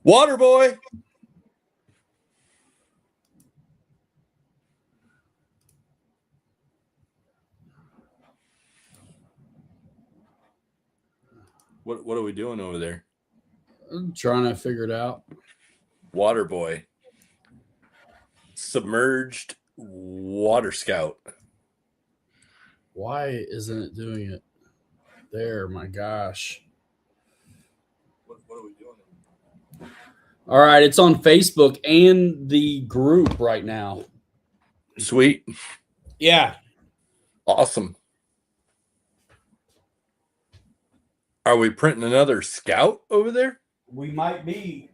Water boy. What are we doing over there? I'm trying to figure it out. Water boy. Submerged water scout. Why isn't it doing it? There, my gosh. What are we doing? All right, it's on Facebook and the group right now. Sweet. Yeah. Awesome. Are we printing another scout over there? We might be.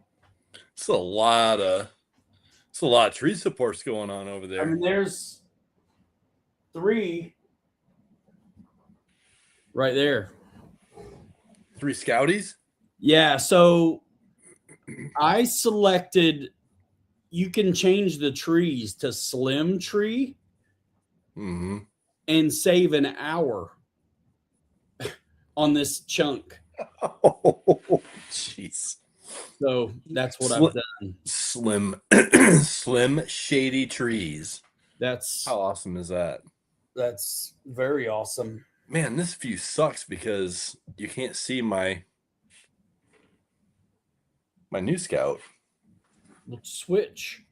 It's a lot of tree supports going on over there. I mean, there's 3 right there. 3 scouties? Yeah, so I selected you can change the trees to slim tree Mm-hmm. and save an hour on this chunk. Oh, jeez. So that's what I've done. Slim shady trees. That's How awesome is that? That's very awesome. Man, this view sucks because you can't see my new scout. Let's switch.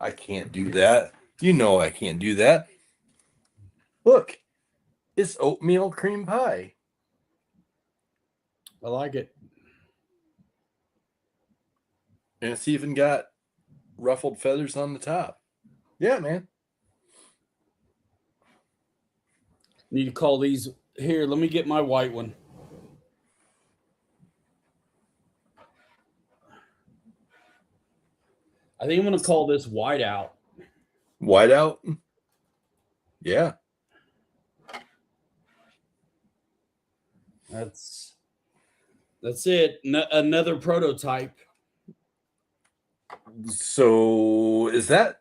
I can't do that. You know I can't do that. Look, it's oatmeal cream pie. I like it. And it's even got ruffled feathers on the top. Yeah, man. Need to call these here. Let me get my white one. I think I'm going to call this whiteout. Whiteout? Yeah. That's it. Another prototype. So is that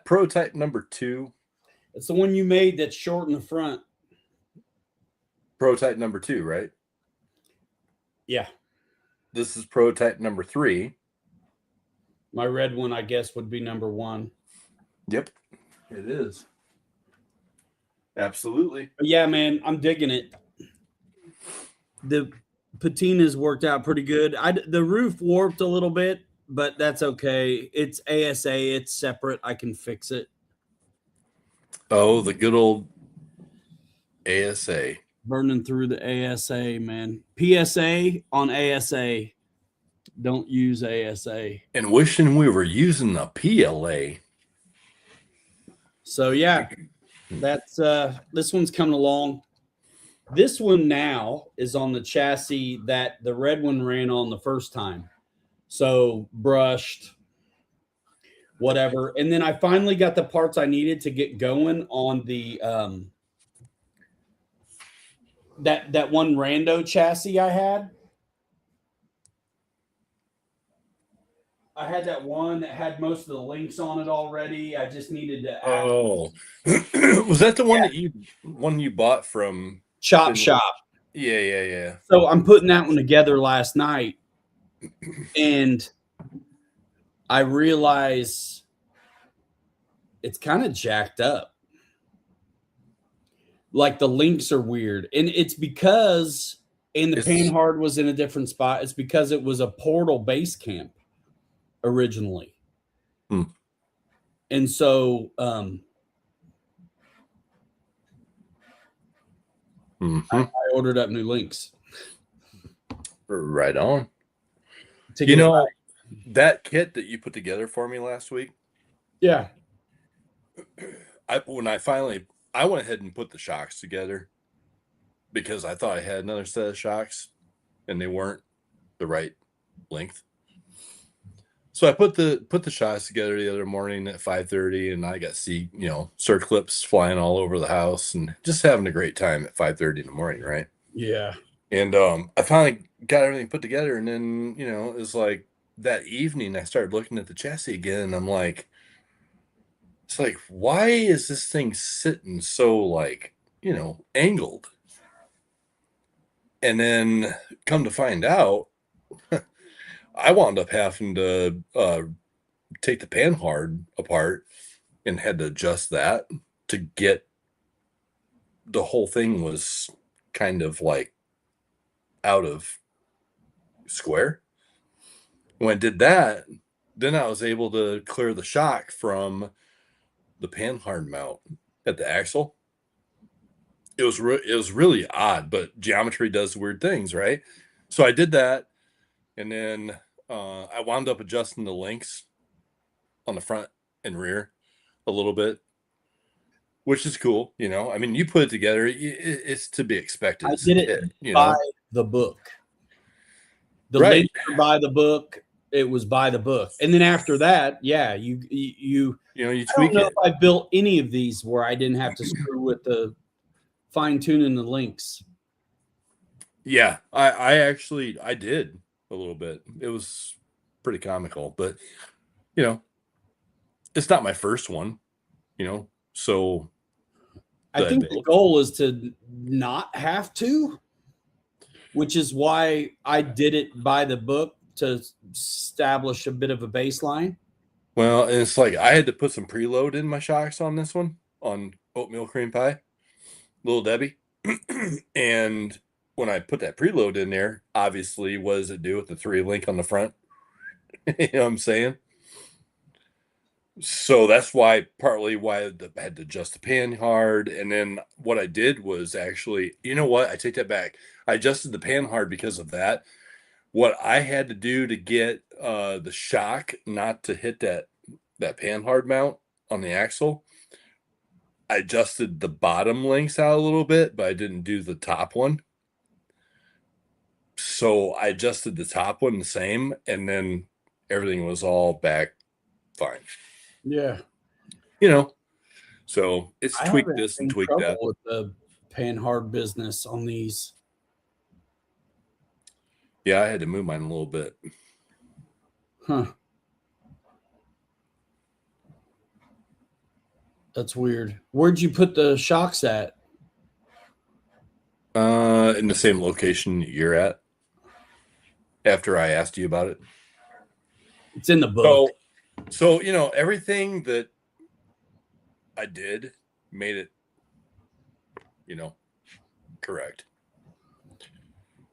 prototype number 2? It's the one you made that's short in the front. Prototype number 2, right? Yeah. This is prototype number 3. My red one, I guess, would be number 1. Yep, it is. Absolutely. But yeah, man, I'm digging it. The patina's worked out pretty good. The roof warped a little bit, but that's okay. It's ASA. It's separate. I can fix it. Oh, the good old ASA. Burning through the ASA, man. PSA on ASA. Don't use ASA. And wishing we were using the PLA. So yeah, that's this one's coming along. This one now is on the chassis that the red one ran on the first time. So brushed, whatever. And then I finally got the parts I needed to get going on the that one rando chassis I had. I had that one that had most of the links on it already. I just needed to add. Oh, was that the one that you bought from Chop Shop? Yeah. So I'm putting that one together last night, and I realize it's kind of jacked up. Like the links are weird, and it's because the Panhard was in a different spot. It's because it was a Portal base camp originally. And so I ordered up new links. Right on. You know, that kit that you put together for me last week? Yeah. I went ahead and put the shocks together because I thought I had another set of shocks and they weren't the right length. So I put the shocks together the other morning at 5:30, and I got to see, surge clips flying all over the house and just having a great time at 5:30 in the morning, right? Yeah. And I finally got everything put together, and then, it was like that evening I started looking at the chassis again, and I'm like, it's like, why is this thing sitting so angled? And then come to find out, I wound up having to take the panhard apart and had to adjust that to get the whole thing was kind of like out of square. When I did that, then I was able to clear the shock from the panhard mount at the axle. It was really odd, but geometry does weird things, right? So I did that, and then I wound up adjusting the links on the front and rear a little bit, which is cool. You know, I mean, you put it together, it's to be expected. I It's did a it kit, you by know? the book. The Right. links were by the book. It was by the book, and then after that, yeah, you You know, you I don't tweak know it. if I built any of these where I didn't have to screw with the fine tuning the links. Yeah, I actually I did a little bit. It was pretty comical, but you know, it's not my first one, you know. So I that I think the built. goal is to not have to, which is why I did it by the book to establish a bit of a baseline. Well, and it's like I had to put some preload in my shocks on this one on oatmeal cream pie, Little Debbie. And when I put that preload in there, obviously, what does it do with the 3 link on the front? You know what I'm saying? So that's why partly why I had to adjust the panhard. And then what I did was actually, you know what? I take that back. I adjusted the panhard because of that. What I had to do to get the shock not to hit that panhard mount on the axle, I adjusted the bottom links out a little bit, but I didn't do the top one. So I adjusted the top one the same, and then everything was all back fine. Yeah. You know, so it's I tweak haven't this and any tweak trouble that. with the panhard business on these. Yeah, I had to move mine a little bit. Huh. That's weird. Where'd you put the shocks at? In the same location you're at. After I asked you about it. It's in the book. So you know, everything that I did made it, you know, correct.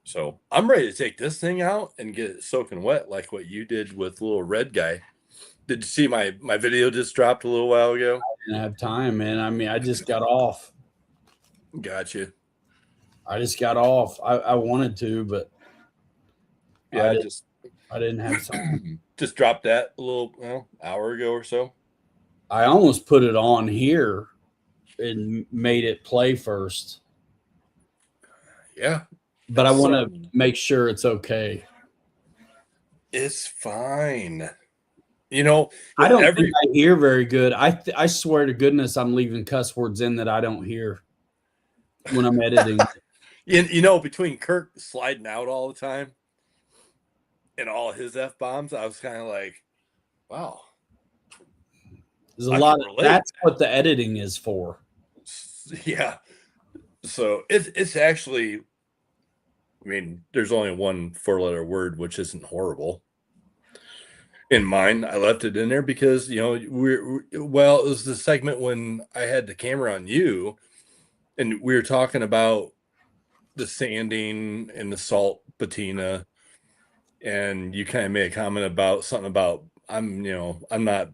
So I'm ready to take this thing out and get it soaking wet like what you did with Little Red Guy. Did you see my video just dropped a little while ago? I didn't have time, man. I mean, I just got off. Gotcha. I just got off. I wanted to, but Yeah, I didn't have time. just dropped that a little hour ago or so. I almost put it on here and made it play first. Yeah. But I want to make sure it's okay. It's fine. You know, I don't think I hear very good. I swear to goodness, I'm leaving cuss words in that I don't hear when I'm editing. you know, between Kirk sliding out all the time and all his F-bombs, I was kind of like, wow. There's a lot of that's what the editing is for. Yeah. So it's actually, I mean, there's only one 4-letter word, which isn't horrible. In mine, I left it in there because, you know, it was the segment when I had the camera on you and we were talking about the sanding and the salt patina. And you kind of made a comment about something about, I'm not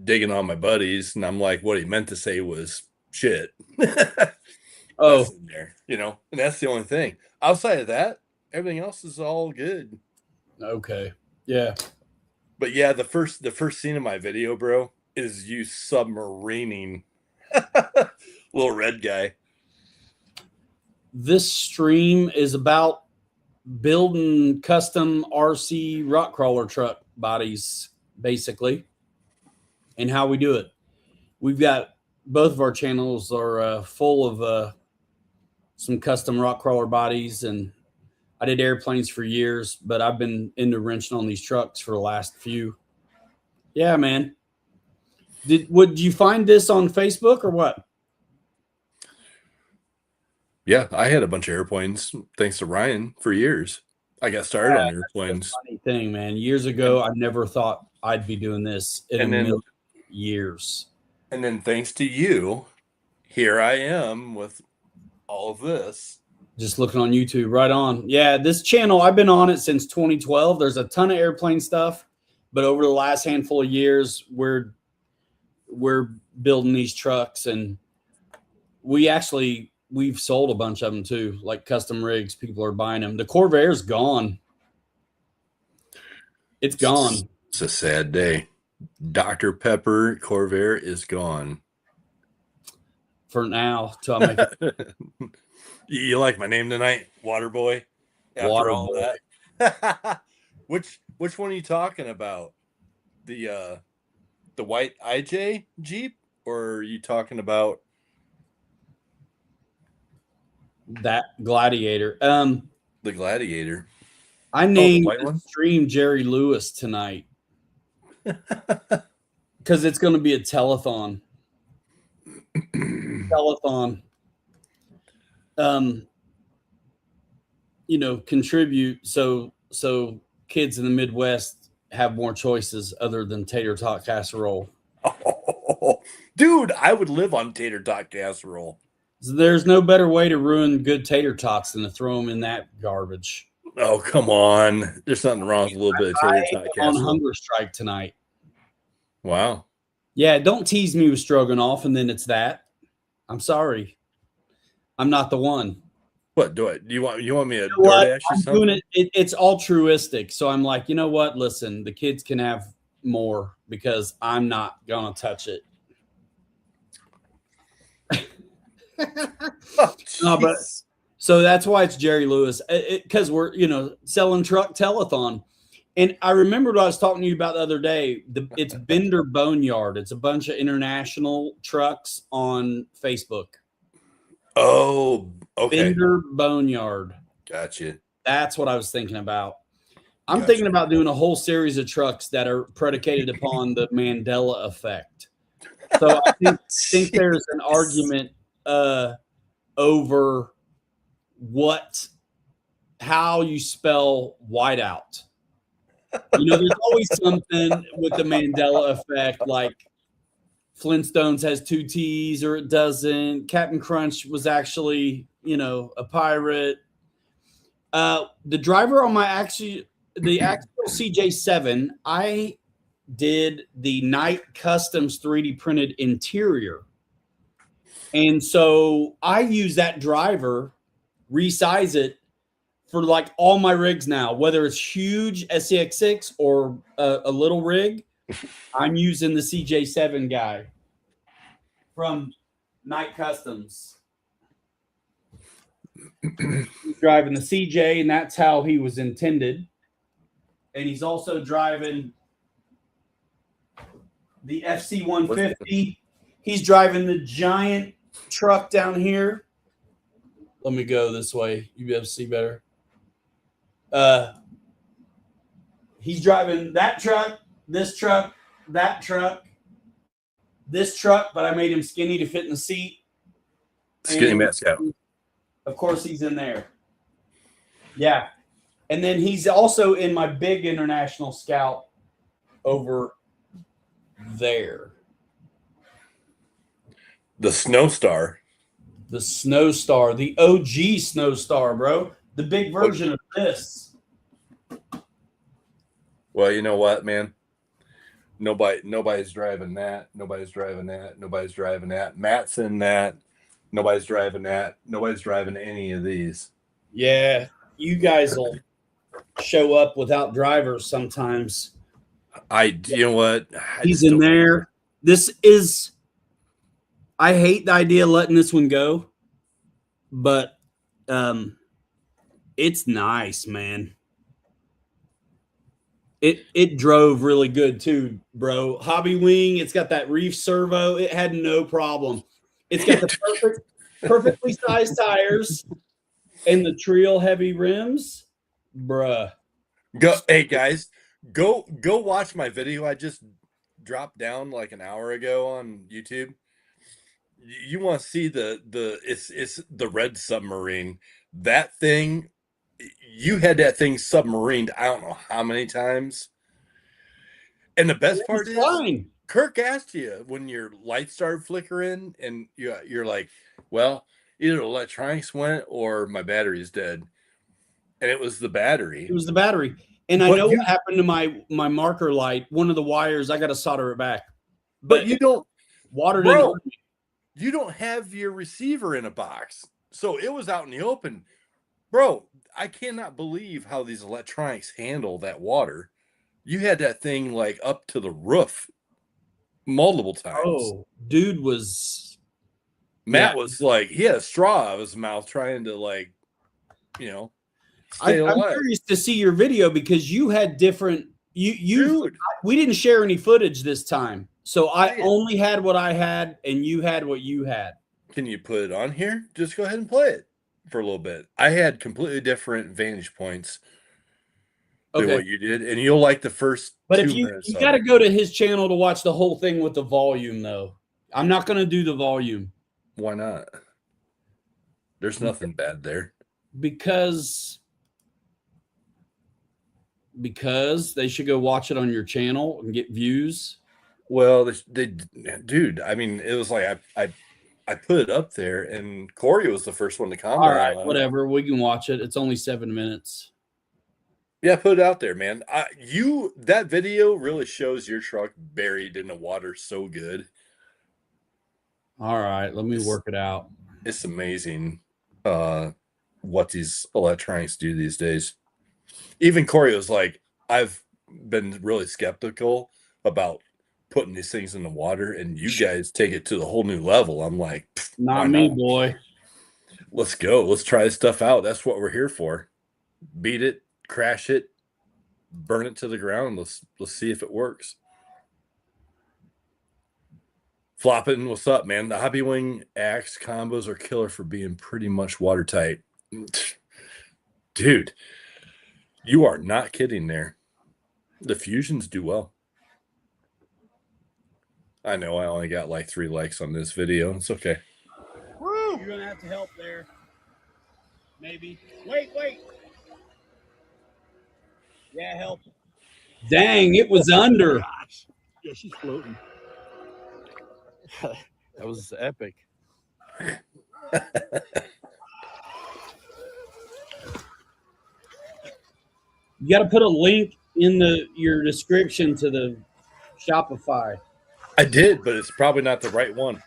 digging on my buddies. And I'm like, what he meant to say was shit. Oh, there, you know, and that's the only thing. Outside of that, everything else is all good. Okay. Yeah. But yeah, the first scene of my video, bro, is you submarining Little Red Guy. This stream is about building custom RC rock crawler truck bodies, basically, and how we do it. We've got both of our channels are full of some custom rock crawler bodies, and I did airplanes for years, but I've been into wrenching on these trucks for the last few. Yeah, man. Would you find this on Facebook or what? Yeah, I had a bunch of airplanes thanks to Ryan for years. I got started on airplanes. Funny thing, man. Years ago, I never thought I'd be doing this in a million years. And then thanks to you, here I am with all of this. Just looking on YouTube, right on. Yeah, this channel, I've been on it since 2012. There's a ton of airplane stuff, but over the last handful of years, we're building these trucks, and we've sold a bunch of them too, like custom rigs. People are buying them. The Corvair's gone. It's gone. It's a sad day. Dr. Pepper Corvair is gone. For now, till I make it. You like my name tonight, Waterboy? Water all boy. that. Which one are you talking about? The white IJ Jeep, or are you talking about That Gladiator? the Gladiator? I named white the one? stream Jerry Lewis tonight because it's going to be a telethon. Telethon. Contribute so kids in the Midwest have more choices other than tater tot casserole. Oh, dude, I would live on tater tot casserole. There's no better way to ruin good tater tots than to throw them in that garbage. Oh, come on. There's nothing wrong with a little bit of tater tot casserole. On hunger strike tonight. Wow. Yeah, don't tease me with stroganoff and then it's that. I'm sorry. I'm not the one. What do you want me to DoorDash or something? Doing it's altruistic. So I'm like, you know what? Listen, the kids can have more because I'm not gonna touch it. No, but so that's why it's Jerry Lewis, because we're selling truck telethon. And I remember what I was talking to you about the other day. It's Bender Boneyard. It's a bunch of international trucks on Facebook. Oh, okay. Bender Boneyard. Gotcha. That's what I was thinking about. I'm thinking about doing a whole series of trucks that are predicated upon the Mandela effect. So I think there's an argument over how you spell whiteout. There's always something with the Mandela effect, like Flintstones has 2 T's or it doesn't. Captain Crunch was actually, a pirate. The driver on the actual CJ7, I did the Night Customs 3D printed interior. And so I use that driver, resize it for like all my rigs now, whether it's huge SCX6 or a little rig. I'm using the CJ7 guy from Night Customs. He's driving the CJ, and that's how he was intended. And he's also driving the FC150. He's driving the giant truck down here. Let me go this way. You'll be able to see better. He's driving that truck, this truck, that truck, this truck, but I made him skinny to fit in the seat. Skinny Matt Scout. Of course, he's in there. Yeah. And then he's also in my big international Scout over there. The Snowstar. The Snowstar, the OG Snowstar, bro. The big version of this. Well, you know what, man? Nobody's driving that. Nobody's driving that. Nobody's driving that. Matt's in that. Nobody's driving that. Nobody's driving any of these. Yeah, you guys will show up without drivers sometimes. You know what? He's in there. I hate the idea of letting this one go, but it's nice, man. It drove really good too, bro. Hobby Wing, it's got that reef servo. It had no problem. It's got the perfectly sized tires and the Trail heavy rims, bruh. Hey guys, go watch my video I just dropped down like an hour ago on YouTube. You want to see it's the red submarine. That thing you had that thing submarined. I don't know how many times. And the best part is, fine. Kirk asked you when your lights started flickering, and you're like, "Well, either electronics went or my battery's dead," and it was the battery. It was the battery. And I But know you- what happened to my marker light. One of the wires, I got to solder it back. But you don't, water bro. didn't hurt me. You don't have your receiver in a box, so it was out in the open, bro. I cannot believe how these electronics handle that water. You had that thing like up to the roof multiple times. Oh, dude was Matt was like, he had a straw out of his mouth trying to like, stay I'm alive. curious to see your video because you had different Dude, we didn't share any footage this time. So I Yeah. only had what I had and you had what you had. can you put it on here? Just go ahead and play it for a little bit. I had completely different vantage points than Okay. what you did, and you'll like the first But 2 if you minutes. you of got to it. go to his channel to watch the whole thing with the volume though. I'm not going to do the volume Why not? There's nothing bad there. because they should go watch it on your channel and get views. Well, dude. I mean, it was like I put it up there, and Corey was the first one to comment. All right, on it. whatever. We can watch it. It's only 7 minutes. Yeah, put it out there, man. That video really shows your truck buried in the water so good. All right, let me work it out. It's amazing what these electronics do these days. Even Corey was like, I've been really skeptical about putting these things in the water, and you guys take it to the whole new level. I'm like, Not why me, not? boy. Let's go. Let's try this stuff out. That's what we're here for. Beat it, crash it, burn it to the ground. Let's see if it works. Flopping, what's up, man? The Hobby Wing Axe combos are killer for being pretty much watertight. Dude, you are not kidding there. The fusions do well. I know I only got like 3 likes on this video. It's okay. Woo! You're gonna have to help there. Maybe. Wait. Yeah, help. Dang, it was under. Gosh. Yeah, she's floating. That was epic. You got to put a link in your description to the Shopify. I did, but it's probably not the right one.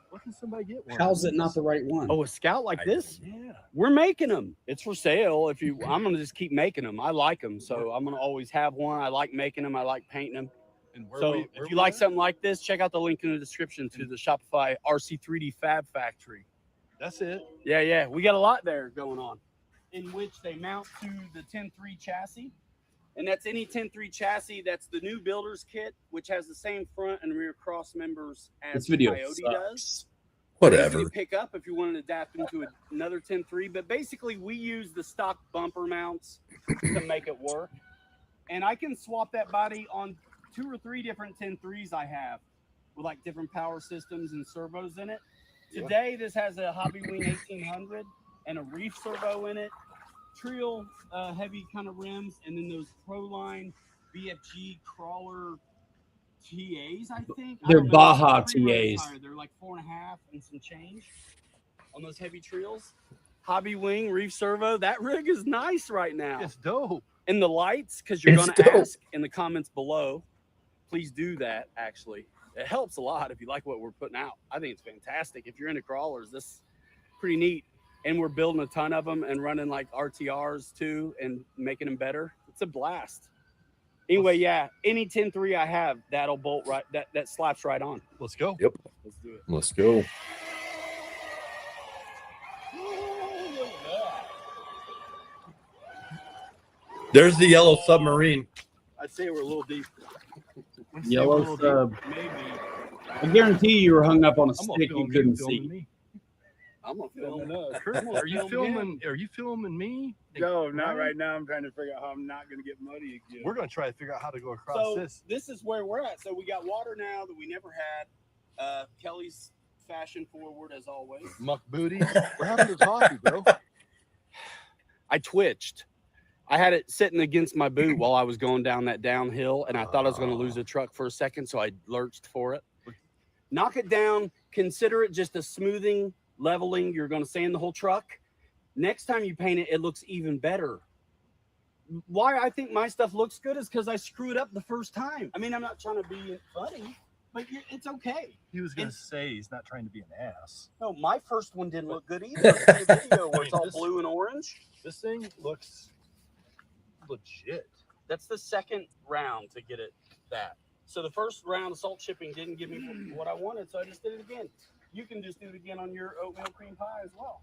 Why can somebody get one? How's it not the right one? Oh, a Scout like this? Yeah. We're making them. It's for sale. I'm gonna just keep making them. I like them, so I'm gonna always have one. I like making them. I like painting them. And So if you like something like this, check out the link in the description to the Shopify RC3D Fab Factory. That's it. Yeah. We got a lot there going on, in which they mount to the 10.3 chassis. And that's any 10.3 chassis. That's the new builder's kit, which has the same front and rear cross members as This video Coyote sucks. does. Whatever. You pick up if you want to adapt into another 10.3, but basically we use the stock bumper mounts to make it work. And I can swap that body on 2 or 3 different 10.3s I have with like different power systems and servos in it. Today, this has a Hobby Wing 1800 and a reef servo in it, Trial heavy kind of rims, and then those Proline BFG crawler TAs, I think. I They're don't know. Baja Pretty much TAs. higher. They're like 4.5 and some change on those heavy trials. Hobby Wing reef servo. That rig is nice right now. It's dope. And the lights, because you're It's going to dope. ask in the comments below, please do that. Actually, it helps a lot if you like what we're putting out. I think it's fantastic. If you're into crawlers, this is pretty neat. And we're building a ton of them and running like RTRs too and making them better. It's a blast. Anyway, yeah, any 10.3 I have, that'll bolt right. That slaps right on. Let's go. Yep. Let's do it. Let's go. There's the yellow submarine. I'd say we're a little deep. Yellow sub. Maybe. I guarantee you were hung up on a I'm gonna stick film you couldn't filming see. me. I'm gonna film us. Are you filming? Are you filming me? No, not right now. I'm trying to figure out how I'm not going to get muddy again. We're gonna try to figure out how to go across So this. this is where we're at. So we got water now that we never had. Kelly's fashion forward as always. Muck booty. We're having a coffee, bro. I twitched. I had it sitting against my boot while I was going down that downhill, and I thought I was going to lose the truck for a second, so I lurched for it. Knock it down. Consider it just a smoothing, leveling. You're going to sand the whole truck. Next time you paint it, it looks even better. Why I think my stuff looks good is because I screwed up the first time. I mean, I'm not trying to be funny, but it's okay. He was going And- to say he's not trying to be an ass. No, my first one didn't look good either. See the video where it's all blue and orange. This thing looks legit. That's the second round to get it that. So the first round of salt chipping didn't give me what I wanted, so I just did it again. You can just do it again on your oatmeal cream pie as well.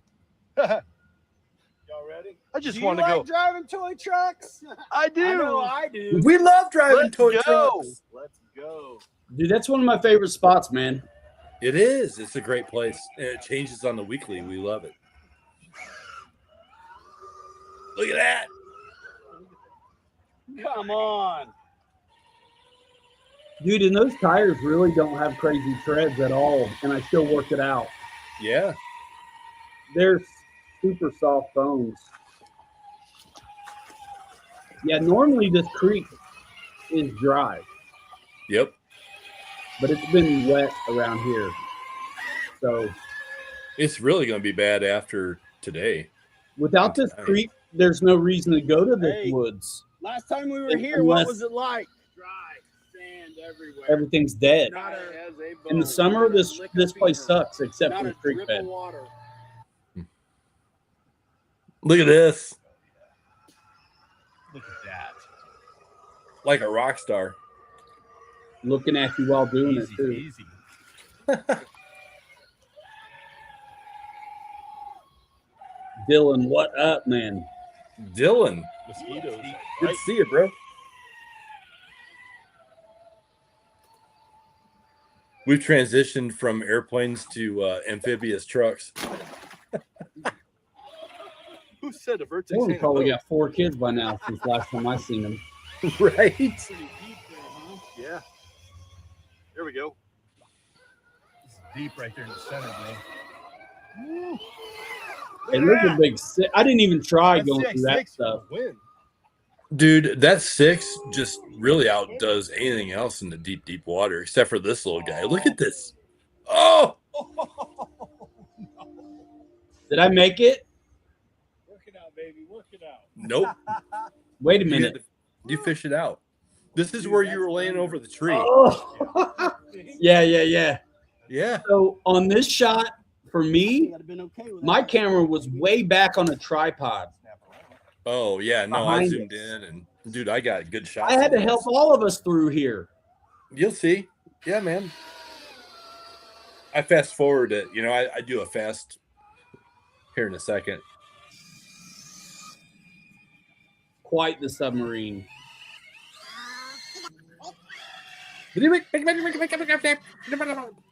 Y'all ready? I just Do want you to like go. driving toy trucks? I do. I know I do. We love driving Let's toy go. trucks. Let's go. Dude, that's one of my favorite spots, man. It is. It's a great place. And it changes on the weekly. We love it. Look at that. Come on. Dude, and those tires really don't have crazy treads at all, and I still work it out. Yeah. They're super soft bones. Yeah, normally this creek is dry, Yep. but it's been wet around here. So It's really going to be bad after today. without this Nice. creek, there's no reason to go to the Hey. woods. Last time we were Unless- here, what was it like? Dry. Sand everywhere. Everything's dead. Not as a In the bone. summer, Not a this lick of place fever. sucks except Not for a the creek drip bed. of water. Look at this. Look at that. Like a rock star. Looking at you while doing Easy, it too. easy. Dylan, what up, man? Dylan. Mosquitoes. Good to see you, bro. We've transitioned from airplanes to amphibious trucks. Who said a vertex? Dylan ain't a probably boat? got 4 kids by now since last time I seen him. Right? Pretty deep there, huh? Yeah. There we go. It's deep right there in the center, bro. Hey, look at big. I didn't even try That going through that CX-6 stuff. will win. Dude, that 6 just really outdoes anything else in the deep, deep water, except for this little guy. Look at this. Oh! Did I make it? Work it out, baby. Work it out. Nope. Wait a You, had minute. to- you fish it out. This is Dude, where that's you were laying thunder. over the tree. Oh. Yeah. Yeah. So on this shot, for me, I'd have been okay with my that. camera was way back on a tripod. Oh, yeah. No, I Behind zoomed us. in and, dude, I got good shots. I had of to help this. all of us through here. You'll see. Yeah, man. I fast forward it. You know, I do a fast here in a second. Quite the submarine.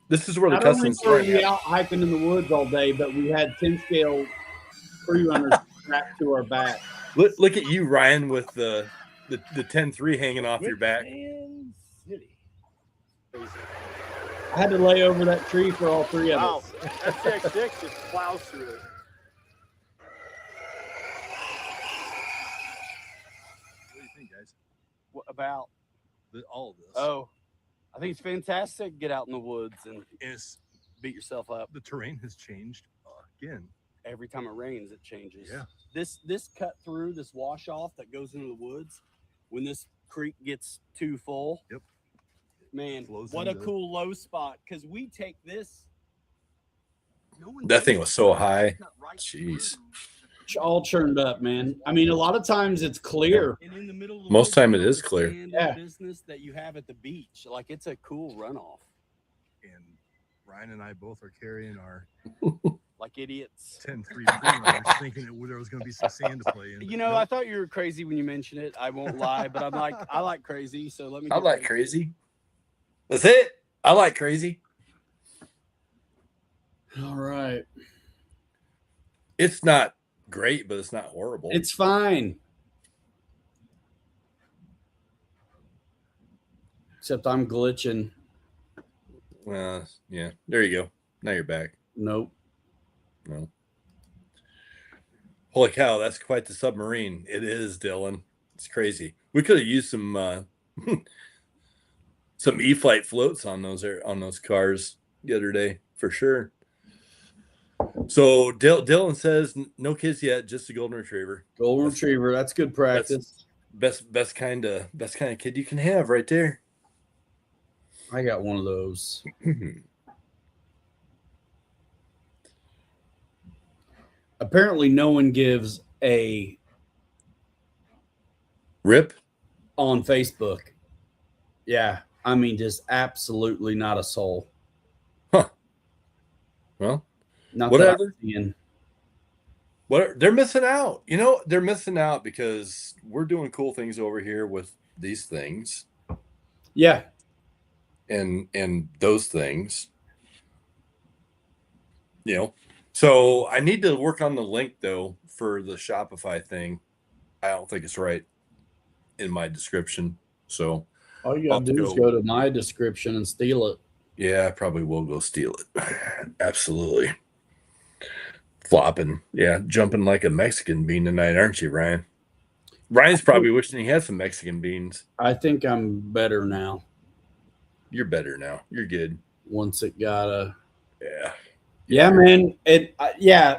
This is where the Not only customs were start. we out hiking in the woods all day, but we had 10 scale free runners strapped to our back. Look at you, Ryan, with the 10-3 hanging off your back. Man City. I had to lay over that tree for all 3 of Wow. us. That CX-6 just plows through it. What do you think, guys? What about? All of this. Oh, I think it's fantastic. to Get out in the woods and Is beat yourself up. the terrain has changed again. Every time it rains, it changes. Yeah. This cut through, this wash off that goes into the woods, when this creek gets too full. Yep. Man, Flows what a into- cool low spot. Because we take this. No one That does thing it. was so high. Cut right Jeez. through. All churned up, man. I mean, a lot of times it's clear. And in the middle of the Most woods, time you it know, is the clear. sand Yeah. business that you have at the beach. Like it's a cool runoff. And Ryan and I both are carrying our Like idiots. 10-3 pre-runners, thinking that there was going to be some sand to play in. You know, I thought you were crazy when you mentioned it. I won't lie, but I'm like, I like crazy. So let me. I get like crazy. That's it. I like crazy. All right. It's not great, but it's not horrible. It's fine. Except I'm glitching. Yeah. There you go. Now you're back. Nope. No. Holy cow, that's quite the submarine. It is, Dylan. It's crazy. We could have used some some E-Flight floats on those cars the other day for sure. So Dylan says no kids yet, just a golden retriever. Golden retriever. That's good practice. Best kind of kid you can have right there. I got one of those. Apparently, no one gives a Rip. on Facebook. Yeah, I mean, just absolutely not a soul. Well, Not whatever. That I'm seeing. They're missing out. You know, they're missing out because we're doing cool things over here with these things Yeah, and those things. You know, so I need to work on the link though for the Shopify thing. I don't think it's right in my description. So all you gotta do is go to my description and steal it. yeah, I probably will go steal it. Absolutely. Flopping. Yeah, jumping like a Mexican bean tonight, aren't you, Ryan? Ryan's probably wishing he had some Mexican beans. I think I'm better now. You're better now. You're good. Once it got a Yeah. man.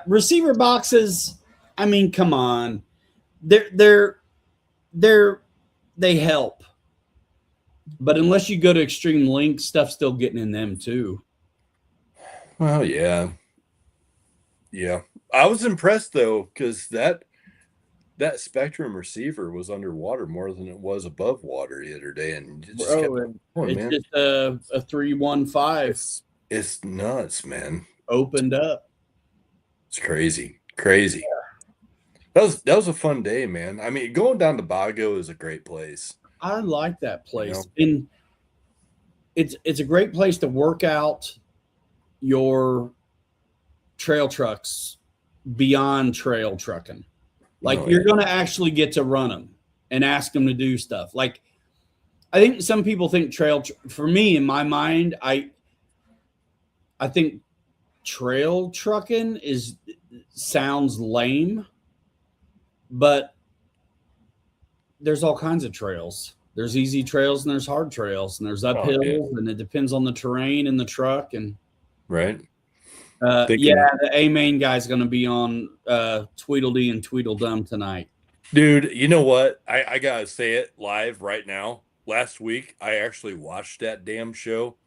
Receiver boxes. I mean, come on, they help, but unless you go to Extreme Link, stuff's still getting in them too. Well, yeah. Yeah. I was impressed though, because that Spectrum receiver was underwater more than it was above water the other day, and it just kept going, It's man. just a 315 It's nuts, man. opened up. It's crazy. Crazy. That was a fun day, man. I mean, going down to Bago is a great place. I like that place, You and it's a great place to work out your trail trucks beyond trail trucking. Like you're going to actually get to run them and ask them to do stuff. Like I think some people think for me, in my mind, I think trail trucking sounds lame, but there's all kinds of trails. There's easy trails and there's hard trails and there's uphills and it depends on the terrain and the truck and right. The A-Main guy's going to be on Tweedledee and Tweedledum tonight. Dude, you know what? I got to say it live right now. Last week, I actually watched that damn show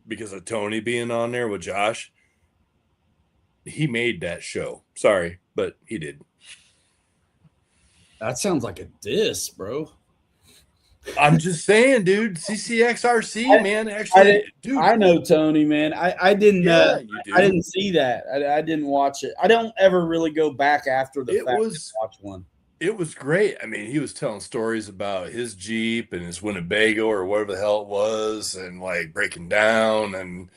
because of Tony being on there with Josh. He made that show. Sorry, but he did. That sounds like a diss, bro. I'm just saying, dude. CCXRC, man. Actually, dude. I know Tony, man. I didn't. Yeah, you do. I didn't see that. I didn't watch it. I don't ever really go back after the fact to watch one. It was great. I mean, he was telling stories about his Jeep and his Winnebago or whatever the hell it was, and like breaking down, and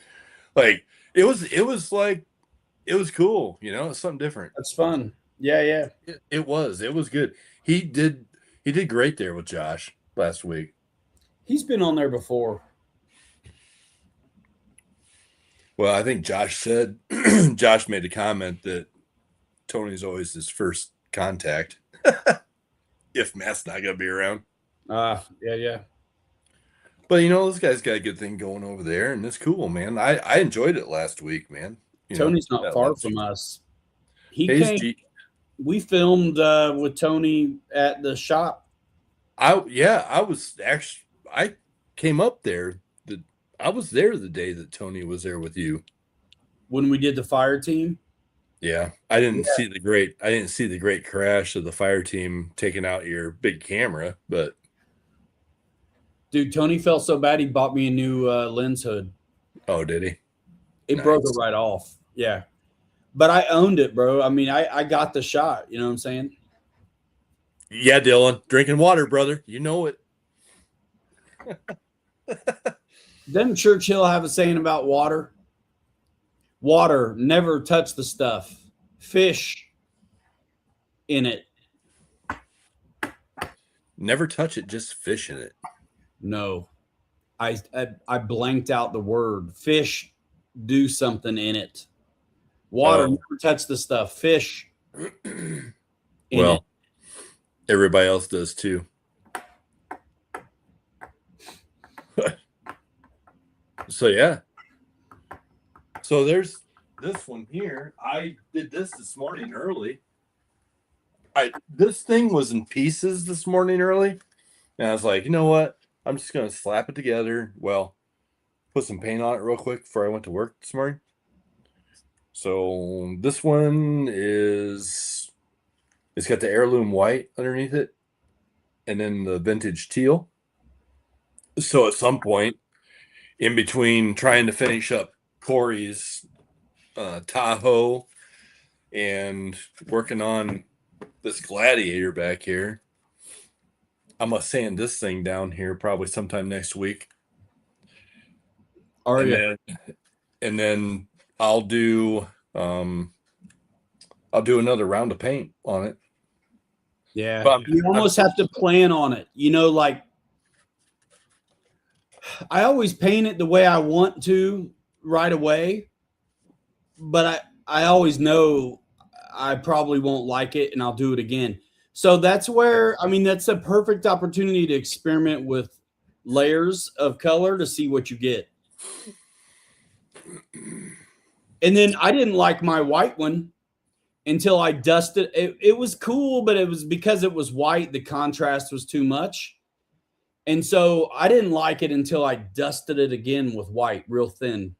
like it was cool. You know, it's something different. That's fun. Yeah. It was good. He did great there with Josh last week. He's been on there before. Well, I think Josh said Josh made a comment that Tony's always his first contact if Matt's not gonna be around. Yeah. But you know, this guy's got a good thing going over there, and it's cool, man. I enjoyed it last week, man. Tony's not far from us. We filmed with Tony at the shop. I came up there. I was there the day that Tony was there with you. When we did the fire team. Yeah. I didn't see the great crash of the fire team taking out your big camera, but dude, Tony felt so bad he bought me a new lens hood. Oh, did he? It broke it right off. Yeah. But I owned it, bro. I mean, I got the shot. You know what I'm saying? Yeah, Dylan. Drinking water, brother. You know it. Doesn't Churchill have a saying about water? Water, never touch the stuff. Fish in it. Never touch it, just fish in it. No. I blanked out the word. Fish do something in it. Water, never touch the stuff. Fish. in it. Well, everybody else does too. So yeah. So there's this one here. I did this morning early. This thing was in pieces this morning early, and I was like, you know what? I'm just gonna slap it together. Well, put some paint on it real quick before I went to work this morning. So this one it's got the heirloom white underneath it, and then the vintage teal. So at some point, in between trying to finish up Corey's Tahoe and working on this Gladiator back here, I'm gonna sand this thing down here probably sometime next week. Are and you? then I'll do another round of paint on it. Yeah. But You almost have to plan on it. You know, like I always paint it the way I want to right away, but I always know I probably won't like it and I'll do it again. So that's where, I mean, that's a perfect opportunity to experiment with layers of color to see what you get. And then I didn't like my white one until I dusted it. It was cool, but it was because it was white, the contrast was too much. And so I didn't like it until I dusted it again with white, real thin.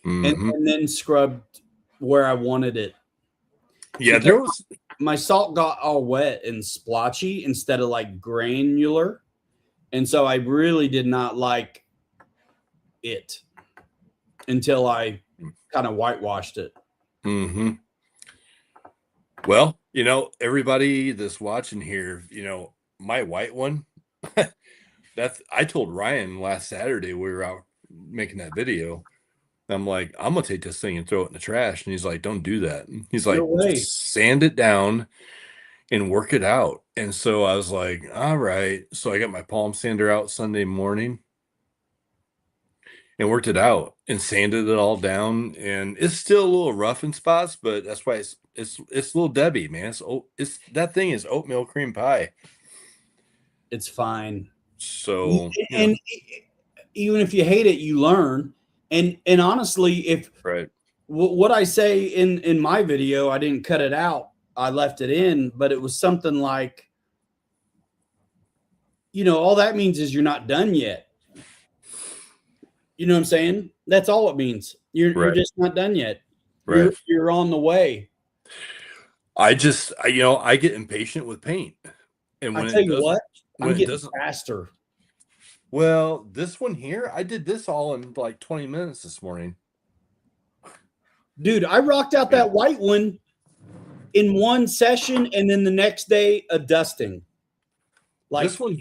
And then scrubbed where I wanted it. Yeah, there was My salt got all wet and splotchy instead of like granular. And so I really did not like it until I kind of whitewashed it. Mm-hmm. Well, everybody that's watching here, my white one, I told Ryan last Saturday we were out making that video. I'm like, I'm gonna take this thing and throw it in the trash. And he's like, don't do that. And he's like, No way. just sand it down and work it out. And so I was like, all right. So I got my palm sander out Sunday morning and worked it out and sanded it all down. And it's still a little rough in spots, but that's why it's Little Debbie, man. It's that thing is oatmeal cream pie. It's fine. So and even if you hate it, you learn. And honestly, if right, what I say in my video, I didn't cut it out. I left it in, but it was something like, all that means is you're not done yet. You know what I'm saying? That's all it means. You're just not done yet. right. You're on the way. I get impatient with paint. And when I tell you what, I'm when it getting doesn't, faster. well, this one here, I did this all in like 20 minutes this morning. Dude, I rocked out that white one in one session, and then the next day a dusting. Like This one,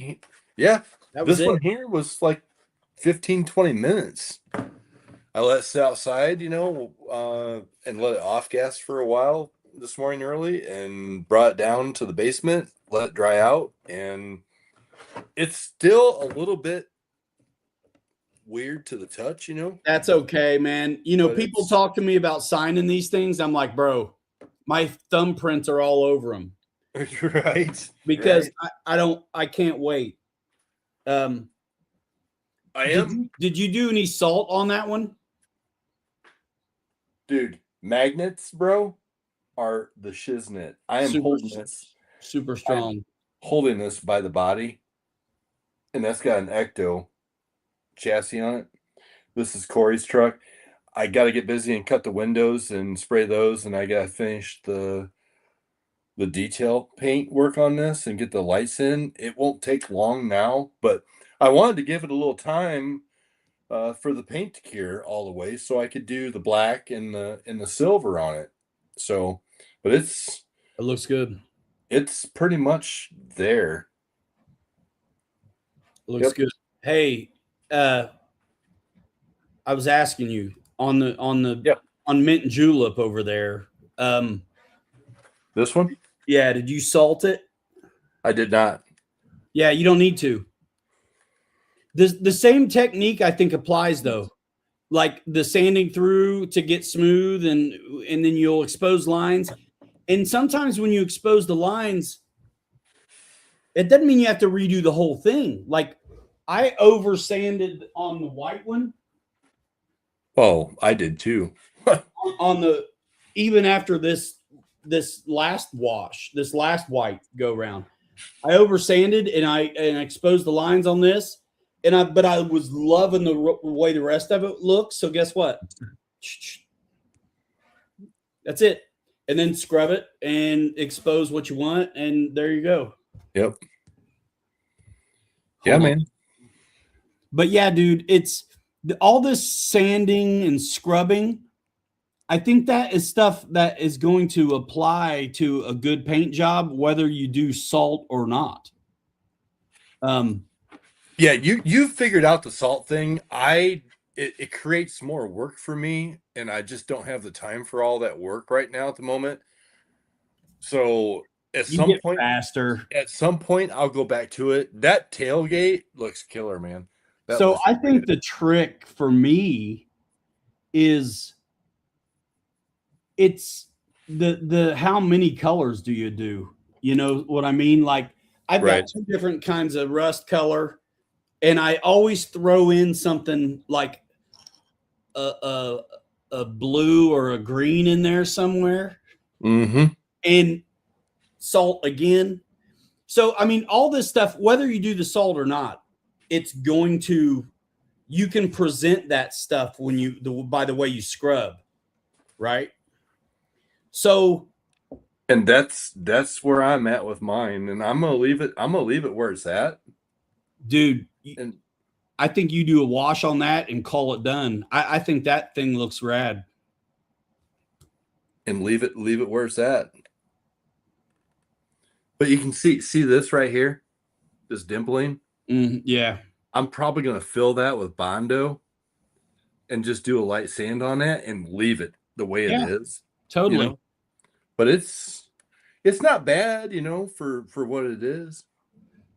yeah, that was this it. one here was like 15, 20 minutes. I let it sit outside, and let it off gas for a while this morning early and brought it down to the basement, let it dry out, and it's still a little bit weird to the touch, That's okay, man. But People it's- talk to me about signing these things. I'm like, bro, my thumbprints are all over them right? because right. I can't wait. I am, Did you do any salt on that one? dude. Magnets, bro, are the shiznit. I am Super strong. holding this by the body, and that's got an Ecto chassis on it. This is Corey's truck. I got to get busy and cut the windows and spray those, and I got to finish the detail paint work on this and get the lights in. It won't take long now, but I wanted to give it a little time for the paint to cure all the way so I could do the black and the silver on it. So, but It looks good. it's pretty much there. It looks Yep. good. Hey, I was asking you on mint and julep over there. This one, Yeah, did you salt it? I did not. Yeah, you don't need to. The same technique I think applies though. Like the sanding through to get smooth and then you'll expose lines. And sometimes when you expose the lines, it doesn't mean you have to redo the whole thing. Like I over sanded on the white one Oh, I did too. on the even after this last wash, this last white go round. I over sanded and I exposed the lines on this, but I was loving the way the rest of it looks. So guess what? That's it. And then scrub it and expose what you want, and there you go. Yep. Yeah, man. But yeah, dude, it's all this sanding and scrubbing. I think that is stuff that is going to apply to a good paint job, whether you do salt or not. Yeah, you figured out the salt thing. It creates more work for me, and I just don't have the time for all that work right now at the moment. So at You some get point, faster. I'll go back to it. That tailgate looks killer, man. That So looks I really think good. the trick for me is it's the how many colors do you do? You know what I mean? Like I've Right. got 2 different kinds of rust color, and I always throw in something like a blue or a green in there somewhere, Mm-hmm. and salt again. So I mean, all this stuff, whether you do the salt or not, it's going to you can present that stuff when by the way you scrub, right? So And that's where I'm at with mine, and I'm gonna leave it where it's at. dude, And I think you do a wash on that and call it done. I think that thing looks rad. leave it where it's at. But you can see this right here, this dimpling. Yeah. I'm probably gonna fill that with Bondo and just do a light sand on that and leave it the way Yeah. it is. Totally. You know? But it's not bad, for what it is.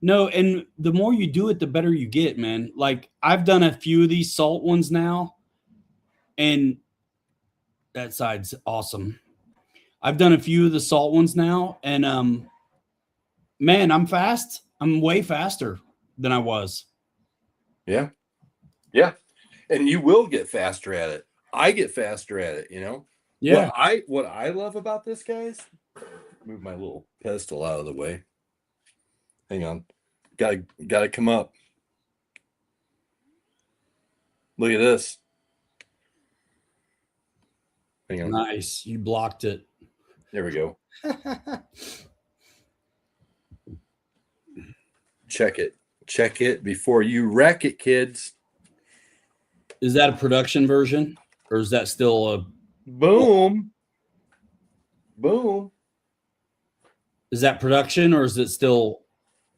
No, and the more you do it, the better you get, man. Like I've done a few of these salt ones now, and that side's awesome. I've done a few of the salt ones now, and man, I'm fast. I'm way faster than I was. Yeah. Yeah. And you will get faster at it. I get faster at it, Yeah. What I love about this, guys, move my little pedestal out of the way. Hang on. Gotta come up. Look at this. Hang on. Nice. You blocked it. There we go. Check it before you wreck it, kids. Is that a production version, or is that still a? Boom. Is that production, or is it still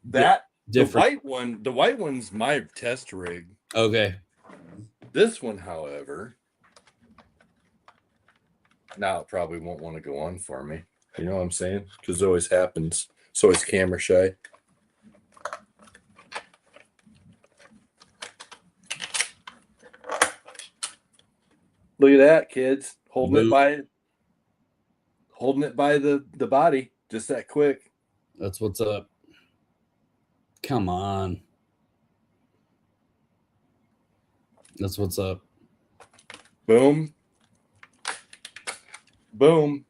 That different? the white one's my test rig. Okay. This one, however, now it probably won't want to go on for me. You know what I'm saying? Because it always happens. So it's camera shy. Look at that, kids. Holding it by the body just that quick. That's what's up. Come on. That's what's up. Boom. Boom.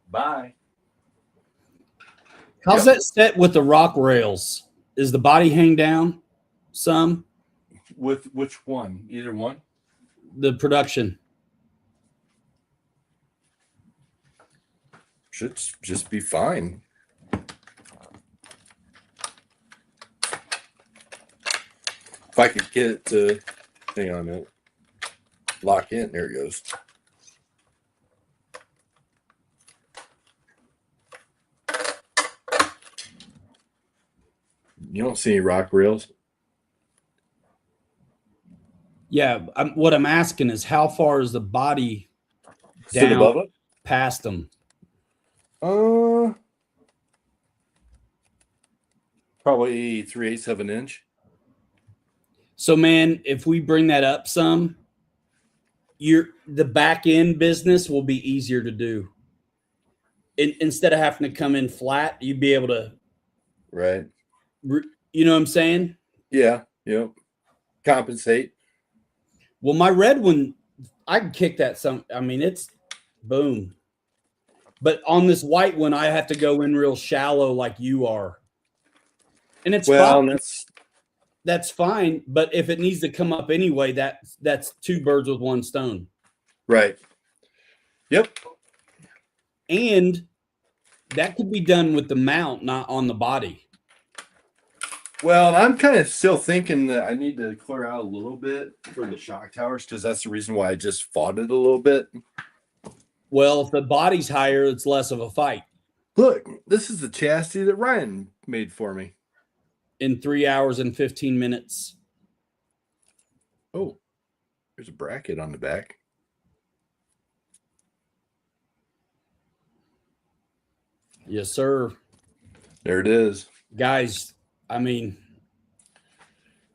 Bye. How's that set with the rock rails? Is the body hang down some? With which one? Either one? The production. Should just be fine. If I could get it to hang on a minute. Lock in. There it goes. You don't see any rock rails? Yeah. What I'm asking is how far is the body Sit down above it? past them? Probably 3/8 of an inch. So, man, if we bring that up some, the back end business will be easier to do. instead of having to come in flat, you'd be able to, Right. you know what I'm saying? Yeah. Yep. Compensate. Well, my red one, I can kick that some. I mean, it's boom. But on this white one, I have to go in real shallow like you are. And it's Well, fine. That's fine. But if it needs to come up anyway, that's two birds with one stone. right. Yep. And that could be done with the mount, not on the body. Well, and I'm kind of still thinking that I need to clear out a little bit for the shock towers because that's the reason why I just fought it a little bit. Well, if the body's higher, it's less of a fight. Look, this is the chassis that Ryan made for me. In 3 hours and 15 minutes. Oh, there's a bracket on the back. Yes, sir. There it is. Guys, I mean,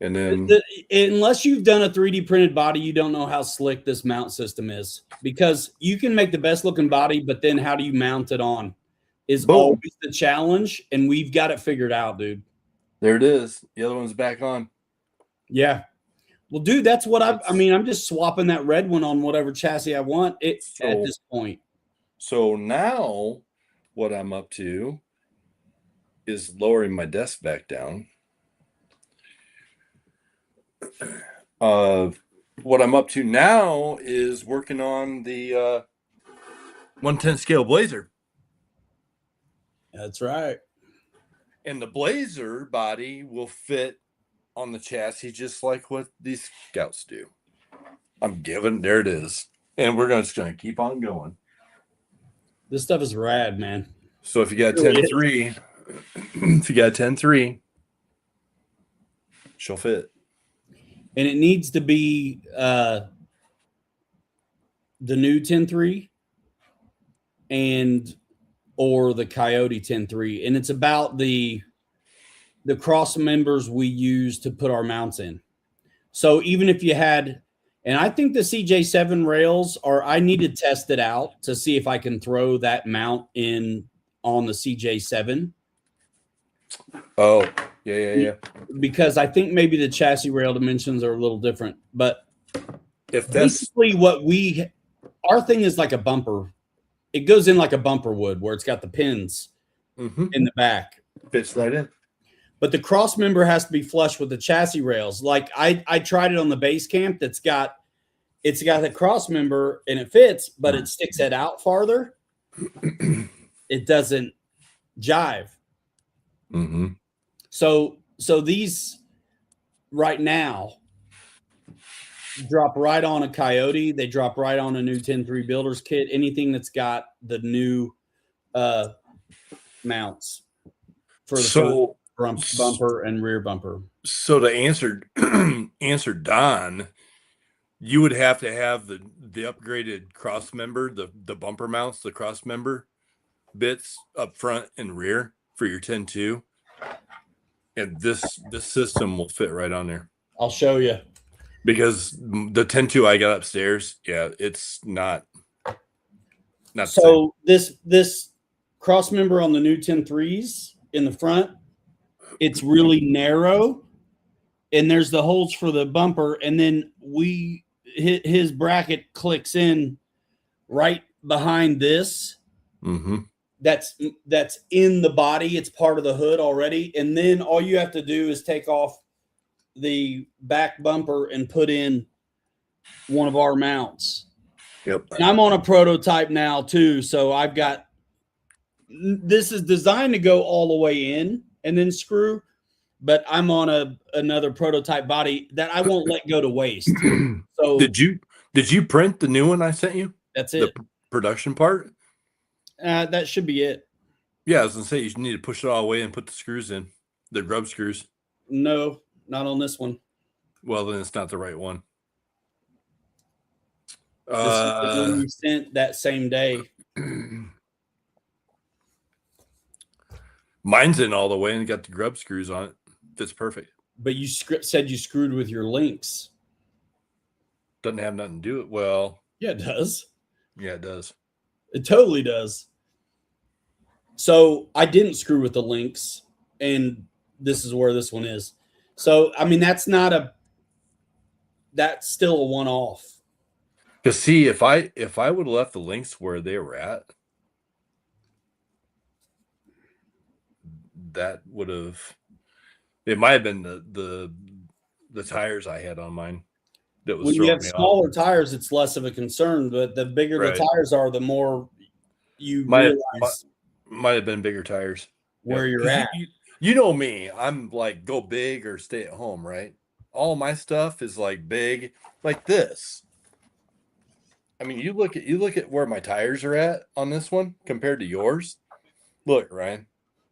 And then unless you've done a 3D printed body, you don't know how slick this mount system is, because you can make the best looking body, but then how do you mount it on is Boom. always the challenge. And we've got it figured out, dude. there it is. The other one's back on. Yeah. Well, dude, that's what I mean, I'm just swapping that red one on whatever chassis I want at this point. So now what I'm up to is lowering my desk back down. What I'm up to now is working on the 110 scale Blazer. That's right. And the Blazer body will fit on the chassis just like what these Scouts do. There it is. And we're just going to keep on going. This stuff is rad, man. So if you got Really 10.3, if you got 10.3, she'll fit. And it needs to be the new 10.3 or the Coyote 10.3. And it's about the cross members we use to put our mounts in. So even if you had, and I think the CJ7 rails I need to test it out to see if I can throw that mount in on the CJ7. Oh, yeah. Because I think maybe the chassis rail dimensions are a little different. But If that's basically our thing is like a bumper. It goes in like a bumper would, where it's got the pins in the back. fits right in. But the cross member has to be flush with the chassis rails. Like I tried it on the base camp. It's got the cross member and it fits, but it sticks it out farther. It doesn't jive. Mm-hmm. So these right now drop right on a Coyote. They drop right on a new 10.3 builders kit. Anything that's got the new mounts for the front bumper and rear bumper. So to answer Don, you would have to have the upgraded cross member, the bumper mounts, the cross member bits up front and rear for your 10.2. And this system will fit right on there. I'll show you. Because the 10.2 I got upstairs, yeah, it's not so this cross member on the new 10.3s in the front, it's really narrow, and there's the holes for the bumper, and then his bracket clicks in right behind this. Mm-hmm. That's in the body. It's part of the hood already, and then all you have to do is take off the back bumper and put in one of our mounts. Yep. And I'm on a prototype now too, so I've got this is designed to go all the way in and then screw, but I'm on another prototype body that I won't let go to waste. So did you print the new one I sent you? That's it. The production part? That should be it. Yeah, I was gonna say you need to push it all away and put the screws in, the grub screws. No, not on this one. Well, then it's not the right one. This is the one we sent that same day. Mine's in all the way and got the grub screws on it. Fits perfect. But you said you screwed with your links. Doesn't have nothing to do it. Well, Yeah, it does. yeah, it does. It totally does. So I didn't screw with the links, and this is where this one is. So I mean, that's still a one-off. Because see, if I would have left the links where they were at, that would have, it might have been the tires I had on mine that was When you throwing have me smaller off. tires, it's less of a concern, but the bigger Right. the tires are, the more you Might realize have been bigger tires. where Yeah, you're 'cause at. You know me, I'm like go big or stay at home, right? All my stuff is like big, like this. I mean, you look at where my tires are at on this one compared to yours. Look, Ryan,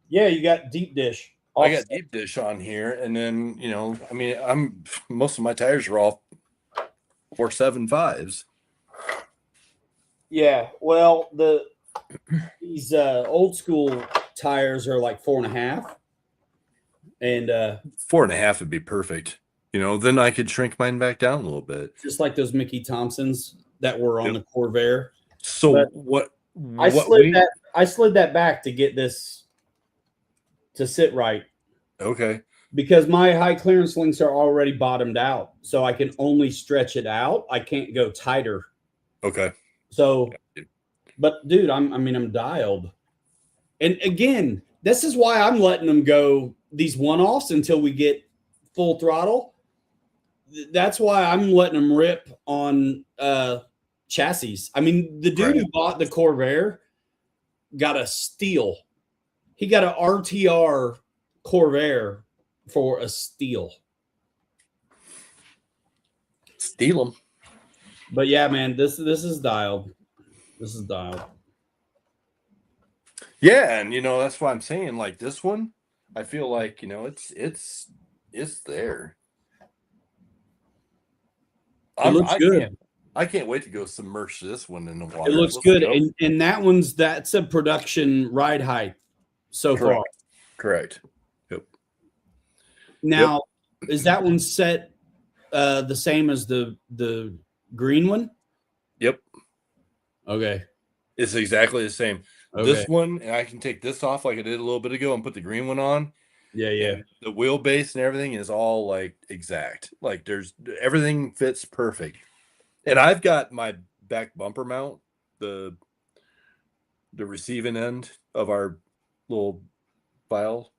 Yeah, you got deep dish. I got deep dish on here, and then I mean, most of my tires are all 4.75s. Yeah, well, these old school tires are like 4.5, and 4.5 would be perfect. Then I could shrink mine back down a little bit. just like those Mickey Thompsons that were on the Corvair. So But what? I What slid that back to get this to sit right Okay. because my high clearance links are already bottomed out, so I can only stretch it out. I can't go tighter. Okay. So, but dude, I'm dialed. And again, this is why I'm letting them go these one-offs until we get full throttle. That's why I'm letting them rip on chassis. I mean, the dude who bought the Corvair got a steal. He got an RTR Corvair for a steal. Steal them. But yeah, man, this is dialed. This is dialed. Yeah, and that's why I'm saying like this one, I feel like it's there. It looks good. I can't wait to go submerge this one in the water. It looks Let's good, go. and that's a production ride height so far. Correct. Yep. Now, is that one set the same as the green one? Yep. Okay. It's exactly the same. Okay. This one, and I can take this off like I did a little bit ago and put the green one on. Yeah, yeah. And the wheelbase and everything is all like exact. Like everything fits perfect. And I've got my back bumper mount, the receiving end of our little file.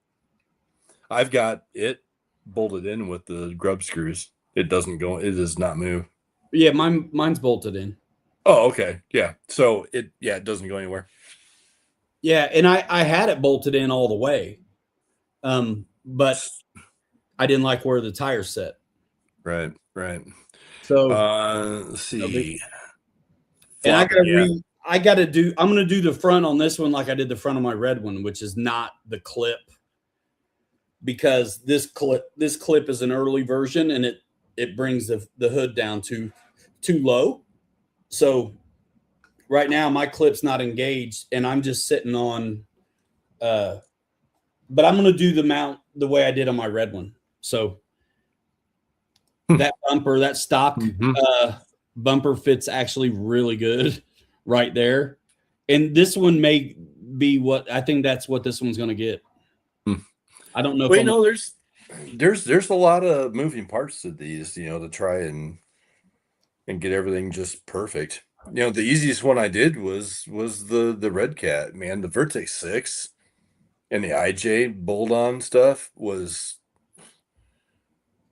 I've got it bolted in with the grub screws. It does not move. Yeah, mine's bolted in. Oh, okay. Yeah. So it doesn't go anywhere. Yeah, and I had it bolted in all the way. But I didn't like where the tire set. Right. So Let's see. and I'm gonna do the front on this one like I did the front of my red one, which is not the clip, because this clip is an early version and it brings the hood down too low. So right now my clip's not engaged and I'm just sitting on but I'm going to do the mount the way I did on my red one. So that bumper, that stock bumper fits actually really good right there. And this one may be I think that's what this one's going to get. I don't know. Well, there's a lot of moving parts to these, to try and get everything just perfect. The easiest one I did was the Red Cat, man. The Vertex 6 and the IJ bolt-on stuff was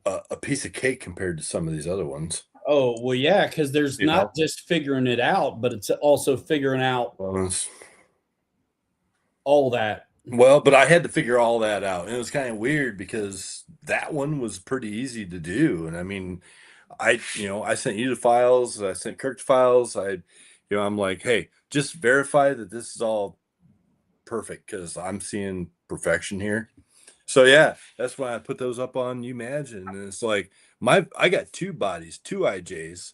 a piece of cake compared to some of these other ones. Oh, well, yeah, because there's not just figuring it out, but it's also figuring out all that. Well, but I had to figure all that out. And it was kind of weird because that one was pretty easy to do. And I mean, I sent you the files, I sent Kirk the files. I'm like, hey, just verify that this is all perfect because I'm seeing perfection here. So yeah, that's why I put those up on Umagine. And it's like I got two bodies, two IJs.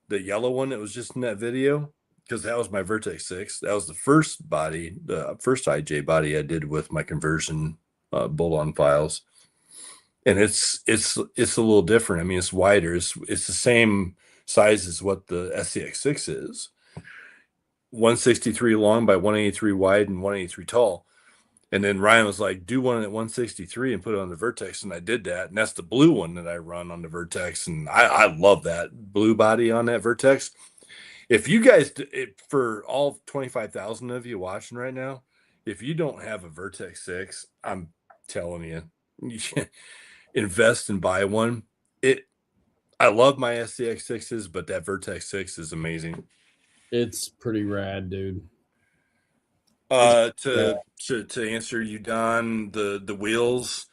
The yellow one that was just in that video, because that was my Vertex 6. That was the first body, the first IJ body I did with my conversion bolt-on files. And it's a little different. I mean, it's wider. It's the same size as what the SCX6 is. 163 long by 183 wide and 183 tall. And then Ryan was like, do one at 163 and put it on the Vertex. And I did that. And that's the blue one that I run on the Vertex. And I love that blue body on that Vertex. If you guys, for all 25,000 of you watching right now, if you don't have a Vertex 6, I'm telling you should invest and buy one. I love my SCX 6s, but that Vertex 6 is amazing. It's pretty rad, dude. To answer you, Don, the wheels,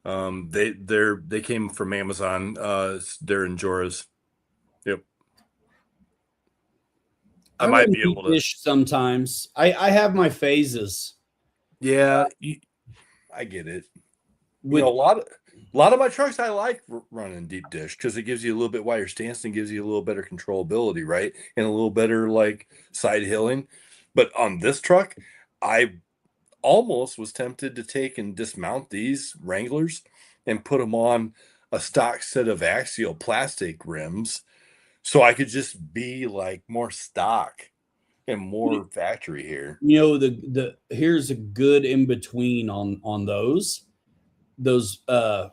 they came from Amazon. They're Enjoras. Yep. I might be able to. Fish sometimes. I have my phases. Yeah, I get it. With a lot of my trucks I like running deep dish because it gives you a little bit wider stance and gives you a little better controllability, right? And a little better like side hilling. But on this truck, I almost was tempted to take and dismount these Wranglers and put them on a stock set of axial plastic rims so I could just be like more stock and more factory here. you know, the here's a good in between on those the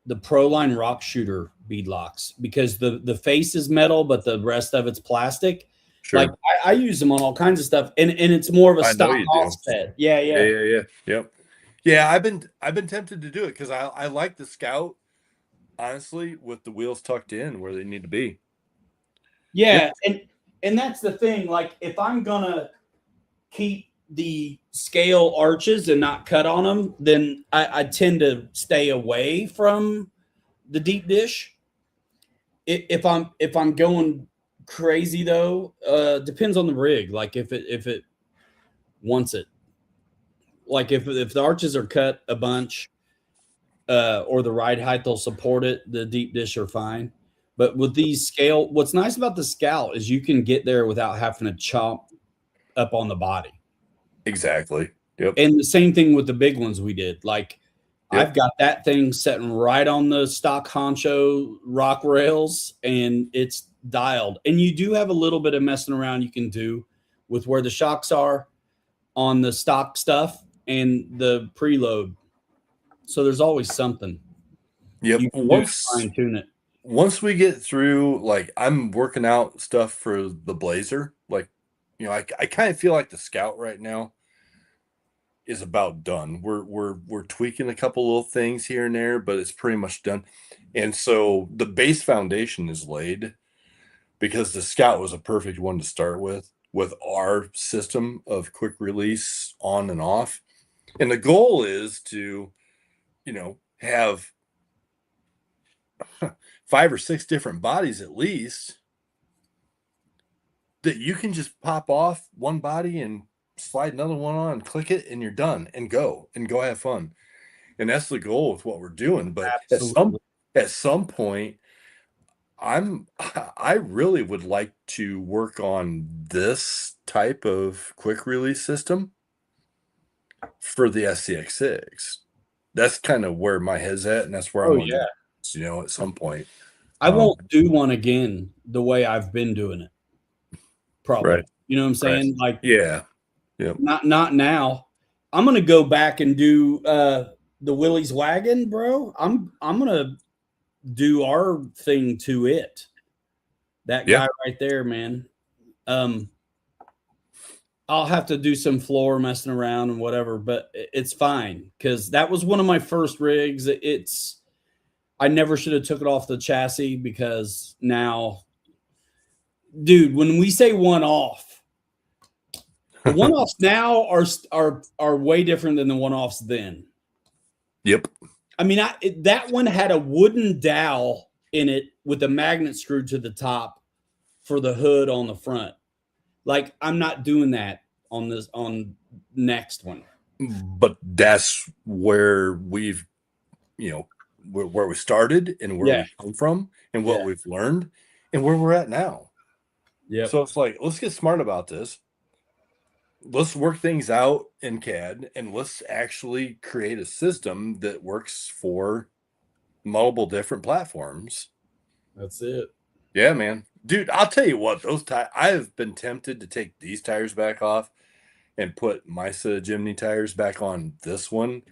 Proline Rock Shooter beadlocks, because the face is metal but the rest of it's plastic. Sure. Like I use them on all kinds of stuff, and it's more of a I know stock you do. offset. Yeah. Yep. Yeah, I've been tempted to do it because I like the Scout, honestly, with the wheels tucked in where they need to be. Yeah, and that's the thing. Like, if I'm gonna keep the scale arches and not cut on them, then I tend to stay away from the deep dish. If I'm going crazy though, depends on the rig. Like if it wants it. Like if the arches are cut a bunch, or the ride height they'll support it, the deep dish are fine. But with these scale, what's nice about the Scout is you can get there without having to chomp up on the body. Exactly. Yep. And the same thing with the big ones we did. Like Yep. I've got that thing sitting right on the stock honcho rock rails and it's dialed. And you do have a little bit of messing around you can do with where the shocks are on the stock stuff and the preload. So there's always something. Yep. You can fine tune it. Once we get through, like I'm working out stuff for the Blazer, like, I kind of feel like the Scout right now is about done. We're tweaking a couple little things here and there, but it's pretty much done. And so the base foundation is laid because the Scout was a perfect one to start with our system of quick release on and off. And the goal is to, have 5 or 6 different bodies at least that you can just pop off one body and slide another one on and click it and you're done and go have fun. And that's the goal with what we're doing. But at some point, I really would like to work on this type of quick release system for the SCX6. That's kind of where my head's at, and that's where I'm going at some point. I won't do one again the way I've been doing it. Probably. Right. You know what I'm saying? Right. Like, yeah. Not now. I'm gonna go back and do the Willie's wagon, bro. I'm gonna do our thing to it. That guy right there, man. I'll have to do some floor messing around and whatever, but it's fine because that was one of my first rigs. I never should have took it off the chassis because now, dude, when we say one off, the one offs now are way different than the one offs then. Yep. I mean, that one had a wooden dowel in it with a magnet screwed to the top for the hood on the front. Like, I'm not doing that on next one. But that's where we've, where we started and where we come from and what we've learned and where we're at now. Yeah. So it's like, let's get smart about this. Let's work things out in CAD and let's actually create a system that works for multiple different platforms. That's it. Yeah, man. Dude, I'll tell you what, those tires, I have been tempted to take these tires back off and put my set of Jimny tires back on this one.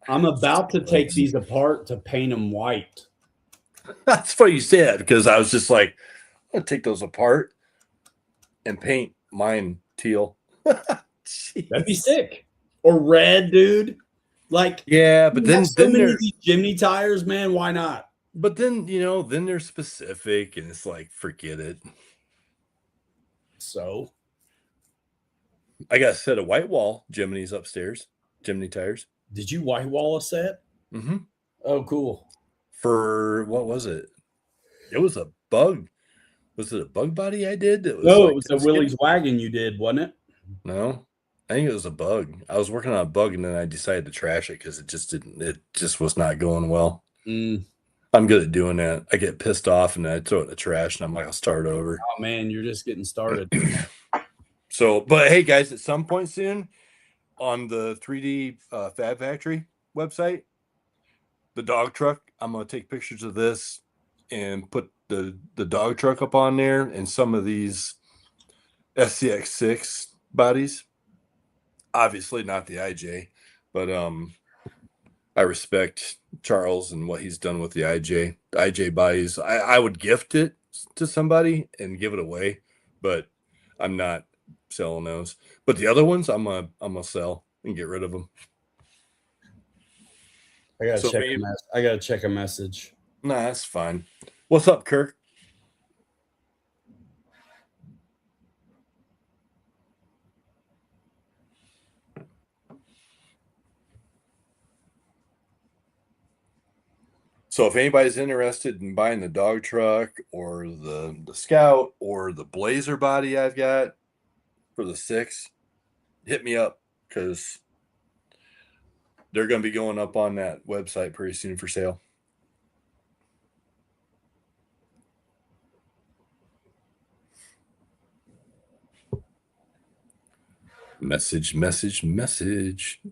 I'm about to take these apart to paint them white. That's what you said, because I was just like, I'm gonna take those apart and paint mine teal. That'd be sick. Or red, dude. Like, yeah, but you then have so many they're of these Jimny tires, man. Why not? but then then they're specific, and it's like, forget it. So I got a set of white wall Jimny's upstairs, Jimny tires. did you white wall a set? Mm-hmm. Oh, cool. For what was it? It was a bug. Was it a bug body I did? It was No, like it was a Willie's wagon you did, wasn't it? No, I think it was a bug. I was working on a bug, and then I decided to trash it because it just didn't. It just was not going well. Mm. I'm good at doing that. I get pissed off and then I throw it in the trash, and I'm like, I'll start over. Oh man, you're just getting started. So, but hey, guys, at some point soon on the 3D Fab Factory website, the dog truck, I'm gonna take pictures of this and put the dog truck up on there, and some of these SCX6 bodies. Obviously not the IJ, but I respect Charles and what he's done with the IJ. The IJ bodies, I would gift it to somebody and give it away, but I'm not selling those. But the other ones, I'm gonna sell and get rid of them. I gotta So check. maybe- I gotta check a message. Nah, that's fine. What's up, Kirk? So if anybody's interested in buying the dog truck or the Scout or the Blazer body I've got for the 6, hit me up, because they're going to be going up on that website pretty soon for sale. Message.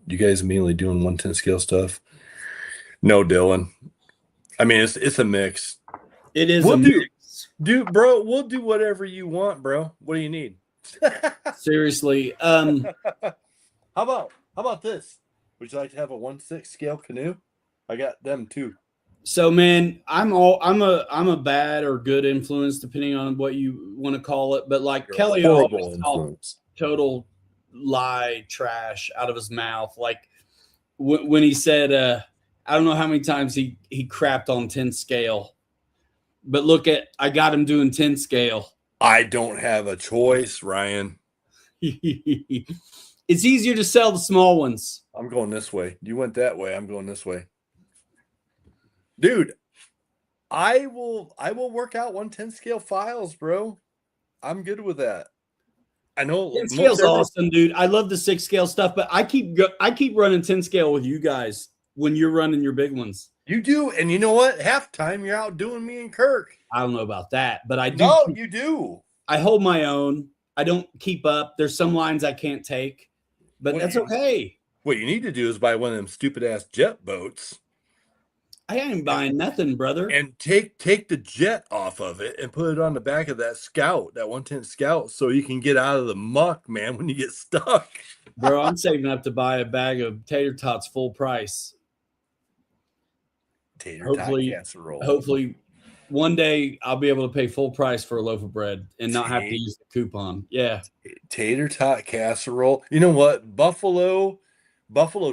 You guys mainly doing 110 scale stuff? No, Dylan. I mean, it's a mix. It is We'll a do- mix. Dude, bro, we'll do whatever you want, bro. What do you need? Seriously. How about this? Would you like to have a 1/6 scale canoe? I got them too. So man, I'm a bad or good influence depending on what you want to call it. But like You're a Kelly horrible always talks influence. total lie trash out of his mouth. Like when he said, I don't know how many times he crapped on 10 scale, but look at, I got him doing 10 scale. I don't have a choice, Ryan. It's easier to sell the small ones. I'm going this way. You went that way. I'm going this way. Dude, I will work out 110 scale files, bro. I'm good with that. I know 10 scale's awesome, dude. I love the 6 scale stuff, but I keep running 10 scale with you guys when you're running your big ones. You do, and you know what? Half time you're outdoing me and Kirk. I don't know about that, but I do. No, you do. I hold my own. I don't keep up. There's some lines I can't take, but What that's you- okay. What you need to do is buy one of them stupid ass jet boats I ain't buying nothing, brother. and take the jet off of it and put it on the back of that Scout, that 110 Scout, so you can get out of the muck, man, when you get stuck. Bro, I'm saving up to buy a bag of tater tots full price. Tater Hopefully- tot casserole. Hopefully, one day I'll be able to pay full price for a loaf of bread and not have to Dang. use the coupon. Yeah. Tater tot casserole. You know what? Buffalo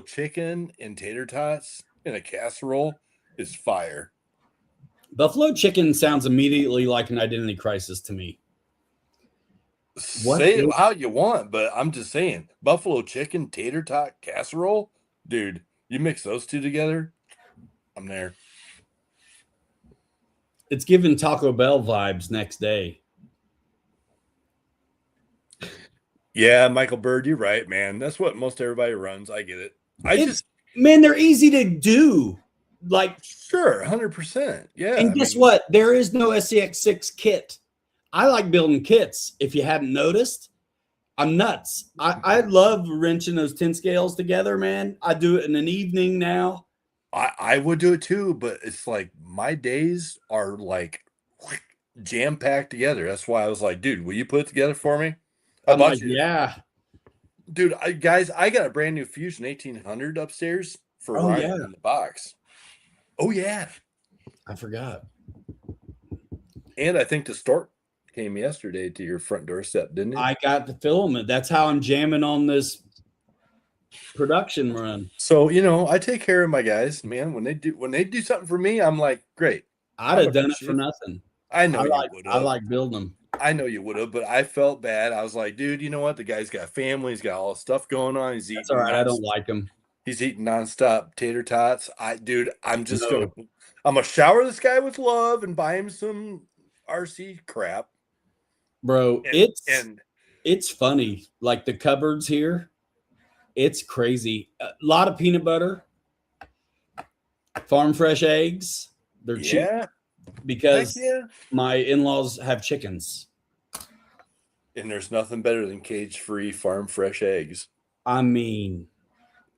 chicken and tater tots in a casserole is fire. Buffalo chicken sounds immediately like an identity crisis to me. What Say it is- how you want, but I'm just saying, buffalo chicken tater tot casserole, dude. You mix those two together, I'm there. It's giving Taco Bell vibes next day. Yeah, Michael Bird, you're right, man. That's what most everybody runs. I get it. Man, they're easy to do. Like, Sure, 100%. Yeah. and guess what? There is no SCX6 kit. I like building kits. If you hadn't noticed, I'm nuts. I love wrenching those 10 scales together, man. I do it in an evening now. I would do it too, but it's like my days are like jam packed together. That's why I was like, dude, will you put it together for me? How I'm about like, you? yeah. dude, guys, I got a brand new Fusion 1800 upstairs for Oh, Ryan yeah. in the box. Oh yeah, I forgot. and I think the stork came yesterday to your front doorstep, didn't it? I got the filament. That's how I'm jamming on this production run. So I take care of my guys, man. When they do something for me, I'm like, great. I'd have done it for nothing. I know you would I have. like building them. I know you would have, but I felt bad. I was like, dude, you know what? The guy's got family. He's got all this stuff going on. He's eating. That's all right. I don't like them. He's eating nonstop tater tots. I'm just No. gonna shower this guy with love and buy him some RC crap. Bro, And it's funny. Like the cupboards here, it's crazy. A lot of peanut butter, farm fresh eggs. They're cheap yeah, because heck yeah. my in-laws have chickens. And there's nothing better than cage-free farm fresh eggs. I mean,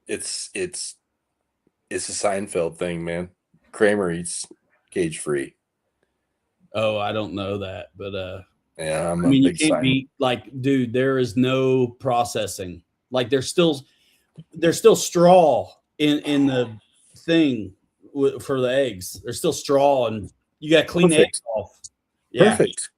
It's a Seinfeld thing, man. Kramer eats cage-free. oh, I don't know that, but Yeah, I I'm a mean, you big can't Sein- be like, dude, there is no processing. Like there's still straw in the thing for the eggs. There's still straw, and you got to clean the Perfect. eggs off. Yeah, Perfect.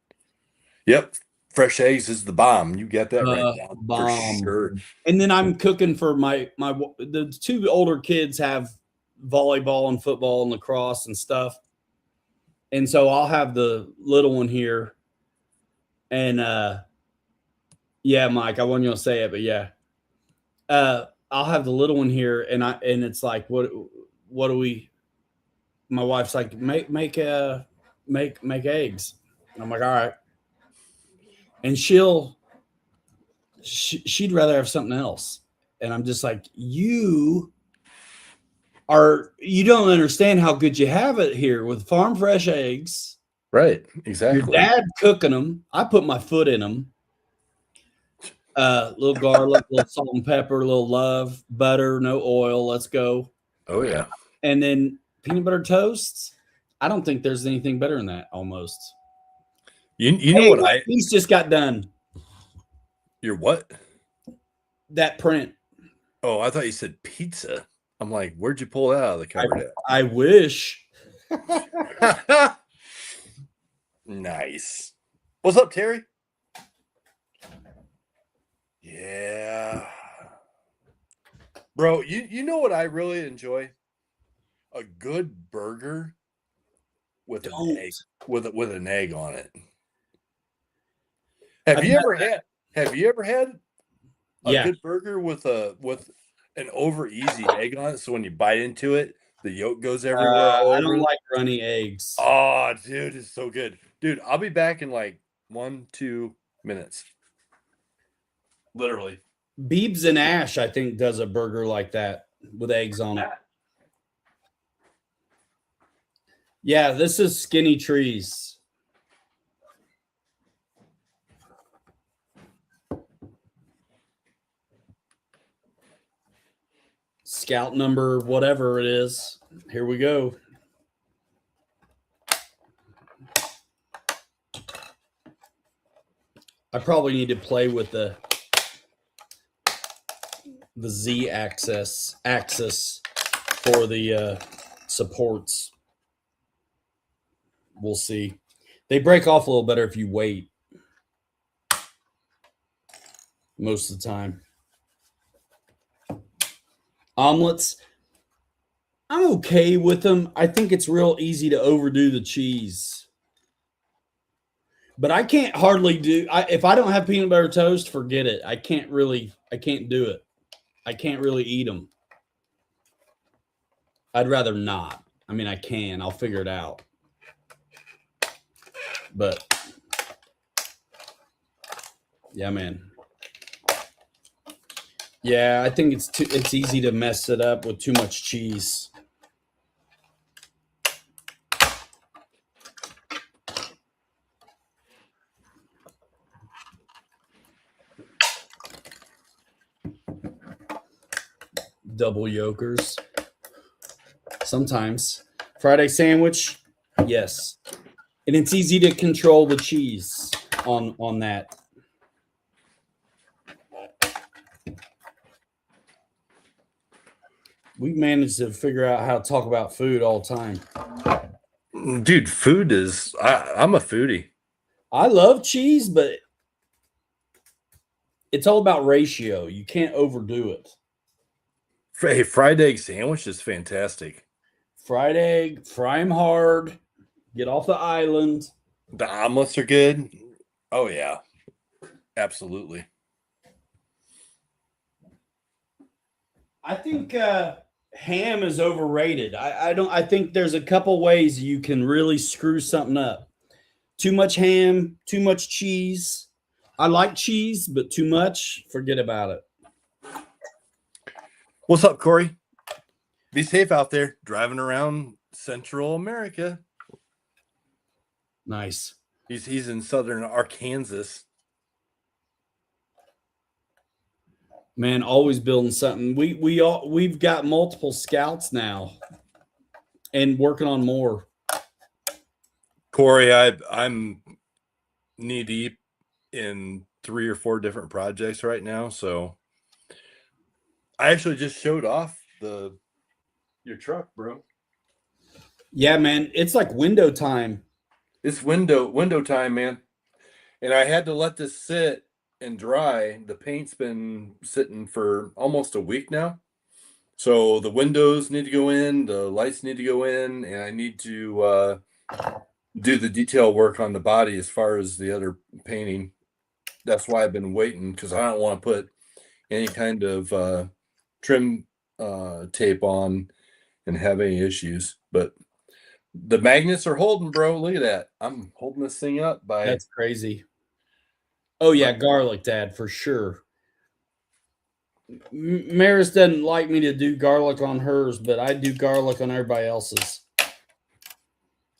Yep. Fresh eggs is the bomb. You got that right down bomb. for sure. And then I'm cooking for the two older kids have volleyball and football and lacrosse and stuff. And so I'll have the little one here. And yeah, Mike, I wasn't gonna say it, but yeah. I'll have the little one here, and it's like, what do we? My wife's like, make eggs. And I'm like, all right. And she'd rather have something else. And I'm just like, you don't understand how good you have it here with farm fresh eggs. Right. Exactly. Your dad cooking them. I put my foot in them. Little garlic, little salt and pepper, little love, butter, no oil. Let's go. Oh yeah. And then peanut butter toast. I don't think there's anything better than that. Almost. You know what He's just got done. You're what? That print. Oh, I thought you said pizza. I'm like, where'd you pull that out of the cupboard I wish. at? Nice. What's up, Terry? Yeah. Bro, you know what I really enjoy? A good burger with an egg with an egg on it. Have you ever had a Yeah. good burger with an over easy egg on it, so when you bite into it, the yolk goes everywhere? I don't like runny eggs. Oh, dude, it's so good. Dude, I'll be back in like 1-2 minutes. Literally. Beebs and Ash, I think, does a burger like that with eggs on it. Yeah, this is Skinny Trees. Scout number, whatever it is. Here we go. I probably need to play with the Z axis for the supports. We'll see. They break off a little better if you wait. Most of the time. Omelets, I'm okay with them. I think it's real easy to overdo the cheese. But I can't hardly do if I don't have peanut butter toast, forget it. I can't do it. I can't really eat them. I'd rather not. I mean, I can. I'll figure it out. But yeah, man. Yeah, I think it's easy to mess it up with too much cheese. Double yolkers. Sometimes. Friday sandwich, yes. And it's easy to control the cheese on that. We managed to figure out how to talk about food all the time. Dude, food is I'm a foodie. I love cheese, but it's all about ratio. You can't overdo it. Hey, fried egg sandwich is fantastic. Fried egg, fry them hard, get off the island. The omelets are good. Oh yeah. Absolutely. I think ham is overrated. I think there's a couple ways you can really screw something up. Too much ham, too much cheese. I like cheese, but too much, forget about it. What's up, Corey? Be safe out there driving around Central America. Nice. He's in southern Arkansas. Man, always building something. We've got multiple scouts now and working on more. Corey, I'm knee deep in 3 or 4 different projects right now. So I actually just showed off your truck, bro. Yeah, man. It's like window time. It's window time, man. And I had to let this sit and dry. The paint's been sitting for almost a week now. So the windows need to go in, the lights need to go in, and I need to do the detail work on the body as far as the other painting. That's why I've been waiting, because I don't want to put any kind of trim tape on and have any issues. But the magnets are holding, bro. Look at that. I'm holding this thing up by That's crazy. Oh yeah, garlic, Dad, for sure. Maris doesn't like me to do garlic on hers, but I do garlic on everybody else's.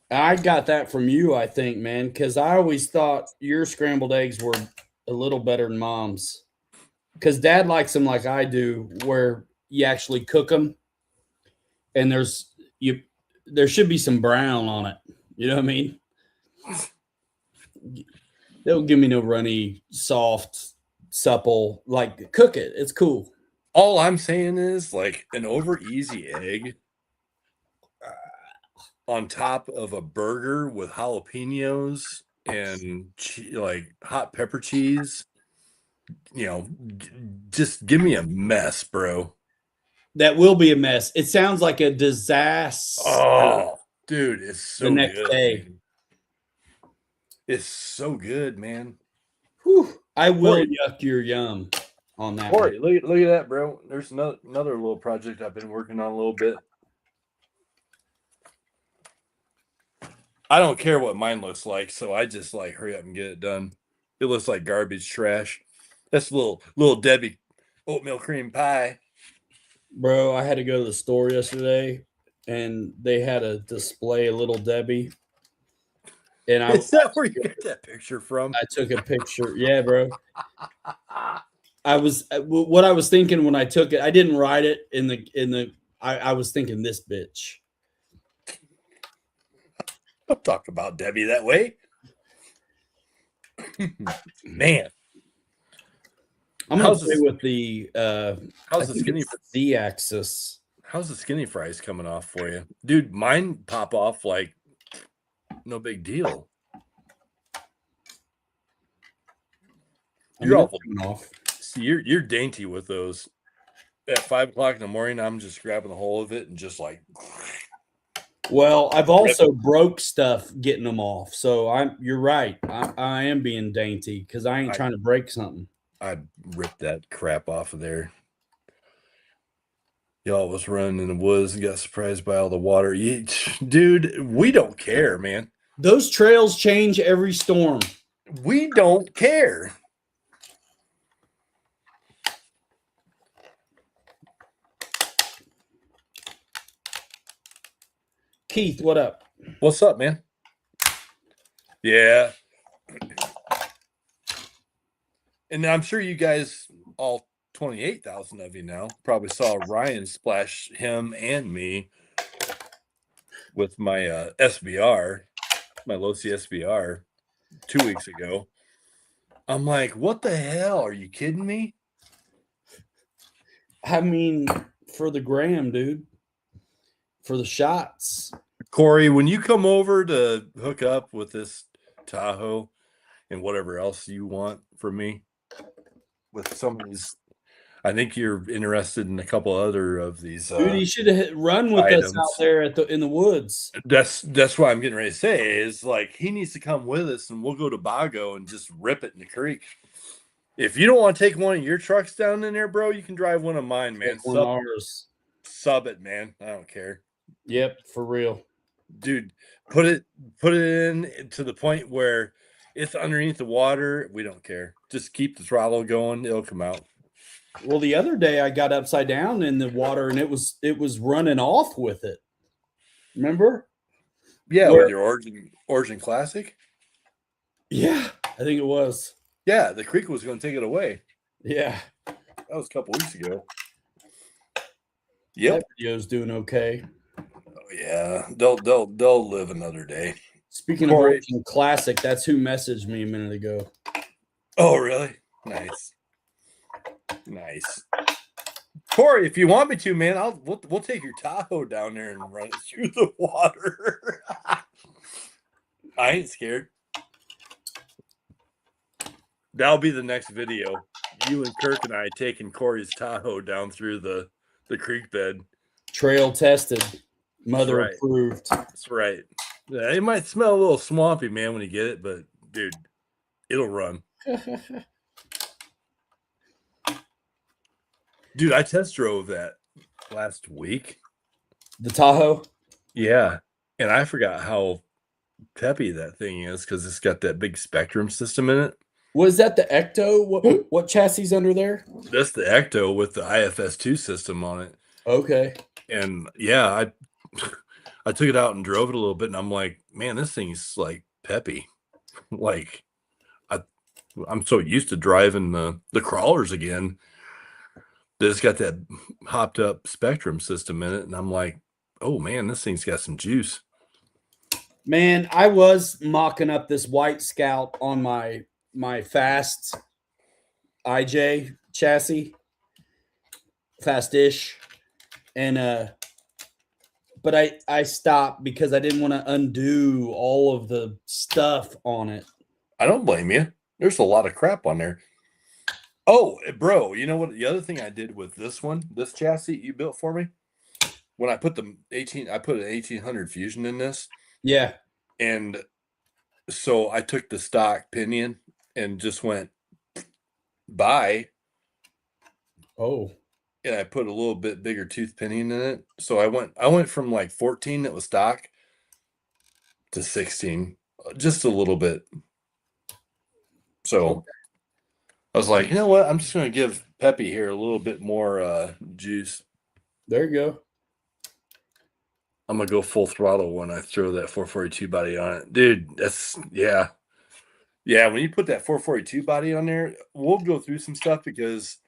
I got that from you, I think, man, because I always thought your scrambled eggs were a little better than Mom's. Because Dad likes them like I do, where you actually cook them, and there should be some brown on it. You know what I mean? Don't give me no runny, soft, supple. Like, cook it. It's cool. all I'm saying is like an over easy egg on top of a burger with jalapenos and like hot pepper cheese. You know, just give me a mess, bro. That will be a mess. It sounds like a disaster. Oh, dude, it's so The next good. day. It's so good, man. Whew. I will Corey. yuck your yum on that Corey, one. look at that, bro. There's another little project I've been working on a little bit. I don't care what mine looks like, so I just like hurry up and get it done. It looks like garbage trash. That's little Debbie oatmeal cream pie. Bro, I had to go to the store yesterday and they had a display of Little Debbie. And Is that where you got that picture from? I took a picture. Yeah, bro. What I was thinking when I took it, I didn't write it I was thinking this bitch. Don't talk about Debbie that way. Man. I'm gonna How's play this- with the How's the skinny Z-axis. How's the skinny fries coming off for you? Dude, mine pop off like no big deal. You're awful. off. See, you're dainty with those. At 5 o'clock in the morning, I'm just grabbing the whole of it and just like. Well, I've also broke stuff getting them off. So you're right. I am being dainty because I ain't trying to break something. I ripped that crap off of there. Y'all was running in the woods and got surprised by all the water. Dude, we don't care, man. Those trails change every storm. We don't care. Keith, what up? What's up, man? Yeah. And I'm sure you guys, all 28,000 of you now, probably saw Ryan splash him and me with my SBR, my Losi SBR, 2 weeks ago. I'm like, what the hell? Are you kidding me? I mean, for the gram, dude. For the shots. Corey, when you come over to hook up with this Tahoe and whatever else you want from me with some of these, I think you're interested in a couple other of these. Dude, he should have run with us items. out there in the woods. That's what I'm getting ready to say is like he needs to come with us and we'll go to Bago and just rip it in the creek. If you don't want to take one of your trucks down in there, bro, you can drive one of mine, man. One of ours. Sub it, man. I don't care. Yep, for real. Dude, put it in to the point where it's underneath the water. We don't care. Just keep the throttle going. It'll come out. Well, the other day I got upside down in the water and it was running off with it. Remember? Yeah, Where- with your Origin Classic. Yeah, I think it was. Yeah, the creek was going to take it away. Yeah. That was a couple weeks ago. Yep. That video's doing okay. Oh, yeah. They'll live another day. Speaking of Corey- Origin Classic, that's who messaged me a minute ago. Oh, really? Nice. Nice. Corey, if you want me to, man, we'll take your Tahoe down there and run it through the water. I ain't scared. That'll be the next video. You and Kirk and I taking Corey's Tahoe down through the creek bed. Trail tested, mother Right. approved. That's right. Yeah, it might smell a little swampy, man, when you get it, but dude, it'll run. Dude, I test drove that last week. The Tahoe? Yeah. And I forgot how peppy that thing is because it's got that big Spectrum system in it. Was that the Ecto? What chassis is under there? That's the Ecto with the IFS2 system on it. Okay. And yeah, I took it out and drove it a little bit and I'm like, man, this thing's like peppy. Like I'm so used to driving the crawlers again. It's got that hopped up Spectrum system in it, and I'm like, oh man, this thing's got some juice. Man, I was mocking up this White Scout on my fast IJ chassis, fast-ish, and but I stopped because I didn't want to undo all of the stuff on it. I don't blame you. There's a lot of crap on there. Oh, bro, you know what? The other thing I did with this chassis you built for me, when I put I put an 1800 Fusion in this, Yeah. and so I took the stock pinion and just went by, Oh. and I put a little bit bigger tooth pinion in it. So I went from like 14 that was stock to 16, just a little bit. So I was like, you know what? I'm just going to give Peppy here a little bit more juice. There you go. I'm going to go full throttle when I throw that 442 body on it. Dude, that's, yeah. Yeah, when you put that 442 body on there, we'll go through some stuff because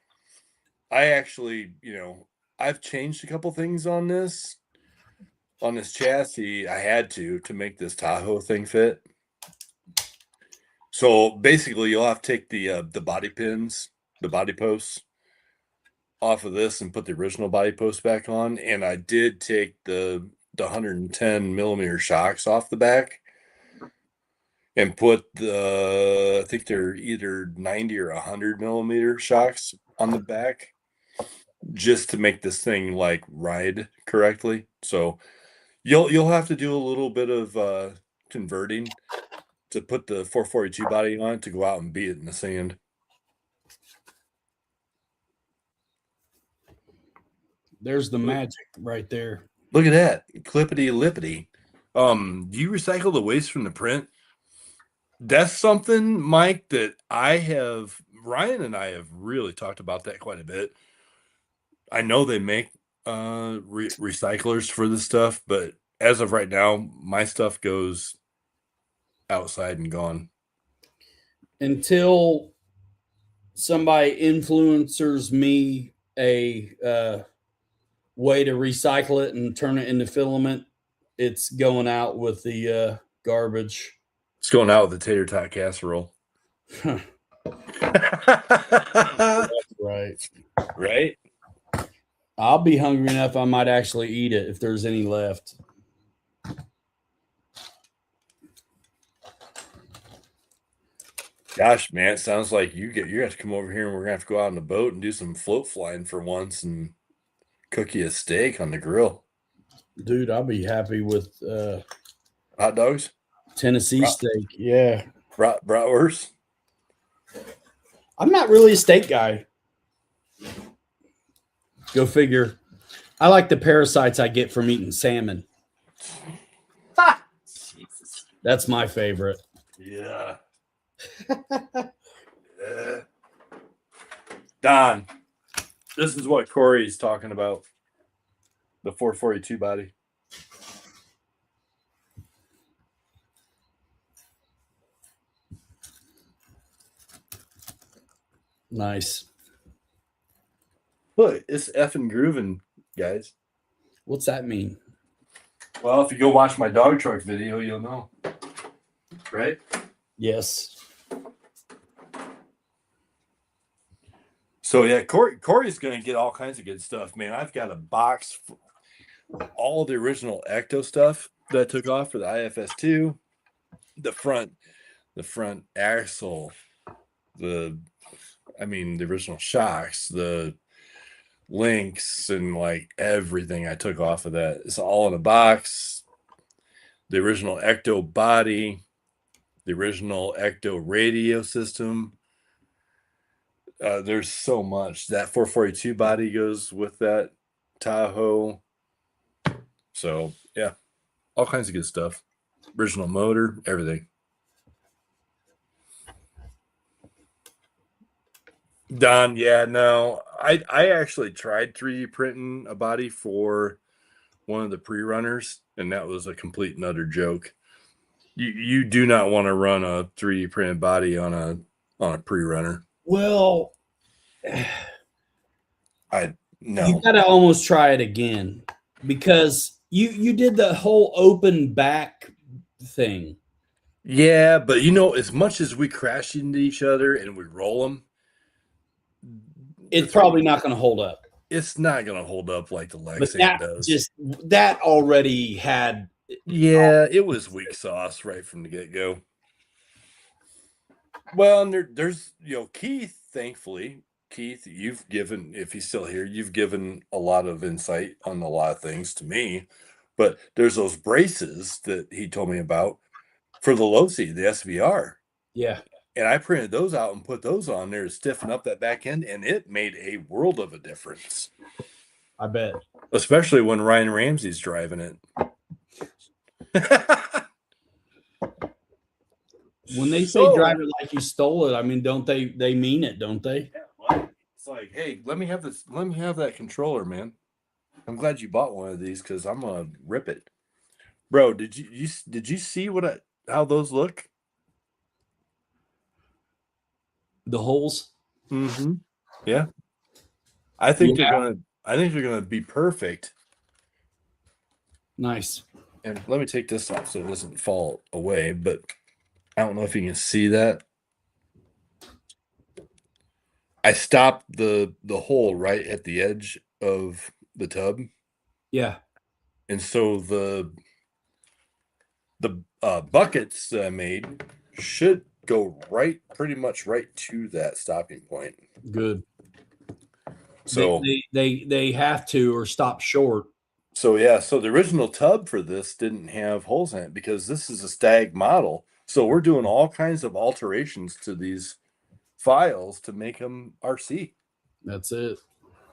I actually, I've changed a couple things on this chassis. I had to make this Tahoe thing fit. So basically, you'll have to take the body pins, the body posts off of this and put the original body post back on. And I did take the 110 millimeter shocks off the back and put I think they're either 90 or 100 millimeter shocks on the back just to make this thing like ride correctly. So you'll have to do a little bit of converting to put the 442 body on to go out and beat it in the sand. There's the magic right there. Look at that. Clippity lippity. Do you recycle the waste from the print? That's something, Mike, that Ryan and I have really talked about that quite a bit. I know they make recyclers for this stuff, but as of right now, my stuff goes outside and gone. Until somebody influencers me a way to recycle it and turn it into filament, it's going out with the garbage. It's going out with the tater tot casserole. That's right. Right? I'll be hungry enough. I might actually eat it if there's any left. Gosh, man, it sounds like you have to come over here and we're gonna have to go out on the boat and do some float flying for once and cook you a steak on the grill. Dude, I'll be happy with Hot dogs, Tennessee Brat- steak. Yeah. bratwurst. I'm not really a steak guy. Go figure. I like the parasites I get from eating salmon. Jesus. That's my favorite. Yeah. Don, this is what Corey's talking about. The 442 body. Nice. Look, it's effing grooving, guys. What's that mean? Well, if you go watch my dog truck video, you'll know. Right? Yes. So yeah, Corey's gonna get all kinds of good stuff, man. I've got a box for all the original Ecto stuff that I took off for the IFS2, the front axle, the original shocks, the links, and like everything I took off of that. It's all in a box. The original Ecto body, the original Ecto radio system. There's so much. That 442 body goes with that Tahoe. So yeah, all kinds of good stuff. Original motor, everything. Don, yeah, no, I actually tried 3D printing a body for one of the pre-runners, and that was a complete and utter joke. You do not want to run a 3D printed body on a pre-runner. Well, No. you got to almost try it again because you did the whole open back thing. Yeah, but as much as we crash into each other and we roll them, It's probably not going to hold up. It's not going to hold up like the But Lexan does. that already had. Yeah, it was weak sauce right from the get-go. Well, and there's Keith, thankfully. Keith, you've given, if he's still here, you've given a lot of insight on a lot of things to me. But there's those braces that he told me about for the Losi, the SVR. Yeah. And I printed those out and put those on there to stiffen up that back end, and it made a world of a difference. I bet. Especially when Ryan Ramsey's driving it. When they say drive it like you stole it, I mean, don't they mean it, don't they? Yeah, it's like, hey, let me have this. Let me have that controller, man. I'm glad you bought one of these because I'm gonna rip it, bro. Did you see how those look? The holes. Mm-hmm. Yeah, I think they're gonna be perfect. Nice. And let me take this off so it doesn't fall away. But I don't know if you can see that. I stopped the hole right at the edge of the tub. Yeah. And so the buckets that I made should go pretty much right to that stopping point. Good. So they have to or stop short. So yeah, so the original tub for this didn't have holes in it because this is a Stag model. So we're doing all kinds of alterations to these files to make them RC. That's it.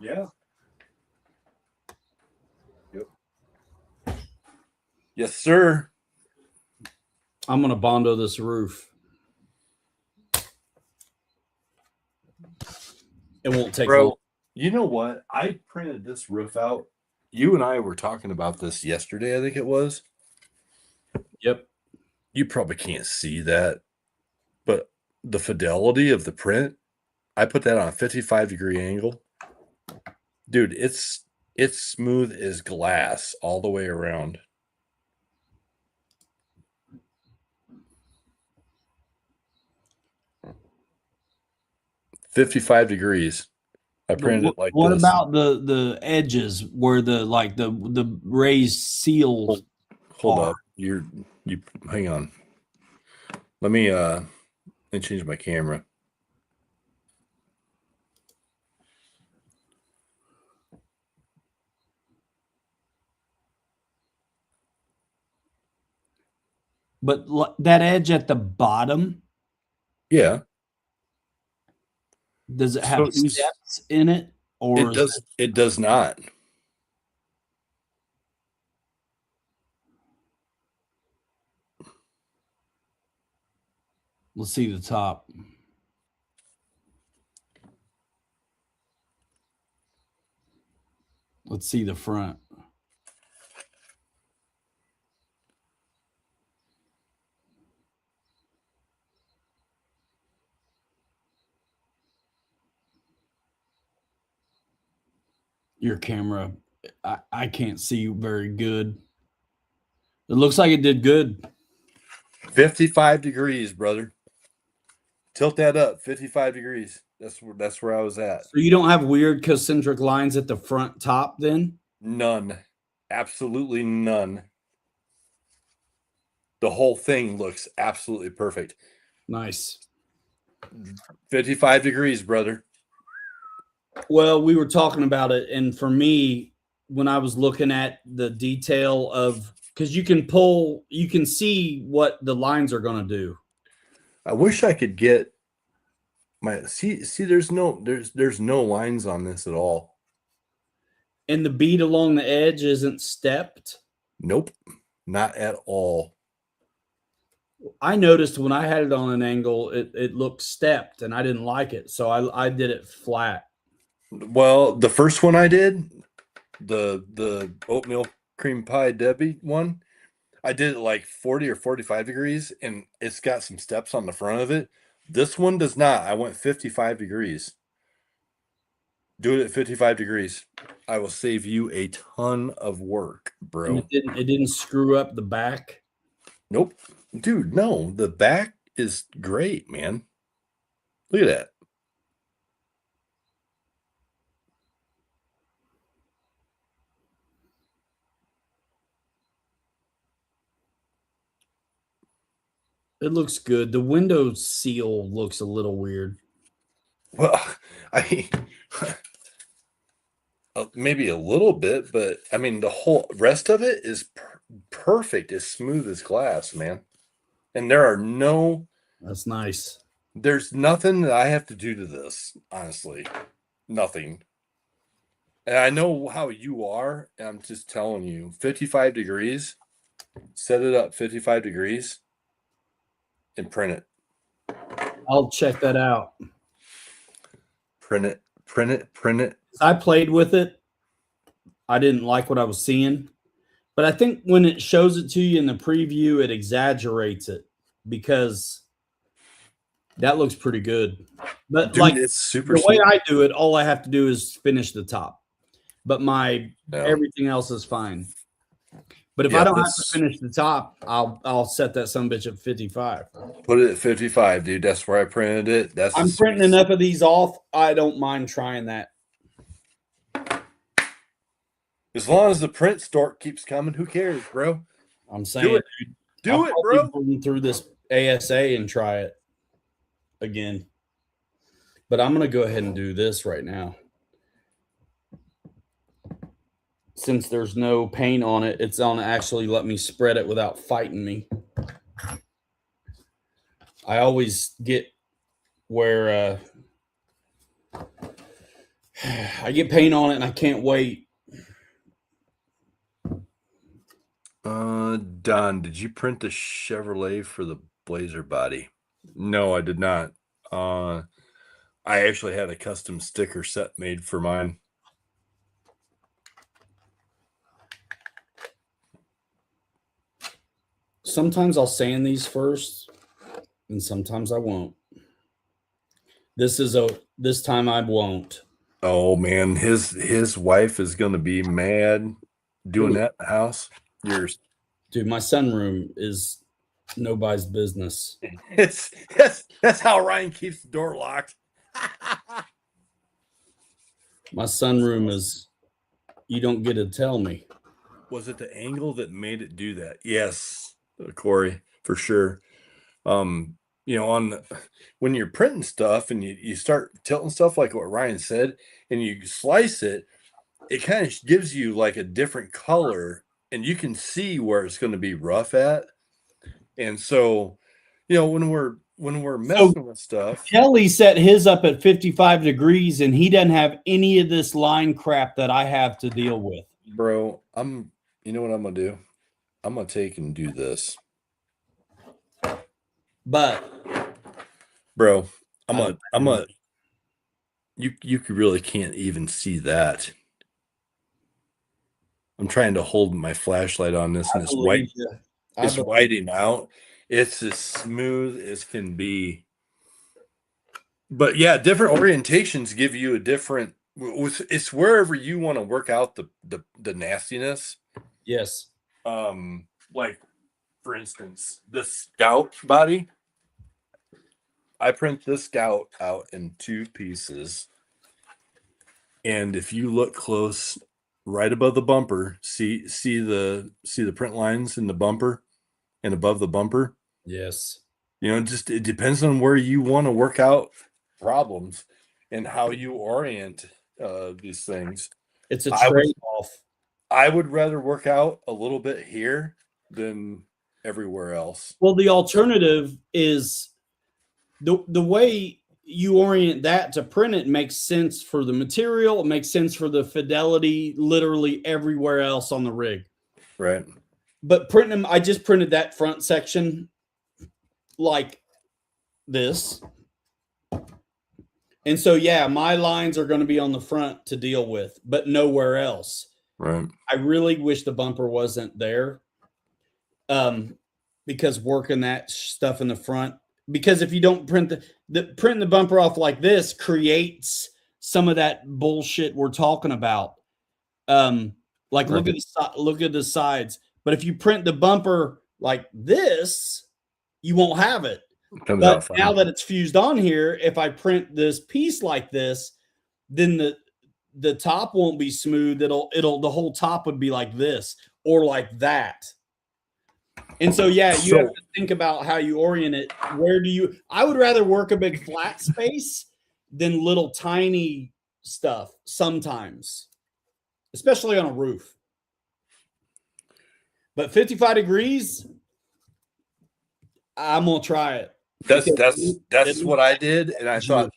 Yeah. Yep. Yes, sir. I'm gonna Bondo this roof. It won't take long. You know what? I printed this roof out. You and I were talking about this yesterday, I think it was. Yep. You probably can't see that, but the fidelity of the print, I put that on a 55-degree angle. Dude, it's smooth as glass all the way around. $55 degrees. I printed it like what this. about the edges where the raised seals? Hold are? up. You hang on. Let me change my camera. But that edge at the bottom, Yeah. does it have So- steps in it, or It does not. let's see the top. Let's see the front. Your camera, I can't see very good. It looks like it did good. 55 degrees, brother. Tilt that up. 55 degrees. That's where I was at. So you don't have weird concentric lines at the front top then? None. Absolutely none. The whole thing looks absolutely perfect. Nice. 55 degrees, brother. Well, we were talking about it, and for me, when I was looking at the detail of, because you can see what the lines are going to do. I wish I could get my see there's no lines on this at all. And the bead along the edge isn't stepped. Nope. Not at all. I noticed when I had it on an angle, it looked stepped, and I didn't like it, so I did it flat. Well, the first one I did, the oatmeal cream pie Debbie one, I did it like 40 or 45 degrees, and it's got some steps on the front of it. This one does not. I went 55 degrees. Do it at 55 degrees. I will save you a ton of work, And bro. it didn't screw up the back. Nope. Dude, no. The back is great, man. Look at that. It looks good. The window seal looks a little weird. Well, I maybe a little bit, but I mean, the whole rest of it is perfect, as smooth as glass, man. And That's nice. there's nothing that I have to do to this, honestly. Nothing. And I know how you are, and I'm just telling you, 55 degrees, set it up 55 degrees and print it. I'll check that out. Print it, print it, print it. I played with it. I didn't like what I was seeing, but I think when it shows it to you in the preview, it exaggerates it because that looks pretty good. But Dude, like it's super the way smooth. I do it, all I have to do is finish the top, but Yeah. everything else is fine. But if Yeah, I don't have to finish the top, I'll set that some bitch at 55. Put it at 55, dude. That's where I printed it. That's I'm printing enough of these off. I don't mind trying that. As long as the print stork keeps coming, who cares, bro? I'm saying, it. Do I'll it, probably bro. burn through this ASA and try it again. But I'm gonna go ahead and do this right now. Since there's no paint on it, it's on actually let me spread it without fighting me. I always get where I get paint on it and I can't wait. Don, did you print the Chevrolet for the Blazer body? No, I did not. I actually had a custom sticker set made for mine. Sometimes I'll sand these first, and sometimes I won't. This time I won't. Oh man, his wife is gonna be mad doing that in the house. Yours. Dude, my sunroom is nobody's business. That's how Ryan keeps the door locked. My sunroom is, you don't get to tell me. Was it the angle that made it do that? Yes, Corey, for sure. You know, when you're printing stuff and you start tilting stuff like what Ryan said, and you slice it, it kind of gives you like a different color, and you can see where it's going to be rough at. And so, you know, when we're messing with stuff, Kelly set his up at 55 degrees, and he doesn't have any of this line crap that I have to deal with. bro, you know what I'm gonna do? I'm gonna take and do this, But bro. You really can't even see that. I'm trying to hold my flashlight on this, and it's whiting out. It's as smooth as can be. But yeah, different orientations give you a different. It's wherever you want to work out the nastiness. yes, Like for instance, the Scout body. I print this Scout out in 2 pieces, and if you look close, right above the bumper, see the print lines in the bumper, and above the bumper. yes. You know, it depends on where you want to work out problems and how you orient these things. It's a I would- trade-off. I would rather work out a little bit here than everywhere else. Well, the alternative is the way you orient that to print it makes sense for the material. It makes sense for the fidelity, literally everywhere else on the rig. Right. But printing them, I just printed that front section like this. And so, yeah, my lines are going to be on the front to deal with, but nowhere else. Right. I really wish the bumper wasn't there. Because working that stuff in the front, because if you don't printing the bumper off like this creates some of that bullshit we're talking about. Like look at the sides. But if you print the bumper like this, you won't have it. Comes out But fine. now that it's fused on here, if I print this piece like this, then the top won't be smooth. The whole top would be like this or like that. And so, yeah, you have to think about how you orient it. I would rather work a big flat space than little tiny stuff sometimes, especially on a roof. But 55 degrees, I'm going to try it. That's what I did. And I thought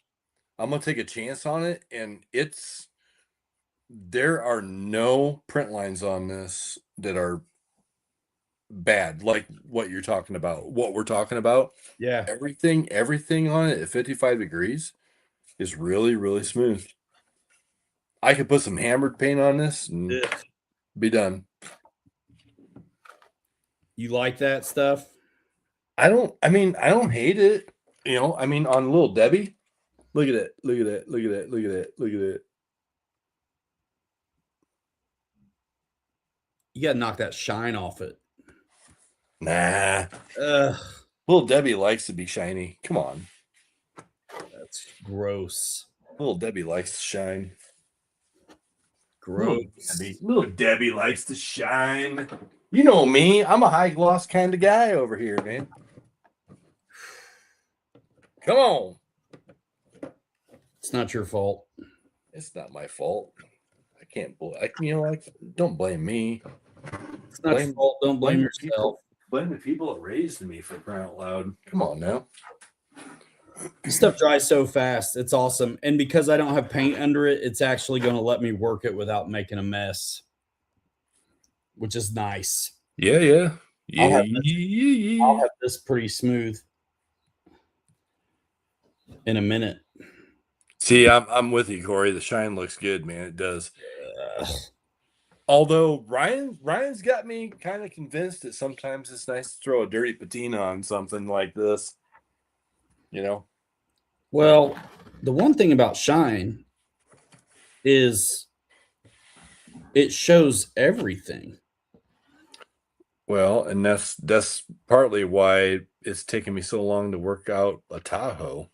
I'm going to take a chance on it. And there are no print lines on this that are bad, like what we're talking about. Yeah. Everything on it at 55 degrees is really, really smooth. I could put some hammered paint on this and be done. You like that stuff? I don't hate it. You know, I mean, on Little Debbie, look at it. You got to knock that shine off it. Nah. Little Debbie likes to be shiny. Come on. That's gross. Little Debbie likes to shine. Gross. Little Debbie likes to shine. You know me. I'm a high gloss kind of guy over here, man. Come on. It's not your fault. It's not my fault. I can't don't blame me. It's not your fault. Don't blame yourself. Blame the people that raised me for crying out loud. Come on now. This stuff dries so fast. It's awesome. And because I don't have paint under it, it's actually going to let me work it without making a mess, which is nice. Yeah. I'll have this pretty smooth in a minute. See, I'm with you, Corey. The shine looks good, man. It does. Although Ryan's got me kind of convinced that sometimes it's nice to throw a dirty patina on something like this. You know? Well, the one thing about shine is it shows everything. Well, and that's partly why it's taken me so long to work out a Tahoe.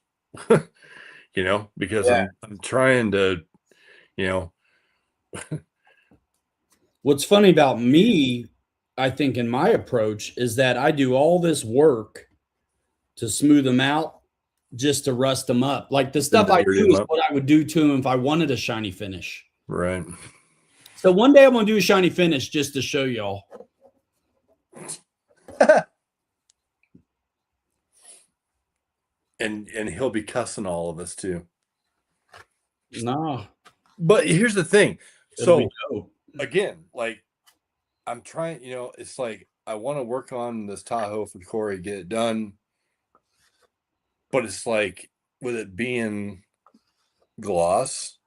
You know, because I'm trying to, you know. What's funny about me, I think, in my approach is that I do all this work to smooth them out just to rust them up. Like the stuff I dirty do them is up. what I would do to them if I wanted a shiny finish. Right. So one day I'm going to do a shiny finish just to show y'all. And he'll be cussing all of us too. Nah. But here's the thing. It'll be So dope. again, like I'm trying, you know, it's like I want to work on this Tahoe for Corey, get it done. But it's like with it being gloss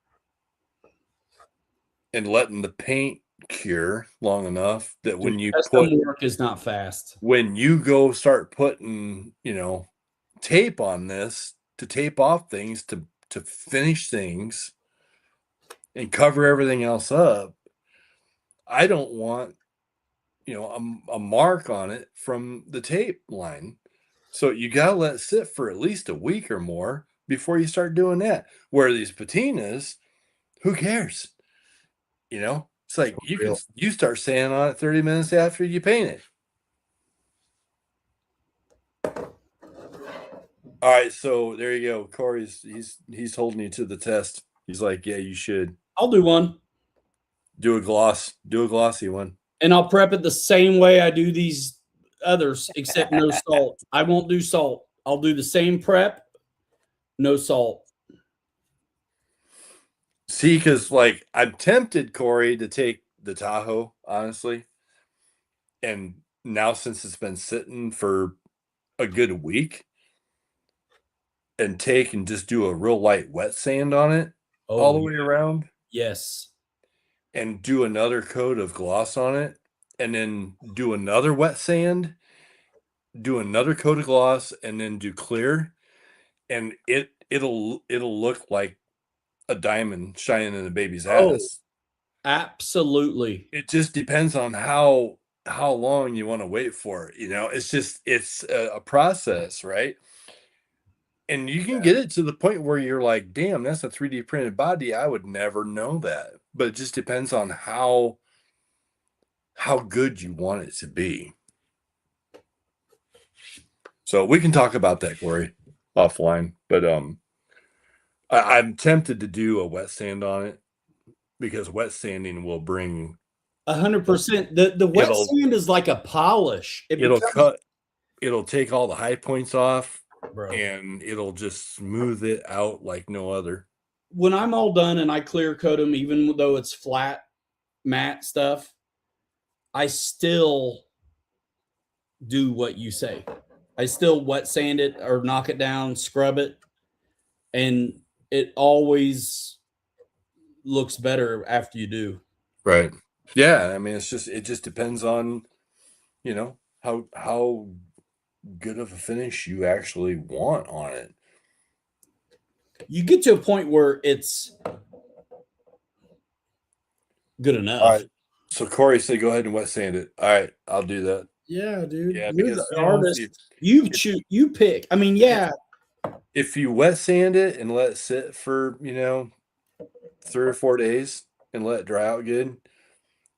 and letting the paint cure long enough that when you Custom put work is not fast. when you go start putting, you know, tape on this to tape off things to finish things and cover everything else up, I don't want, you know, a mark on it from the tape line. So you gotta let it sit for at least a week or more before you start doing that. Where these patinas, who cares? You know, it's like you start sanding on it 30 minutes after you paint it. All right, so there you go. Corey's he's holding you to the test. He's like, yeah, you should I'll do one. do a glossy one. And I'll prep it the same way I do these others, except no salt. I won't do salt. I'll do the same prep, no salt. See, because like I'm tempted, Corey, to take the Tahoe, honestly. And now since it's been sitting for a good week, and take and just do a real light wet sand on it all the way around. Yes. And do another coat of gloss on it, and then do another wet sand, do another coat of gloss, and then do clear, and it'll look like a diamond shining in a baby's ass. Absolutely. It just depends on how long you want to wait for it. You know, it's a process, right? And you can get it to the point where you're like, damn, that's a 3D printed body. I would never know that. But it just depends on how good you want it to be. So we can talk about that, Corey, offline. But I'm tempted to do a wet sand on it because wet sanding will bring 100%. The wet sand is like a polish. It'll take all the high points off. Bro. And it'll just smooth it out like no other. When I'm all done and I clear coat them, even though it's flat, matte stuff, I still do what you say. I still wet sand it or knock it down, scrub it, and it always looks better after you do. Right. Yeah. I mean, it just depends on, you know, how good of a finish you actually want on it. You get to a point where it's good enough. All right. So Corey said, go ahead and wet sand it. All right. I'll do that. Yeah, dude. Yeah, You're because the artist. You pick. I mean, yeah. If you wet sand it and let it sit for, you know, 3 or 4 days and let it dry out good,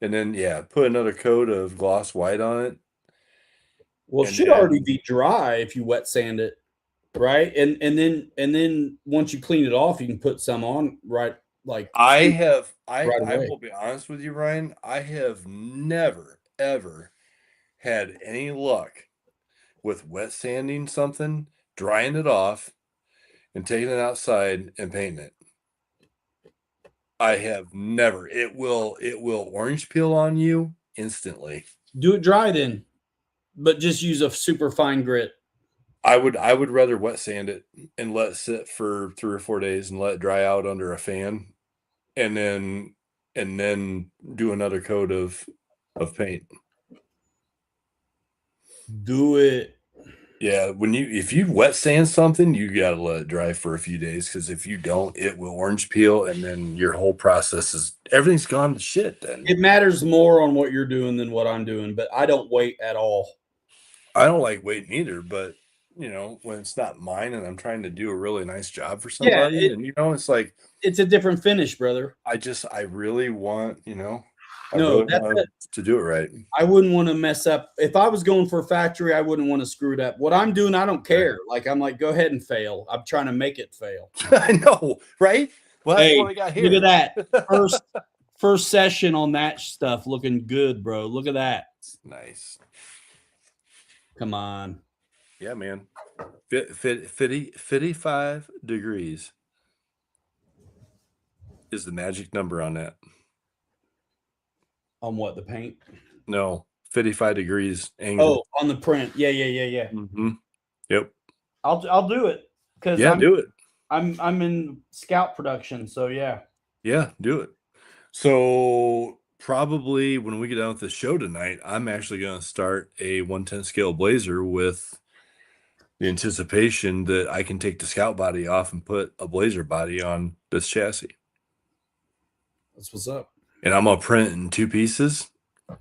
and then put another coat of gloss white on it. Well, it should already be dry if you wet sand it, right? And then once you clean it off, you can put some on, right? Like I will be honest with you, Ryan. I have never ever had any luck with wet sanding something, drying it off, and taking it outside and painting it. I have never. It will orange peel on you instantly. Do it dry then. But just use a super fine grit. I would rather wet sand it and let it sit for 3 or 4 days and let it dry out under a fan, and then do another coat of paint. Do it. Yeah, if you wet sand something, you gotta let it dry for a few days, because if you don't, it will orange peel, and then your whole process everything's gone to shit. Then it matters more on what you're doing than what I'm doing, but I don't wait at all. I don't like waiting either, but you know, when it's not mine and I'm trying to do a really nice job for Yeah, somebody. And, you know, it's like, it's a different finish, brother. I really want, you know, I No, really that's want it. to do it right. I wouldn't want to mess up. If I was going for a factory, I wouldn't want to screw it up. What I'm doing, I don't care. Like, I'm like, go ahead and fail. I'm trying to make it fail. I know, right? Well, that's Hey, what I got here. look at that. First session on that stuff looking good, bro. Look at that. Nice. Come on. Yeah, man. 55 degrees is the magic number on that. On what, the paint? No, 55 degrees angle. Oh, on the print. Yeah. Mm-hmm. Yep. I'll do it because Yeah, do it. I'm in scout production, so yeah. Yeah, do it. So probably when we get done with the show tonight, I'm actually going to start a 110 scale blazer with the anticipation that I can take the scout body off and put a blazer body on this chassis. That's what's up. And I'm going to print it in 2 pieces. And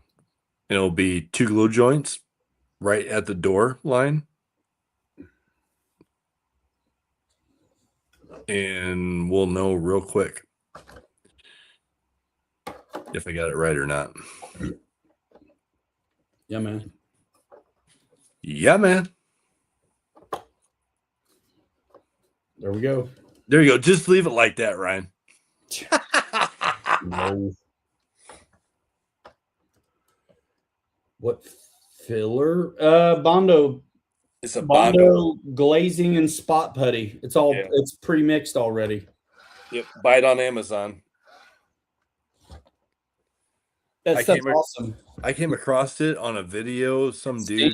it'll be 2 glow joints right at the door line. And we'll know real quick if I got it right or not. Yeah, man. Yeah, man. There we go. There you go. Just leave it like that, Ryan. No. What filler? Bondo. It's a Bondo glazing and spot putty. It's all Yeah. it's pre-mixed already. Yep. Buy it on Amazon. That's I can't awesome. I came across it on a video. Some dude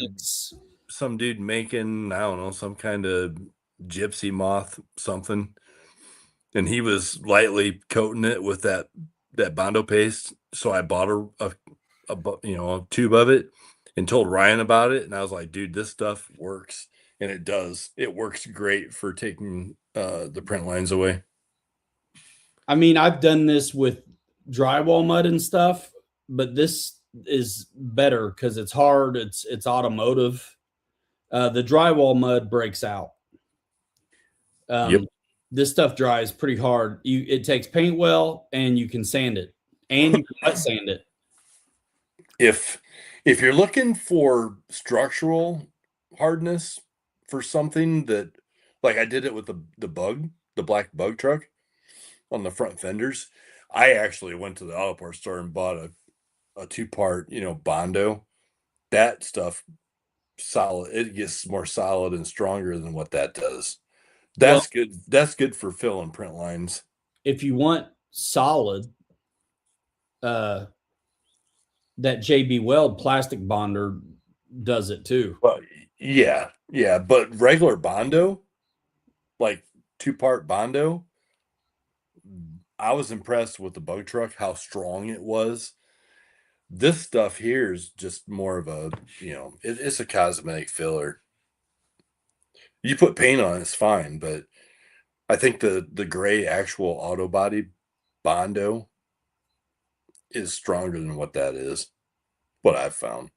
Stinks. making, I don't know, some kind of gypsy moth something. And he was lightly coating it with that Bondo paste. So I bought a tube of it and told Ryan about it. And I was like, dude, this stuff works. And it does. It works great for taking the print lines away. I mean, I've done this with drywall mud and stuff, but this is better because it's hard. It's automotive. The drywall mud breaks out. Yep. This stuff dries pretty hard. It takes paint well, and you can sand it, and you can wet sand it. If you're looking for structural hardness for something that, like I did it with the black bug truck on the front fenders, I actually went to the auto parts store and bought a 2-part, Bondo. That stuff solid. It gets more solid and stronger than what that does. That's good. That's good for fill and print lines. If you want solid, that JB Weld plastic bonder does it too. Well, yeah, but regular Bondo, like 2-part Bondo, I was impressed with the bug truck, how strong it was. This stuff here is just more of a, it's a cosmetic filler. You put paint on it, it's fine, but I think the gray actual auto body Bondo is stronger than what that is. What I've found.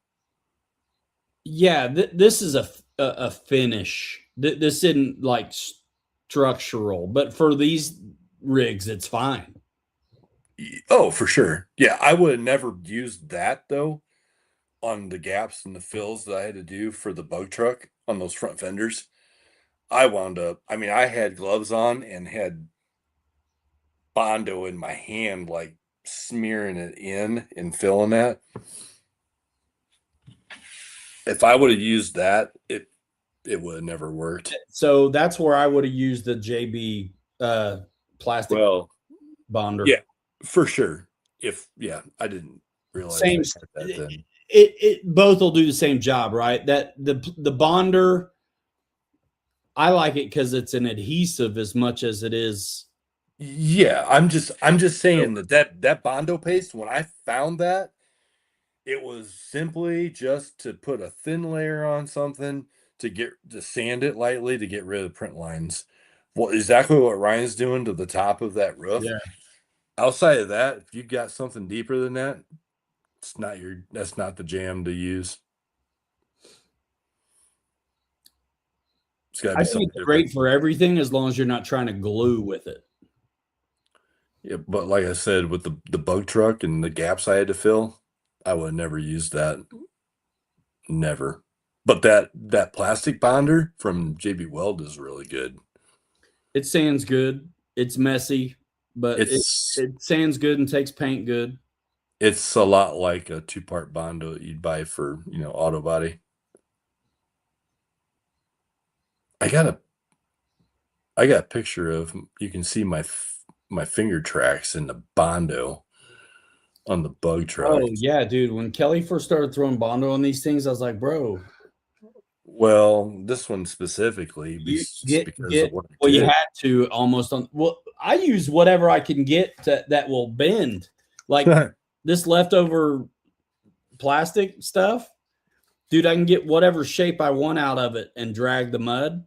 Yeah, this is a finish. This isn't like structural, but for these rigs, it's fine. Oh, for sure. Yeah, I would have never used that though on the gaps and the fills that I had to do for the bug truck on those front fenders. I had gloves on and had Bondo in my hand, like smearing it in and filling that. If I would have used that, it would have never worked. So that's where I would have used the JB plastic bonder. Yeah, for sure. I didn't realize Same. that then. It both will do the same job, right? That the bonder, I like it because it's an adhesive as much as it is. Yeah, I'm just saying that Bondo paste, when I found that, it was simply just to put a thin layer on something to sand it lightly to get rid of the print lines. Well, exactly what Ryan's doing to the top of that roof. Yeah. Outside of that, if you've got something deeper than that, that's not the jam to use. It's got to I be think something it's different. great for everything as long as you're not trying to glue with it. Yeah, but like I said, with the bug truck and the gaps I had to fill, I would have never used that. Never. But that plastic bonder from JB Weld is really good. It sands good. It's messy, but It's it sands good and takes paint good. it's a lot like a 2-part Bondo that you'd buy for, auto body. I got a picture of, you can see my finger tracks in the Bondo on the bug truck. Oh yeah, dude. When Kelly first started throwing Bondo on these things, I was like, bro, Well, this one specifically, you just because of what I well, you did. had to almost on. Well, I use whatever I can get that will bend, like this leftover plastic stuff, dude. I can get whatever shape I want out of it and drag the mud.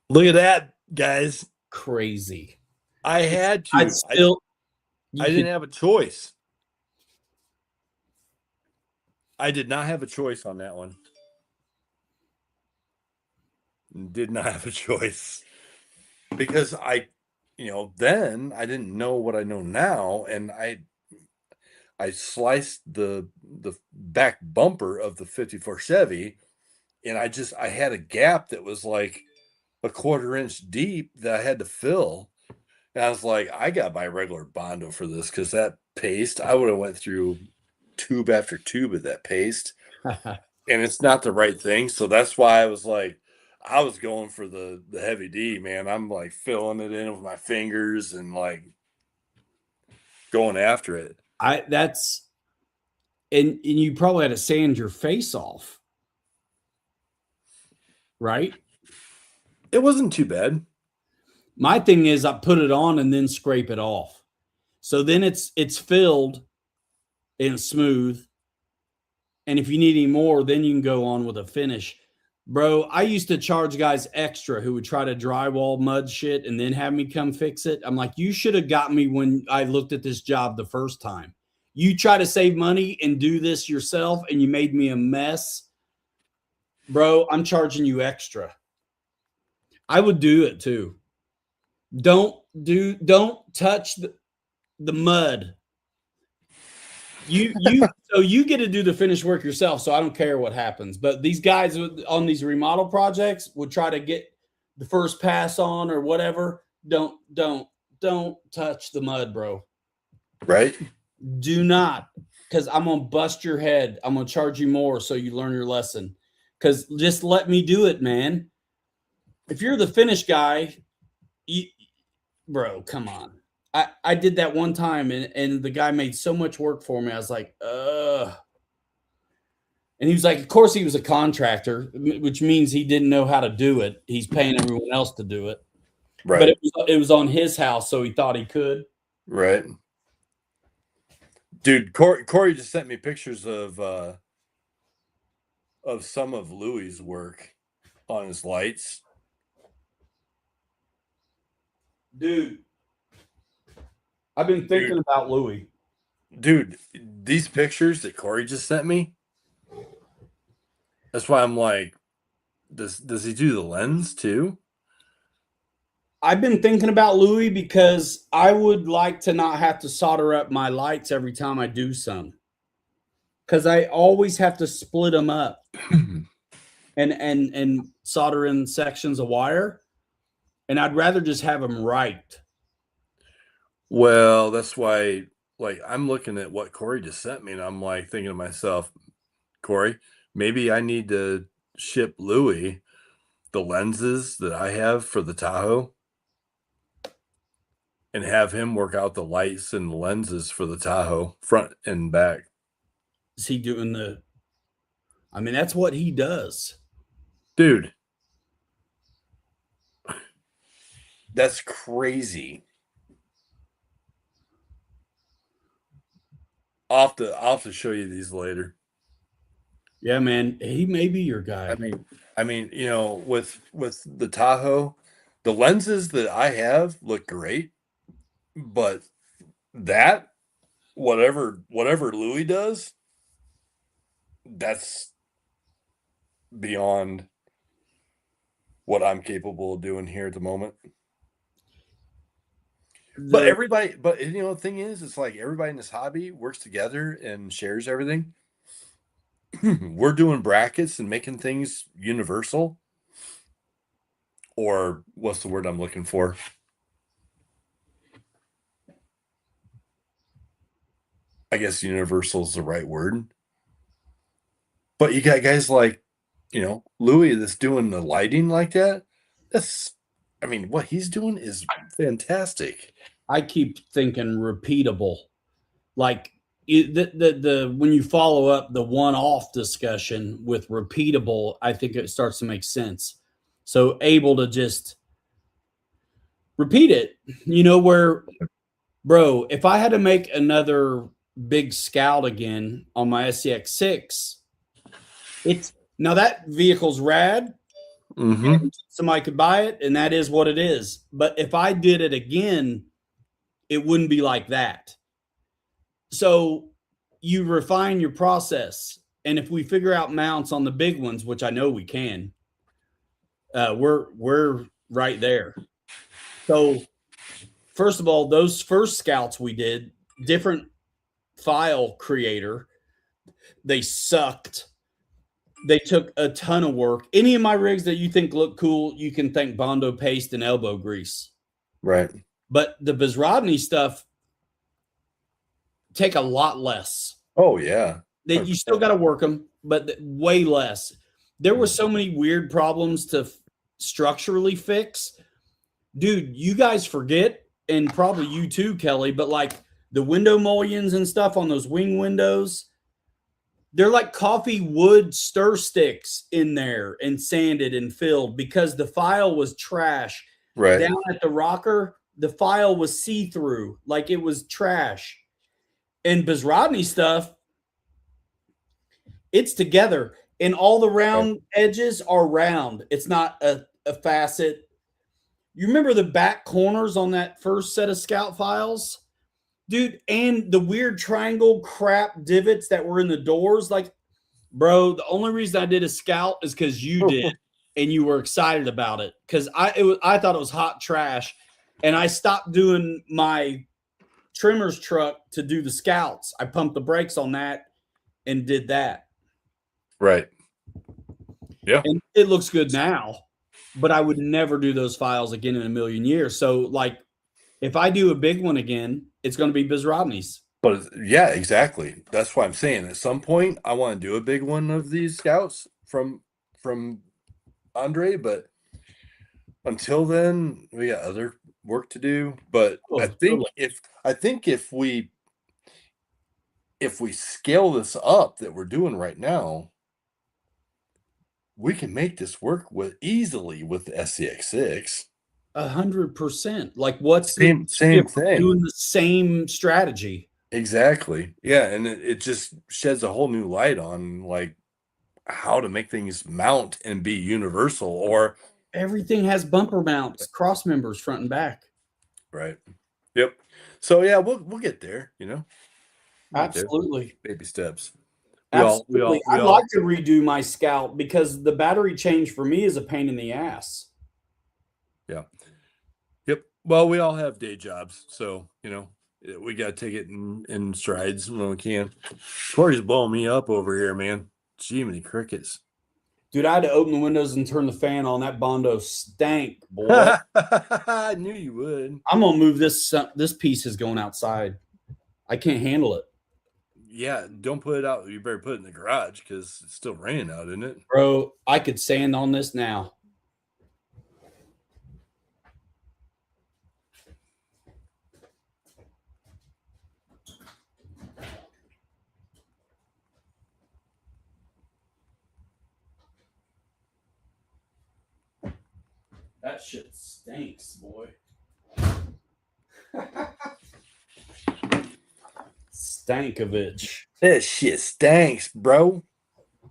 Look at that, guys. Crazy. I had to. I still, I didn't have a choice. I did not have a choice on that one. Did not have a choice. Because then I didn't know what I know now, and I sliced the back bumper of the 54 Chevy, and I had a gap that was like a 1/4 inch deep that I had to fill. And I was like, I got my regular Bondo for this, because that paste, I would have went through tube after tube of that paste, and it's not the right thing. So that's why I was like, I was going for the heavy D, man. I'm like filling it in with my fingers and like going after it. and you probably had to sand your face off, right? It wasn't too bad. My thing is I put it on and then scrape it off. So then it's filled and smooth. And if you need any more, then you can go on with a finish. Bro, I used to charge guys extra who would try to drywall mud shit and then have me come fix it. I'm like, you should have got me when I looked at this job the first time. You try to save money and do this yourself and you made me a mess. Bro, I'm charging you extra. I would do it too. Don't touch the mud. So you get to do the finished work yourself. So I don't care what happens. But these guys on these remodel projects would try to get the first pass on or whatever. Don't touch the mud, bro. Right? Do not, because I'm gonna bust your head. I'm gonna charge you more so you learn your lesson. Because just let me do it, man. If you're the finish guy, bro, come on. I did that one time and the guy made so much work for me. I was like, ugh. And he was like, of course he was a contractor, which means he didn't know how to do it. He's paying everyone else to do it. Right. But it was on his house, so he thought he could. Right. Dude, Corey just sent me pictures of some of Louie's work on his lights. Dude, I've been thinking about Louie. Dude, these pictures that Corey just sent me, that's why I'm like, does he do the lens too? I've been thinking about Louie because I would like to not have to solder up my lights every time I do some. Because I always have to split them up and solder in sections of wire. And I'd rather just have them right. Well, that's why, like, I'm looking at what Corey just sent me, and I'm like thinking to myself, Corey, maybe I need to ship Louie the lenses that I have for the Tahoe and have him work out the lights and the lenses for the Tahoe front and back. Is he doing I mean, that's what he does. Dude, that's crazy. I'll have to show you these later. Yeah, man. He may be your guy. I mean, with the Tahoe, the lenses that I have look great, but that whatever Louis does, that's beyond what I'm capable of doing here at the moment. But the thing is, it's like everybody in this hobby works together and shares everything. We're doing brackets and making things universal. Or what's the word I'm looking for? I guess universal is the right word. But you got guys like, Louis that's doing the lighting like that. What he's doing is fantastic. I keep thinking repeatable. Like the when you follow up the one-off discussion with repeatable, I think it starts to make sense. So able to just repeat it, where, bro, if I had to make another big Scout again on my SCX6, now that vehicle's rad. Mm-hmm. Somebody could buy it, and that is what it is. But if I did it again, it wouldn't be like that. So you refine your process. And if we figure out mounts on the big ones, which I know we can, we're right there. So first of all, those first Scouts we did, different file creator, they sucked. They took a ton of work. Any of my rigs that you think look cool, you can thank Bondo paste and elbow grease. Right. But the Bizrodny stuff take a lot less. Oh, yeah. That you still got to work them, but way less. There were so many weird problems to structurally fix. Dude, you guys forget, and probably you too, Kelly, but like the window mullions and stuff on those wing windows, they're like coffee wood stir sticks in there and sanded and filled because the file was trash. Right. Down at the rocker, the file was see-through, like it was trash. And Bizrodny stuff, it's together. And all the round edges are round. It's not a facet. You remember the back corners on that first set of Scout files? Dude, and the weird triangle crap divots that were in the doors. Like, bro, the only reason I did a Scout is because you did, and you were excited about it. Because I thought it was hot trash, and I stopped doing my trimmer's truck to do the Scouts. I pumped the brakes on that and did that. Right. Yeah. And it looks good now, but I would never do those files again in a million years. So, like, if I do a big one again, it's going to be Bizrodny's. But yeah, exactly. That's why I'm saying at some point I want to do a big one of these Scouts from Andre, but until then we got other work to do. But I think if we scale this up that we're doing right now, we can make this work easily with the SCX6. 100%. Like, what's same thing? Doing the same strategy. Exactly. Yeah, and it just sheds a whole new light on like how to make things mount and be universal. Or everything has bumper mounts, cross members, front and back. Right. Yep. So yeah, we'll get there. Absolutely. Baby steps. Absolutely. I'd like to redo my Scout because the battery change for me is a pain in the ass. Yeah. Yep. Well, we all have day jobs, so we got to take it in strides when we can. Corey's blowing me up over here, man. Gee, many crickets. Dude, I had to open the windows and turn the fan on. That Bondo stank, boy. I knew you would. I'm gonna move this. This piece is going outside. I can't handle it. Yeah, don't put it out. You better put it in the garage because it's still raining out, isn't it? Bro, I could sand on this now. That shit stinks, boy. Stankovich. That shit stinks, bro.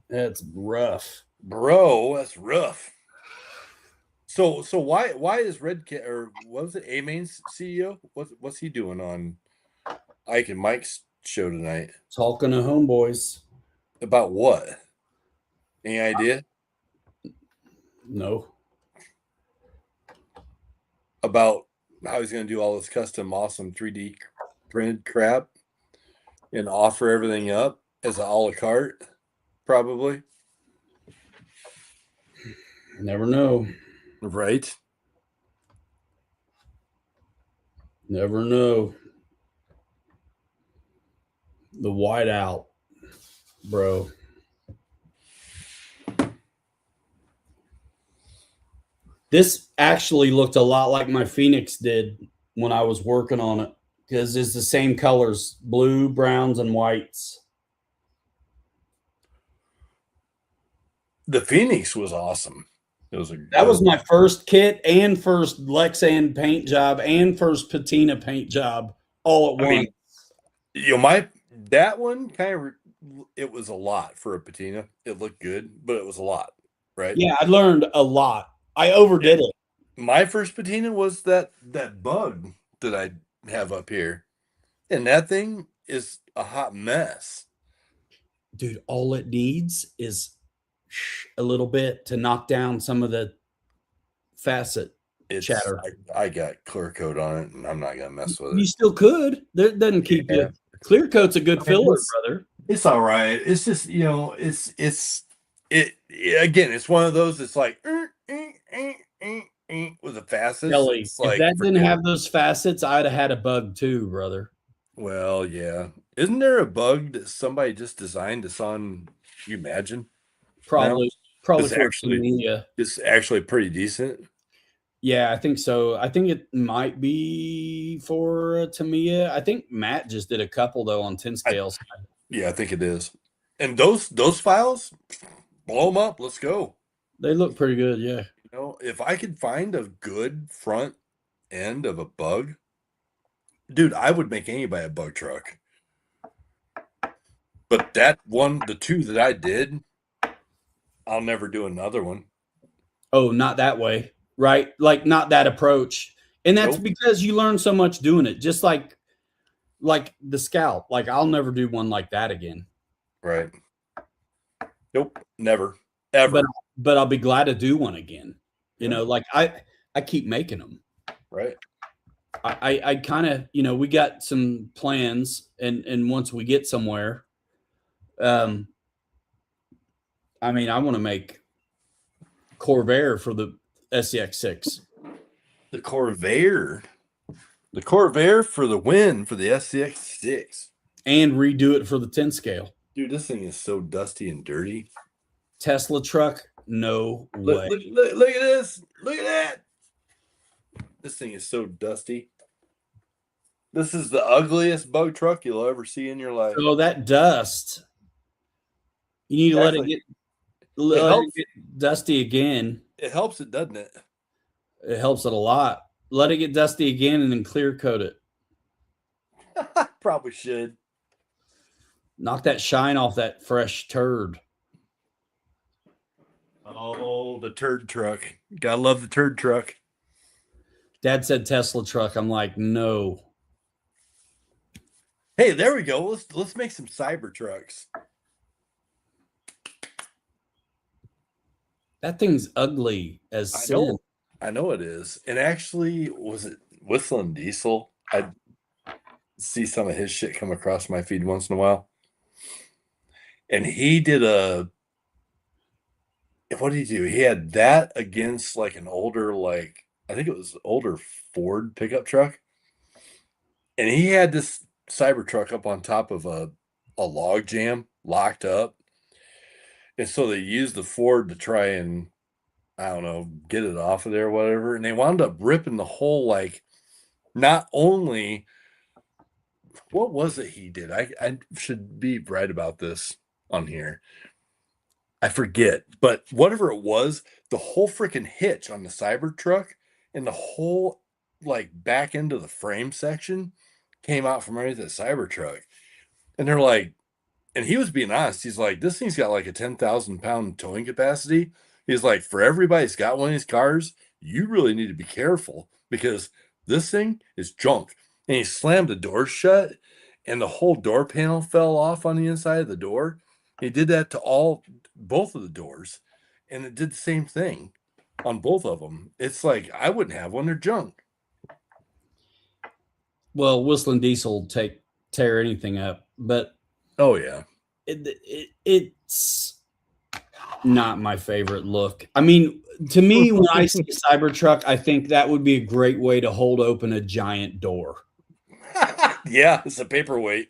That's rough. Bro, that's rough. So why is Red Cat, or what was it, A-Main's CEO? What's he doing on Ike and Mike's show tonight? Talking to homeboys. About what? Any idea? No. About how he's going to do all this custom, awesome 3D printed crap and offer everything up as a la carte, probably. Never know. Right. Never know. The whiteout, bro. This actually looked a lot like my Phoenix did when I was working on it because it's the same colors, blue, browns, and whites. The Phoenix was awesome. It was That was my first kit and first Lexan paint job and first patina paint job all at I once. mean, you know, that one kind of it was a lot for a patina. It looked good, but it was a lot, right? Yeah, I learned a lot. I overdid it. My first patina was that bug that I have up here, and that thing is a hot mess. Dude, all it needs is a little bit to knock down some of the facet chatter. I got clear coat on it, and I'm not gonna mess with You it. still could. That doesn't keep you. Clear coat's a good filler, brother. It's all right. It's just, you know, it's again, it's one of those. It's like with the facets. Kelly, It's if like, that didn't have those facets, I'd have had a bug too, brother. well, yeah. Isn't there a bug that somebody just designed that's on You Imagine? Probably It's for actually- Tamiya. It's actually pretty decent. Yeah, I think so. I think it might be for Tamiya. I think Matt just did a couple though on 10 scales. Yeah, I think it is. And those files, blow them up. Let's go. They look pretty good, yeah. You know, if I could find a good front end of a bug, dude, I would make anybody a bug truck. But the two that I did, I'll never do another one. Oh, not that way, right? Like not that approach. And that's Nope. because you learn so much doing it. Just like the scalp. Like I'll never do one like that again. Right. Nope. Never. Ever. But I'll be glad to do one again. You know, like I keep making them. Right. I kind of, you know, we got some plans and once we get somewhere, I mean, I want to make Corvair for the SCX6. The Corvair for the win for the SCX6. And redo it for the 10 scale. Dude, this thing is so dusty and dirty. Tesla truck, no way. Look at this. Look at that. This thing is so dusty. This is the ugliest bug truck you'll ever see in your life. So that dust, you need to let it get dusty again. It helps it, doesn't it? It helps it a lot. Let it get dusty again and then clear coat it. Probably should. Knock that shine off that fresh turd. Oh, the turd truck. Gotta love the turd truck. Dad said Tesla truck. I'm like, no. Hey, there we go. Let's make some cyber trucks. That thing's ugly as sin. I know it is. And actually, was it Whistling Diesel? I see some of his shit come across my feed once in a while. And he did what did he do? He had that against like an older, like, I think it was older Ford pickup truck. And he had this Cybertruck up on top of a log jam locked up. And so they used the Ford to try and, I don't know, get it off of there or whatever. And they wound up ripping the whole, like, not only, what was it he did? I should be right about this on here. I forget. But whatever it was, the whole freaking hitch on the Cybertruck and the whole, like, back end of the frame section came out from underneath the Cybertruck. And they're like, and he was being honest. He's like, this thing's got like a 10,000 pound towing capacity. He's like, for everybody that's got one of these cars, you really need to be careful because this thing is junk. And he slammed the door shut and the whole door panel fell off on the inside of the door. He did that to both of the doors, and it did the same thing. on both of them. It's like I wouldn't have one. They're junk. Well, Whistling Diesel will tear anything up, but Oh yeah. it's not my favorite look. I mean, to me, when I see a Cybertruck, I think that would be a great way to hold open a giant door. Yeah, it's a paperweight.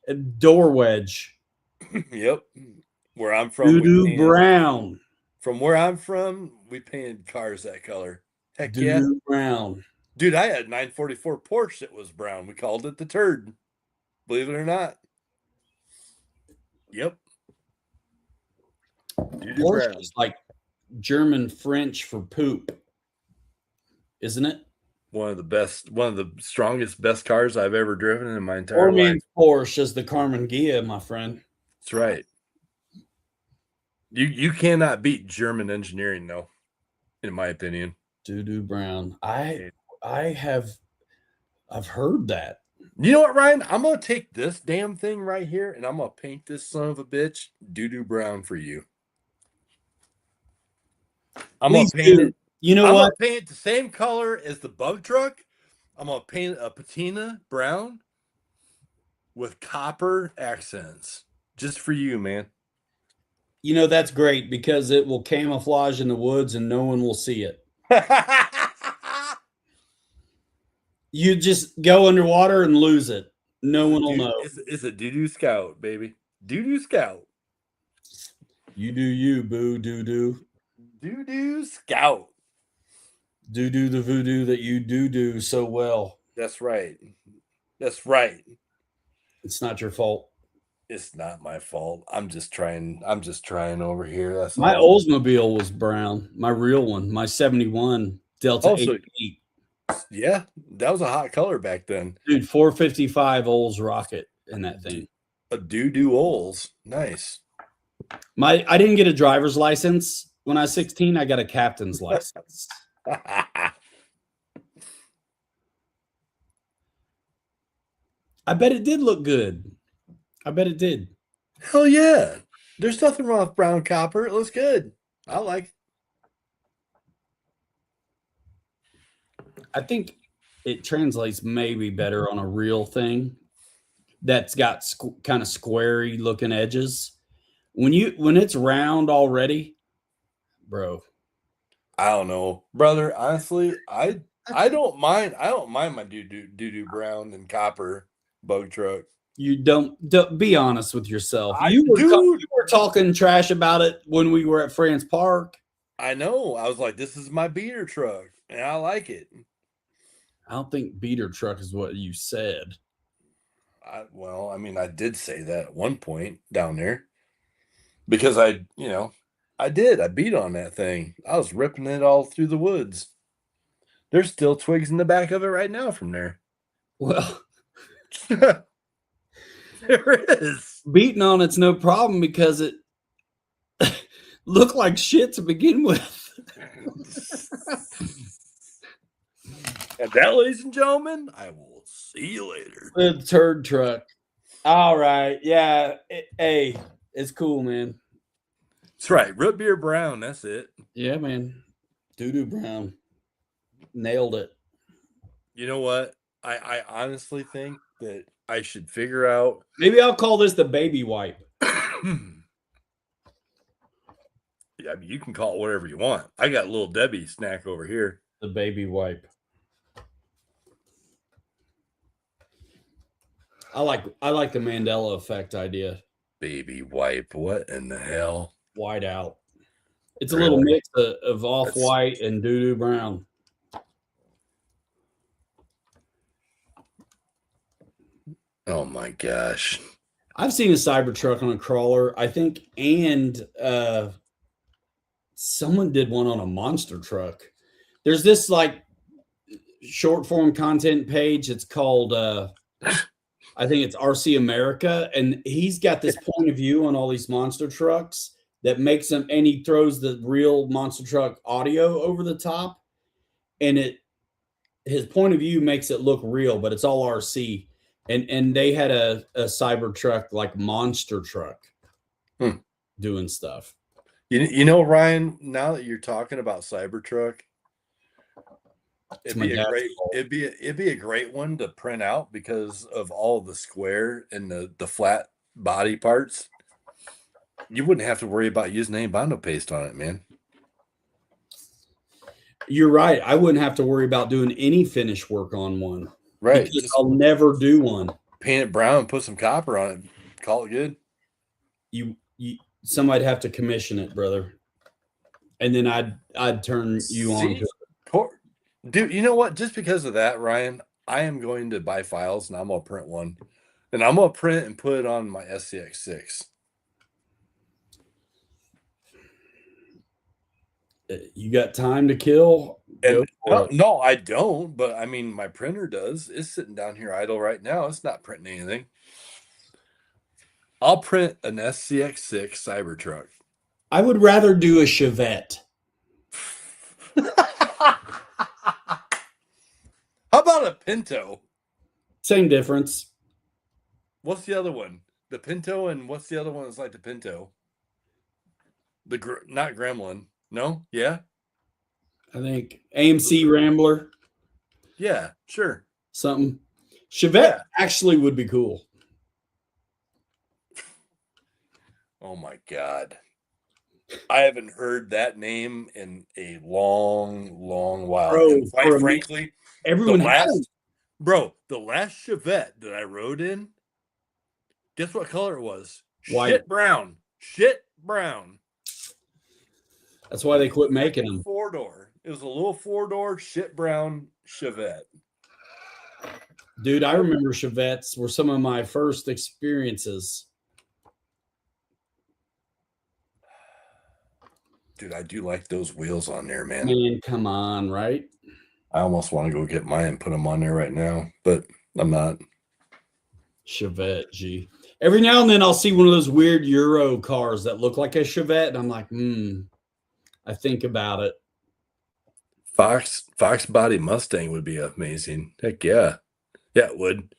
A door wedge. Yep. Where I'm from, we Doo-doo painted- brown. from where I'm from, we painted cars that color. Heck yeah. Doo-doo brown. Dude, I had a 944 Porsche that was brown. We called it the turd. Believe it or not. Yep. Doo-doo Porsche brown. is like German French for poop, isn't it? One of the strongest, best cars I've ever driven in my entire Poor life. man's Porsche is the Carmen Ghia, my friend. That's right. You cannot beat German engineering, though, in my opinion. Doo-doo brown. I've heard that. You know what, Ryan? I'm gonna take this damn thing right here and I'm gonna paint this son of a bitch doo-doo brown for you. I'm Please gonna paint do. it. You know I'm what? gonna paint it the same color as the bug truck. I'm gonna paint it a patina brown with copper accents. Just for you, man. You know, that's great because it will camouflage in the woods and no one will see it. You just go underwater and lose it. No one will know. It's a doo-doo scout, baby. Doo-doo scout. You do you, boo, doo-doo. Doo-doo scout. Do the voodoo that you do so well. That's right. That's right. It's not your fault. It's not my fault. I'm just trying over here. That's My all. Oldsmobile was brown. My real one, my 71 Delta Also- 88. Yeah, that was a hot color back then. Dude, 455 Olds rocket in that thing. A doo-doo Olds. Nice. I didn't get a driver's license when I was 16. I got a captain's license. I bet it did look good. I bet it did. Hell yeah. There's nothing wrong with brown copper. It looks good. I like it. I think it translates maybe better on a real thing that's got kind of squarey looking edges. When it's round already, bro. I don't know, brother. Honestly, I don't mind. I don't mind my doo-doo brown and copper bug truck. You don't be honest with yourself. I- You were dude. talking trash about it when we were at France Park. I know. I was like, this is my beater truck, and I like it. I don't think beater truck is what you said. I did say that at one point down there because I did. I beat on that thing. I was ripping it all through the woods. There's still twigs in the back of it right now from there. Well, There is. beating on it's no problem because it looked like shit to begin with. And that, ladies and gentlemen, I will see you later. The turd truck. All right. Yeah. Hey, it's cool, man. That's right. Root beer brown. That's it. Yeah, man. Doo-doo brown. Nailed it. You know what? I honestly think that I should figure out. Maybe I'll call this the baby wipe. Yeah, I mean, you can call it whatever you want. I got little Debbie snack over here. The baby wipe. I like the Mandela effect idea. Baby wipe. What in the hell? White out. It's a little Really? mix of off-white and doo-doo brown. Oh my gosh. I've seen a Cybertruck on a crawler, I think, and someone did one on a monster truck. There's this like short form content page. It's called I think it's RC America, and he's got this point of view on all these monster trucks that makes them, and he throws the real monster truck audio over the top, and his point of view makes it look real, but it's all RC. And they had a Cybertruck like monster truck doing stuff. You know, Ryan, now that you're talking about Cybertruck, my dad's fault. it'd be a great one to print out because of all the square and the flat body parts. You wouldn't have to worry about using any Bondo paste on it, man. You're right. I wouldn't have to worry about doing any finish work on one. Right. Because Just I'll never do one. paint it brown and put some copper on it. Call it good. You somebody'd have to commission it, brother. And then I'd turn you on to it. Dude, you know what? Just because of that, Ryan, I am going to buy files and I'm gonna print one. And I'm gonna print and put it on my SCX6. You got time to kill? Go And for it. no, I don't, but I mean my printer does. It's sitting down here idle right now. It's not printing anything. I'll print an SCX6 Cybertruck. I would rather do a Chevette. How about a Pinto? Same difference. What's the other one? The Pinto, and what's the other one that's like the Pinto? Not Gremlin. No? Yeah? I think AMC Rambler, Yeah, sure. something. Chevette actually would be cool. Oh my God. I haven't heard that name in a long, long while. Bro, And quite for a frankly, Everyone has. the last Chevette that I rode in, guess what color it was? White. Shit brown. Shit brown. That's why they quit making them. 4-door. It was a little 4-door shit brown Chevette. Dude, I remember Chevettes were some of my first experiences. Dude, I do like those wheels on there, man. Man, come on, right? I almost want to go get mine and put them on there right now, but I'm not. Chevette, gee. Every now and then I'll see one of those weird Euro cars that look like a Chevette, and I'm like, I think about it. Fox body Mustang would be amazing. Heck yeah. Yeah, it would.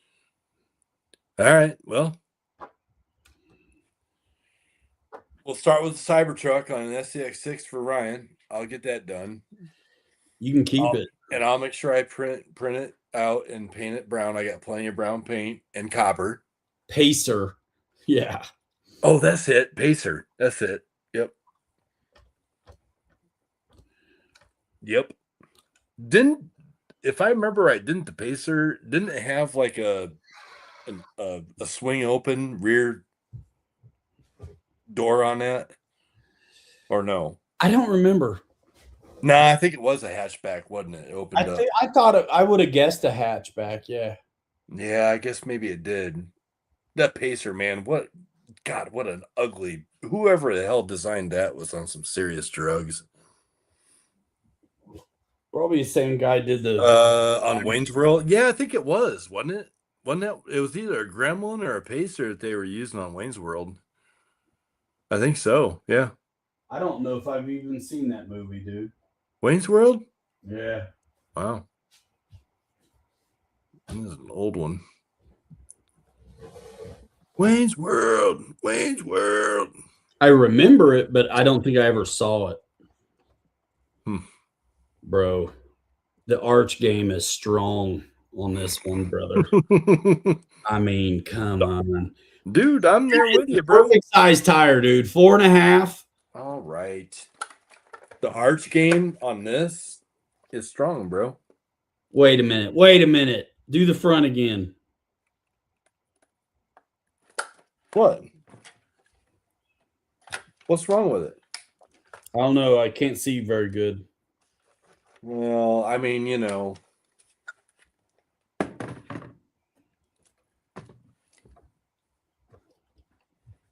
All right. Well, we'll start with the Cybertruck on an SCX6 for Ryan. I'll get that done. You can keep it. And I'll make sure I print it out and paint it brown. I got plenty of brown paint and copper. Pacer. Yeah. Oh, that's it. Pacer. That's it. Yep. Yep. If I remember right, didn't the Pacer, didn't it have like a swing open rear door on that? Or no? I don't remember. No, I think it was a hatchback, wasn't it? It opened up. I thought I would have guessed a hatchback. Yeah. Yeah, I guess maybe it did. That Pacer, man, what an ugly, whoever the hell designed that was on some serious drugs. Probably the same guy did the On Wayne's World. Yeah, I think it was, wasn't it? Wasn't that, it was either a Gremlin or a Pacer that they were using on Wayne's World. I think so. Yeah. I don't know if I've even seen that movie, dude. Wayne's World? Yeah. Wow. This is an old one. Wayne's World. Wayne's World. I remember it, but I don't think I ever saw it. Bro, the arch game is strong on this one, brother. I mean, come on. Dude, I'm there with you, bro. Perfect size tire, dude. 4.5. All right. The arch game on this is strong, bro. Wait a minute. Do the front again. What? What's wrong with it? I don't know. I can't see very good. Well, I mean, you know.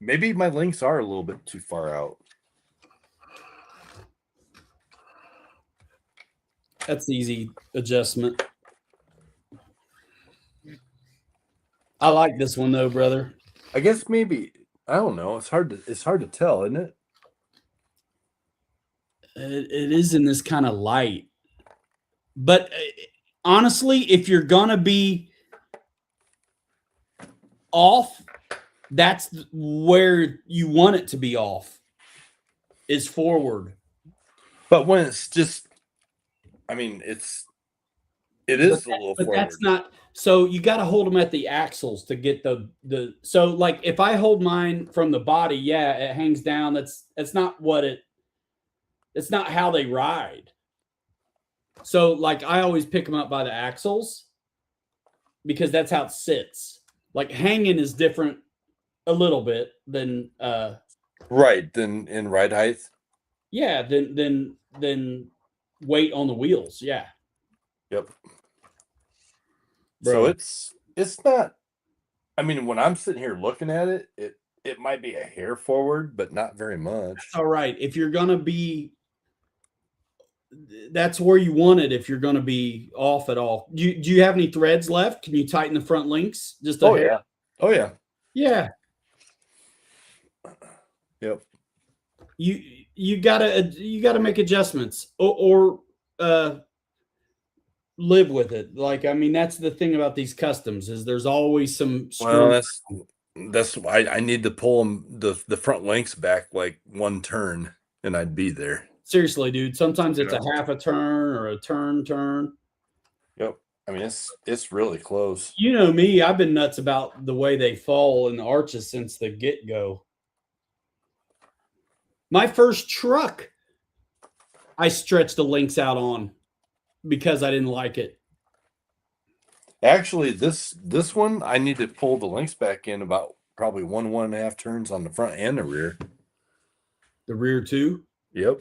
Maybe my links are a little bit too far out. That's easy adjustment. I like this one though, brother. I guess maybe, I don't know. It's hard to tell, isn't it? It is in this kind of light. But honestly, if you're going to be off, that's where you want it to be off. is forward. But when it's just, I mean, it is a little But forward. that's not. So you got to hold them at the axles to get the. So like if I hold mine from the body, yeah, it hangs down. That's not what it. It's not how they ride. So like I always pick them up by the axles because that's how it sits. Like hanging is different a little bit than right. Then in ride height. yeah, than weight on the wheels. Yeah. Yep. Bro. So it's not. I mean, when I'm sitting here looking at it, it might be a hair forward, but not very much. All right. If you're gonna be, that's where you want it. If you're gonna be off at all, do you have any threads left? Can you tighten the front links? Just a hair? Yeah. Oh yeah. Yeah. Yep. You gotta make adjustments or live with it. Like I mean, that's the thing about these customs is there's always some. Well, that's why I need to pull them the front links back like one turn, and I'd be there. Seriously, dude. Sometimes it's a half a turn or a turn. Yep. I mean, it's really close. You know me, I've been nuts about the way they fall in the arches since the get-go. My first truck, I stretched the links out on because I didn't like it. Actually, this one I need to pull the links back in about probably 1.5 turns on the front and the rear. The rear too? Yep.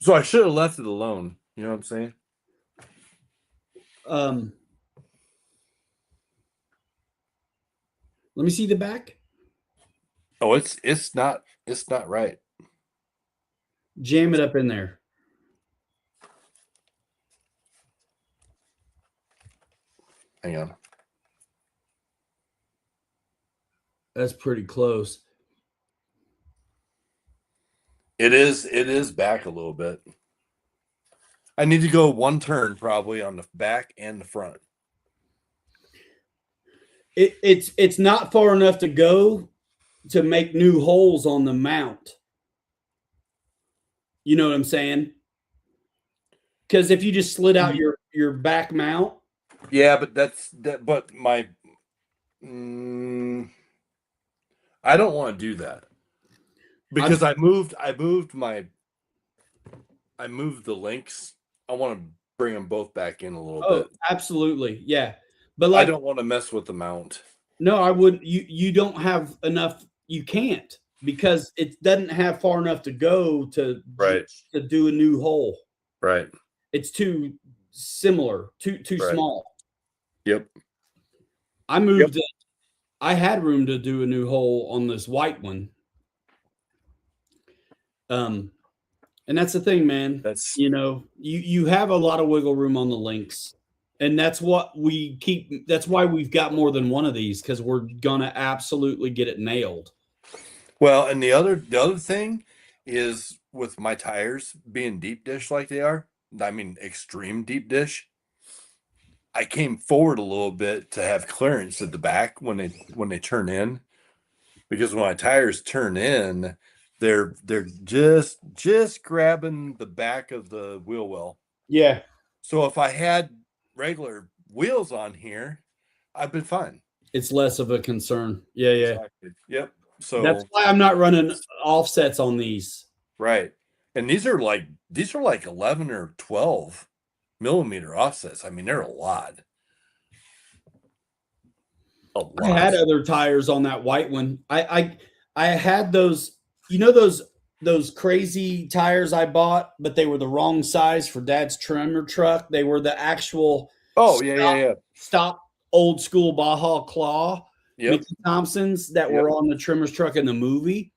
So I should have left it alone. You know what I'm saying? Let me see the back. Oh, it's not right. Jam it up in there. Hang on. That's pretty close. It is back a little bit. I need to go one turn probably on the back and the front. It's not far enough to go to make new holes on the mount. You know what I'm saying? Because if you just slid out your back mount. Yeah, but but my I don't want to do that. Because I moved the links. I want to bring them both back in a little bit. Absolutely. Yeah. But like I don't want to mess with the mount. No, I wouldn't. You don't have enough. You can't because it doesn't have far enough to go to do a new hole. Right. It's too similar, too small. Yep. I moved it. I had room to do a new hole on this white one. And that's the thing, man. That's you have a lot of wiggle room on the links. And that's what we keep. That's why we've got more than one of these because we're gonna absolutely get it nailed. Well, and the other thing is with my tires being deep dish like they are. I mean, extreme deep dish. I came forward a little bit to have clearance at the back when they turn in, because when my tires turn in, they're just grabbing the back of the wheel well. Yeah. So if I had regular wheels on here, I've been fine. It's less of a concern. Yeah. Exactly. Yep. So that's why I'm not running offsets on these. Right. And these are like 11 or 12 millimeter offsets. I mean, they're a lot. I had other tires on that white one. I had those, those crazy tires I bought, but they were the wrong size for Dad's Tremor truck. They were the actual stock old school Baja Claw Mickey Thompsons that were on the Tremor's truck in the movie.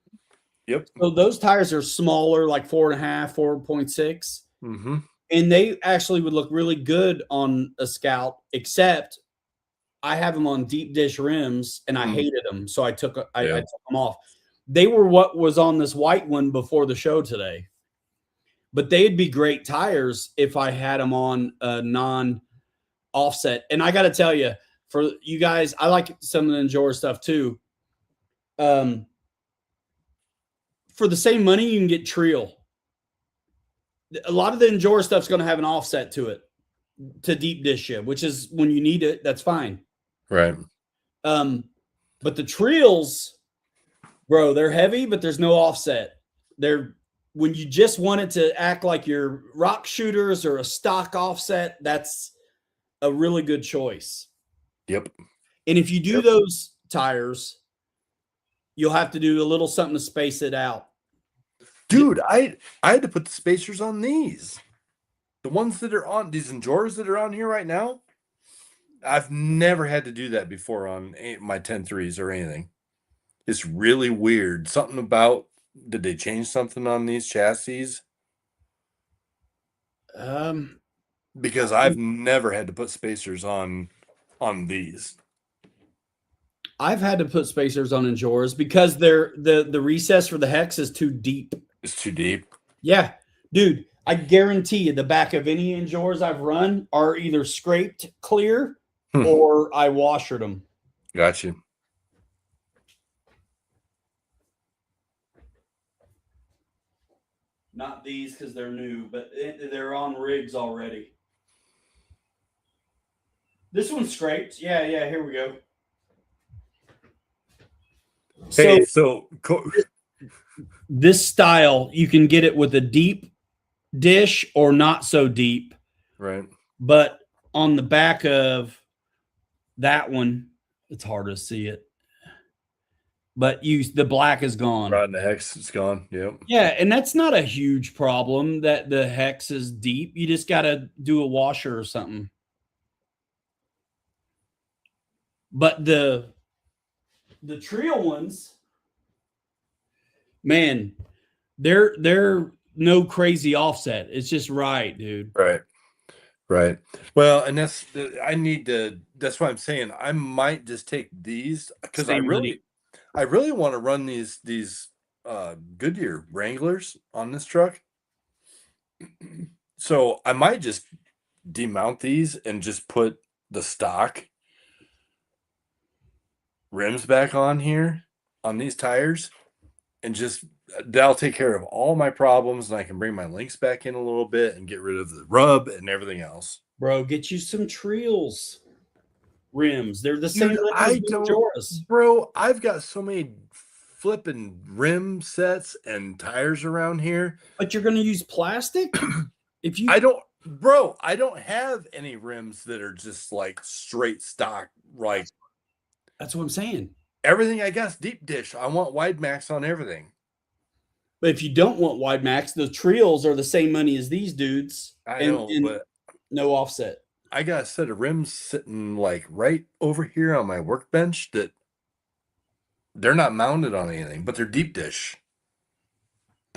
Yep. So those tires are smaller, like 4.5, 4.6. Mm-hmm. And they actually would look really good on a Scout, except I have them on deep dish rims and I hated them. So I took them off. They were what was on this white one before the show today. But they'd be great tires if I had them on a non-offset. And I got to tell you, for you guys, I like some of the Endure stuff too. For the same money, you can get Trial. A lot of the Endure stuff's going to have an offset to it to deep dish you, which is when you need it. That's fine. Right. But the Trials, bro, they're heavy, but there's no offset. They're when you just want it to act like your rock shooters or a stock offset, that's a really good choice. Yep. And if you do those tires, you'll have to do a little something to space it out. Dude, I had to put the spacers on these. The ones that are on these Endures that are on here right now. I've never had to do that before on my 10.3s or anything. It's really weird. Something about, did they change something on these chassis? Because I've never had to put spacers on these. I've had to put spacers on Endures because they're the recess for the hex is too deep. It's too deep. Yeah, dude, I guarantee you the back of any Endures I've run are either scraped clear or I washered them. Gotcha. Not these because they're new, but they're on rigs already. This one's scraped. Yeah, here we go. Hey, This style, you can get it with a deep dish or not so deep. right. But on the back of that one, it's hard to see it. But the black is gone. Right in the hex, it's gone. Yep. Yeah, and that's not a huge problem that the hex is deep. You just got to do a washer or something. But the Trio ones, man, they're no crazy offset. It's just right, dude. Right. Well, and that's what I'm saying. I might just take these because I really want to run these Goodyear Wranglers on this truck. So I might just demount these and just put the stock rims back on here on these tires, and just that'll take care of all my problems, and I can bring my links back in a little bit and get rid of the rub and everything else. Bro, get you some Trials rims. They're the same. Bro, I've got so many flipping rim sets and tires around here. But you're going to use plastic? I don't have any rims that are just like straight stock. Like, that's what I'm saying. Everything I got is deep dish. I want wide max on everything. But if you don't want wide max, the Trials are the same money as these dudes. But no offset. I got a set of rims sitting like right over here on my workbench that they're not mounted on anything, but they're deep dish.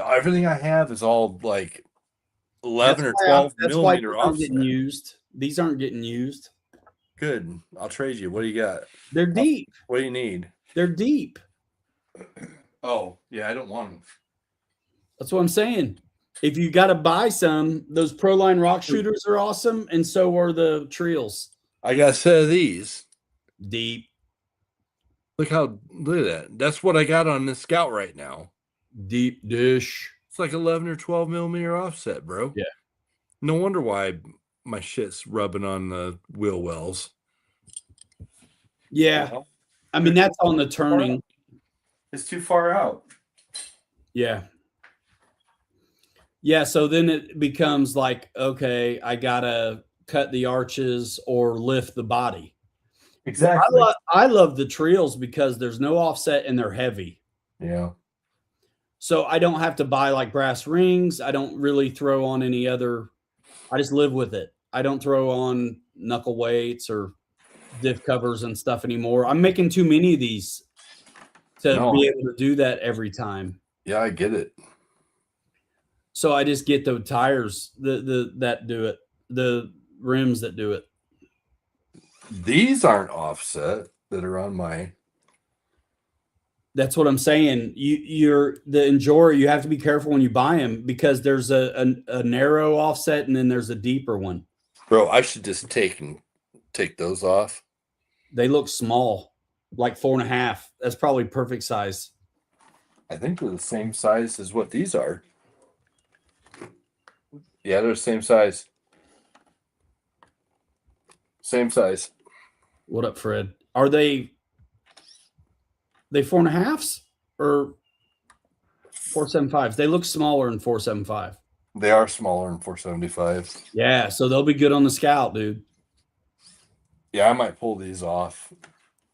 Everything I have is all like 11 or 12 millimeter offset. These aren't getting used. Good. I'll trade you. What do you got? They're deep. What do you need? They're deep. Oh, yeah, I don't want them. That's what I'm saying. If you got to buy some, those Proline rock shooters are awesome, and so are the Trials. I got a set of these. Deep. Look at that. That's what I got on this Scout right now. Deep dish. It's like 11 or 12 millimeter offset, bro. Yeah. No wonder why my shit's rubbing on the wheel wells. Yeah. I mean, that's on the turning. It's too far out. Yeah. Yeah, so then it becomes like, okay, I got to cut the arches or lift the body. Exactly. I love the Trials because there's no offset and they're heavy. Yeah. So I don't have to buy like brass rings. I don't really throw on any other. I just live with it. I don't throw on knuckle weights or diff covers and stuff anymore. I'm making too many of these to be able to do that every time. Yeah, I get it. So I just get the tires that do it, the rims that do it. These aren't offset that are on my. That's what I'm saying. You're the Endure. You have to be careful when you buy them because there's a narrow offset and then there's a deeper one. Bro, I should just take those off They look small, like 4.5. That's probably perfect size. I think they're the same size as what these are. Yeah, they're the same size. Same size. What up, Fred? Are they 4.5s or 4.75s? They look smaller in 4.75. They are smaller than 475. Yeah, so they'll be good on the Scout, dude. Yeah, I might pull these off.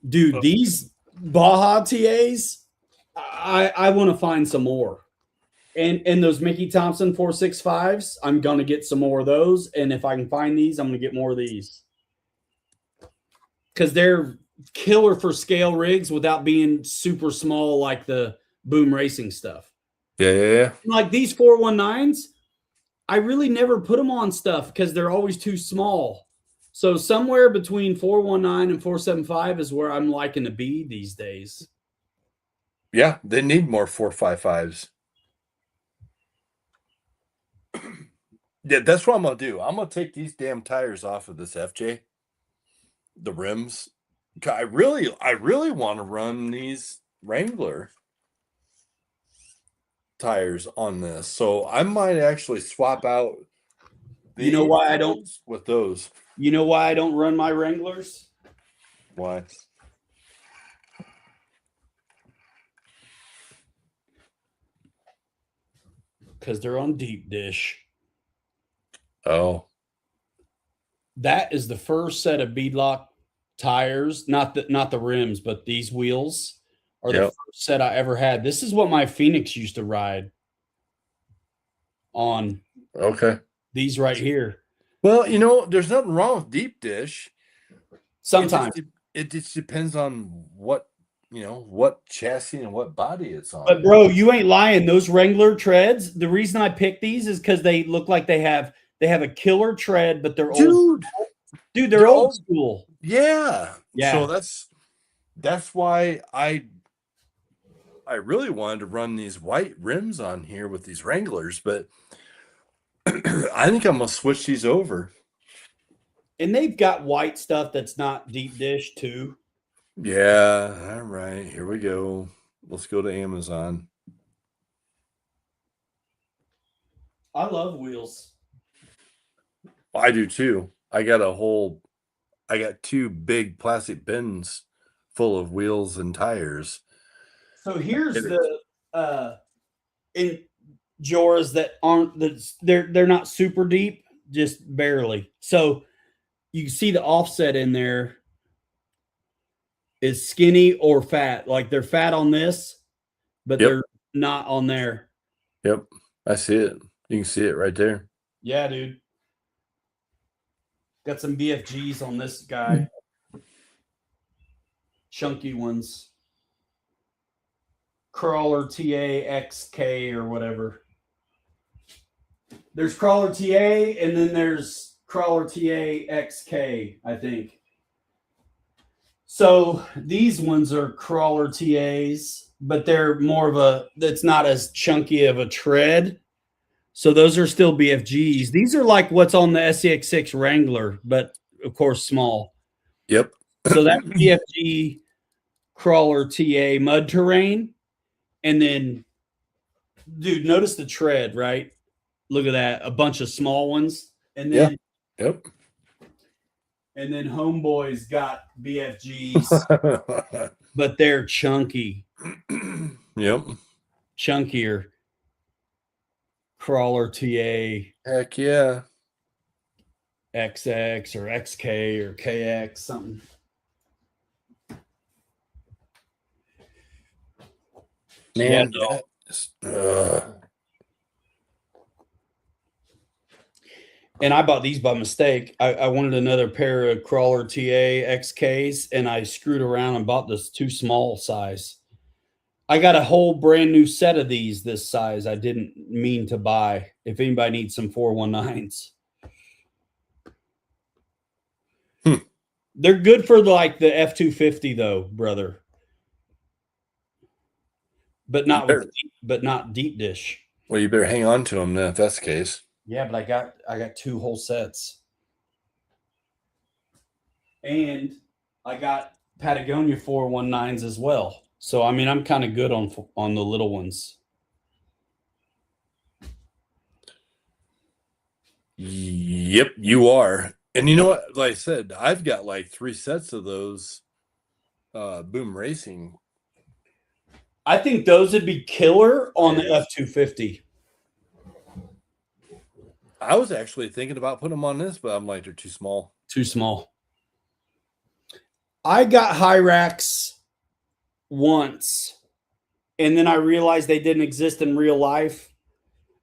Dude, these Baja TAs, I want to find some more. And those Mickey Thompson 4.65s, I'm gonna get some more of those. And if I can find these, I'm gonna get more of these. Because they're killer for scale rigs without being super small like the Boom Racing stuff. Yeah. Like these 419s, I really never put them on stuff because they're always too small. So somewhere between 419 and 475 is where I'm liking to be these days. Yeah, they need more 455s. Yeah, that's what I'm gonna do. I'm gonna take these damn tires off of this FJ. The rims. I really want to run these Wrangler tires on this. So I might actually swap out You know why I don't these with those. You know why I don't run my Wranglers? Why? Because they're on deep dish. Oh. That is the first set of beadlock tires, not the rims, but these wheels are the Yep. first set I ever had. This is what my Phoenix used to ride on. Okay. These right here. Well, there's nothing wrong with deep dish. Sometimes. It just depends on what chassis and what body it's on. But bro, you ain't lying. Those Wrangler treads, the reason I picked these is because they look like they have a killer tread, but they're old. Dude, they're old school. Yeah. Yeah. So that's why I really wanted to run these white rims on here with these Wranglers, but I think I'm gonna switch these over. And they've got white stuff that's not deep dish too. Yeah. All right. Here we go. Let's go to Amazon. I love wheels. I do too. I got two big plastic bins full of wheels and tires. So here's the in Joras that aren't they're not super deep, just barely. So you can see the offset in there is skinny or fat. Like they're fat on this, but Yep. they're not on there. Yep. I see it. You can see it right there. Yeah, dude. Got some BFGs on this guy. Chunky ones. Crawler TA XK or whatever. There's Crawler TA and then there's Crawler TA XK, I think. So these ones are Crawler TAs, but they're it's not as chunky of a tread. So those are still BFGs. These are like what's on the SCX6 Wrangler, but of course small. Yep. So that's BFG Crawler TA mud terrain. And then, dude, notice the tread, right? Look at that. A bunch of small ones. And then, Yep. And then Homeboy's got BFGs, but they're chunky. Yep. Chunkier. Crawler TA Heck yeah. XX or XK or KX, something. Man, And I bought these by mistake. I wanted another pair of Crawler TA XKs, and I screwed around and bought this too small size. I got a whole brand new set of these this size I didn't mean to buy. If anybody needs some 419s. They're good for like the F250 though, brother. But not deep dish. Well, you better hang on to them then if that's the case. Yeah, but I got two whole sets. And I got Patagonia 419s as well. So I mean, I'm kind of good on the little ones. Yep, you are. And you know what? Like I said, I've got like 3 sets of those Boom Racing. I think those would be killer on the F250. I was actually thinking about putting them on this, but I'm like, they're too small. Too small. I got Hyrax once, and then I realized they didn't exist in real life,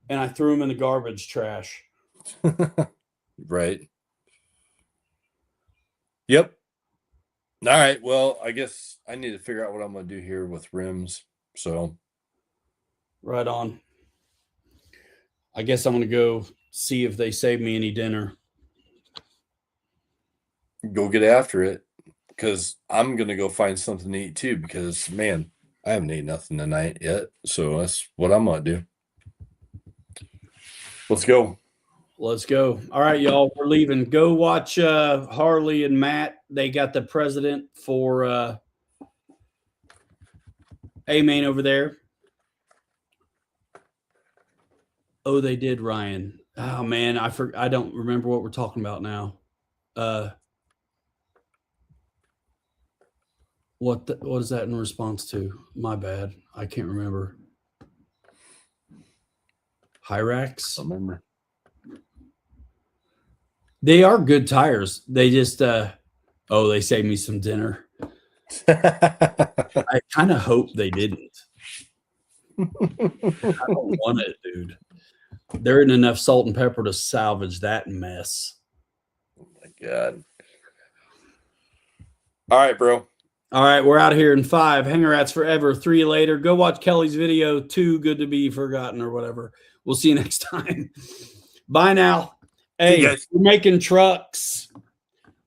and I threw them in the garbage trash. Right. Yep. All right. Well, I guess I need to figure out what I'm going to do here with rims. So, Right on. I guess I'm going to go see if they save me any dinner. go get after it because I'm going to go find something to eat too because, man, I haven't eaten nothing tonight yet. So that's what I'm going to do. Let's go. Let's go. All right, y'all. We're leaving. Go watch Harley and Matt. They got the president for A-Main over there. Oh, they did, Ryan. Oh man, I don't remember what we're talking about now. What is that in response to? My bad. I can't remember. Hyrax. I remember. They are good tires. They just they saved me some dinner. I kind of hope they didn't. I don't want it, dude. There isn't enough salt and pepper to salvage that mess. Oh my God. All right, bro. All right, we're out of here in 5. Hanger Rats forever. 3 later. Go watch Kelly's video. 2 good to be forgotten or whatever. We'll see you next time. Bye now. Hey, guys. we're making trucks.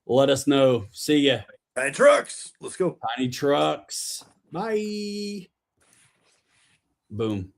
Let us know. See ya. Tiny trucks. Let's go. Tiny trucks. Bye. Boom.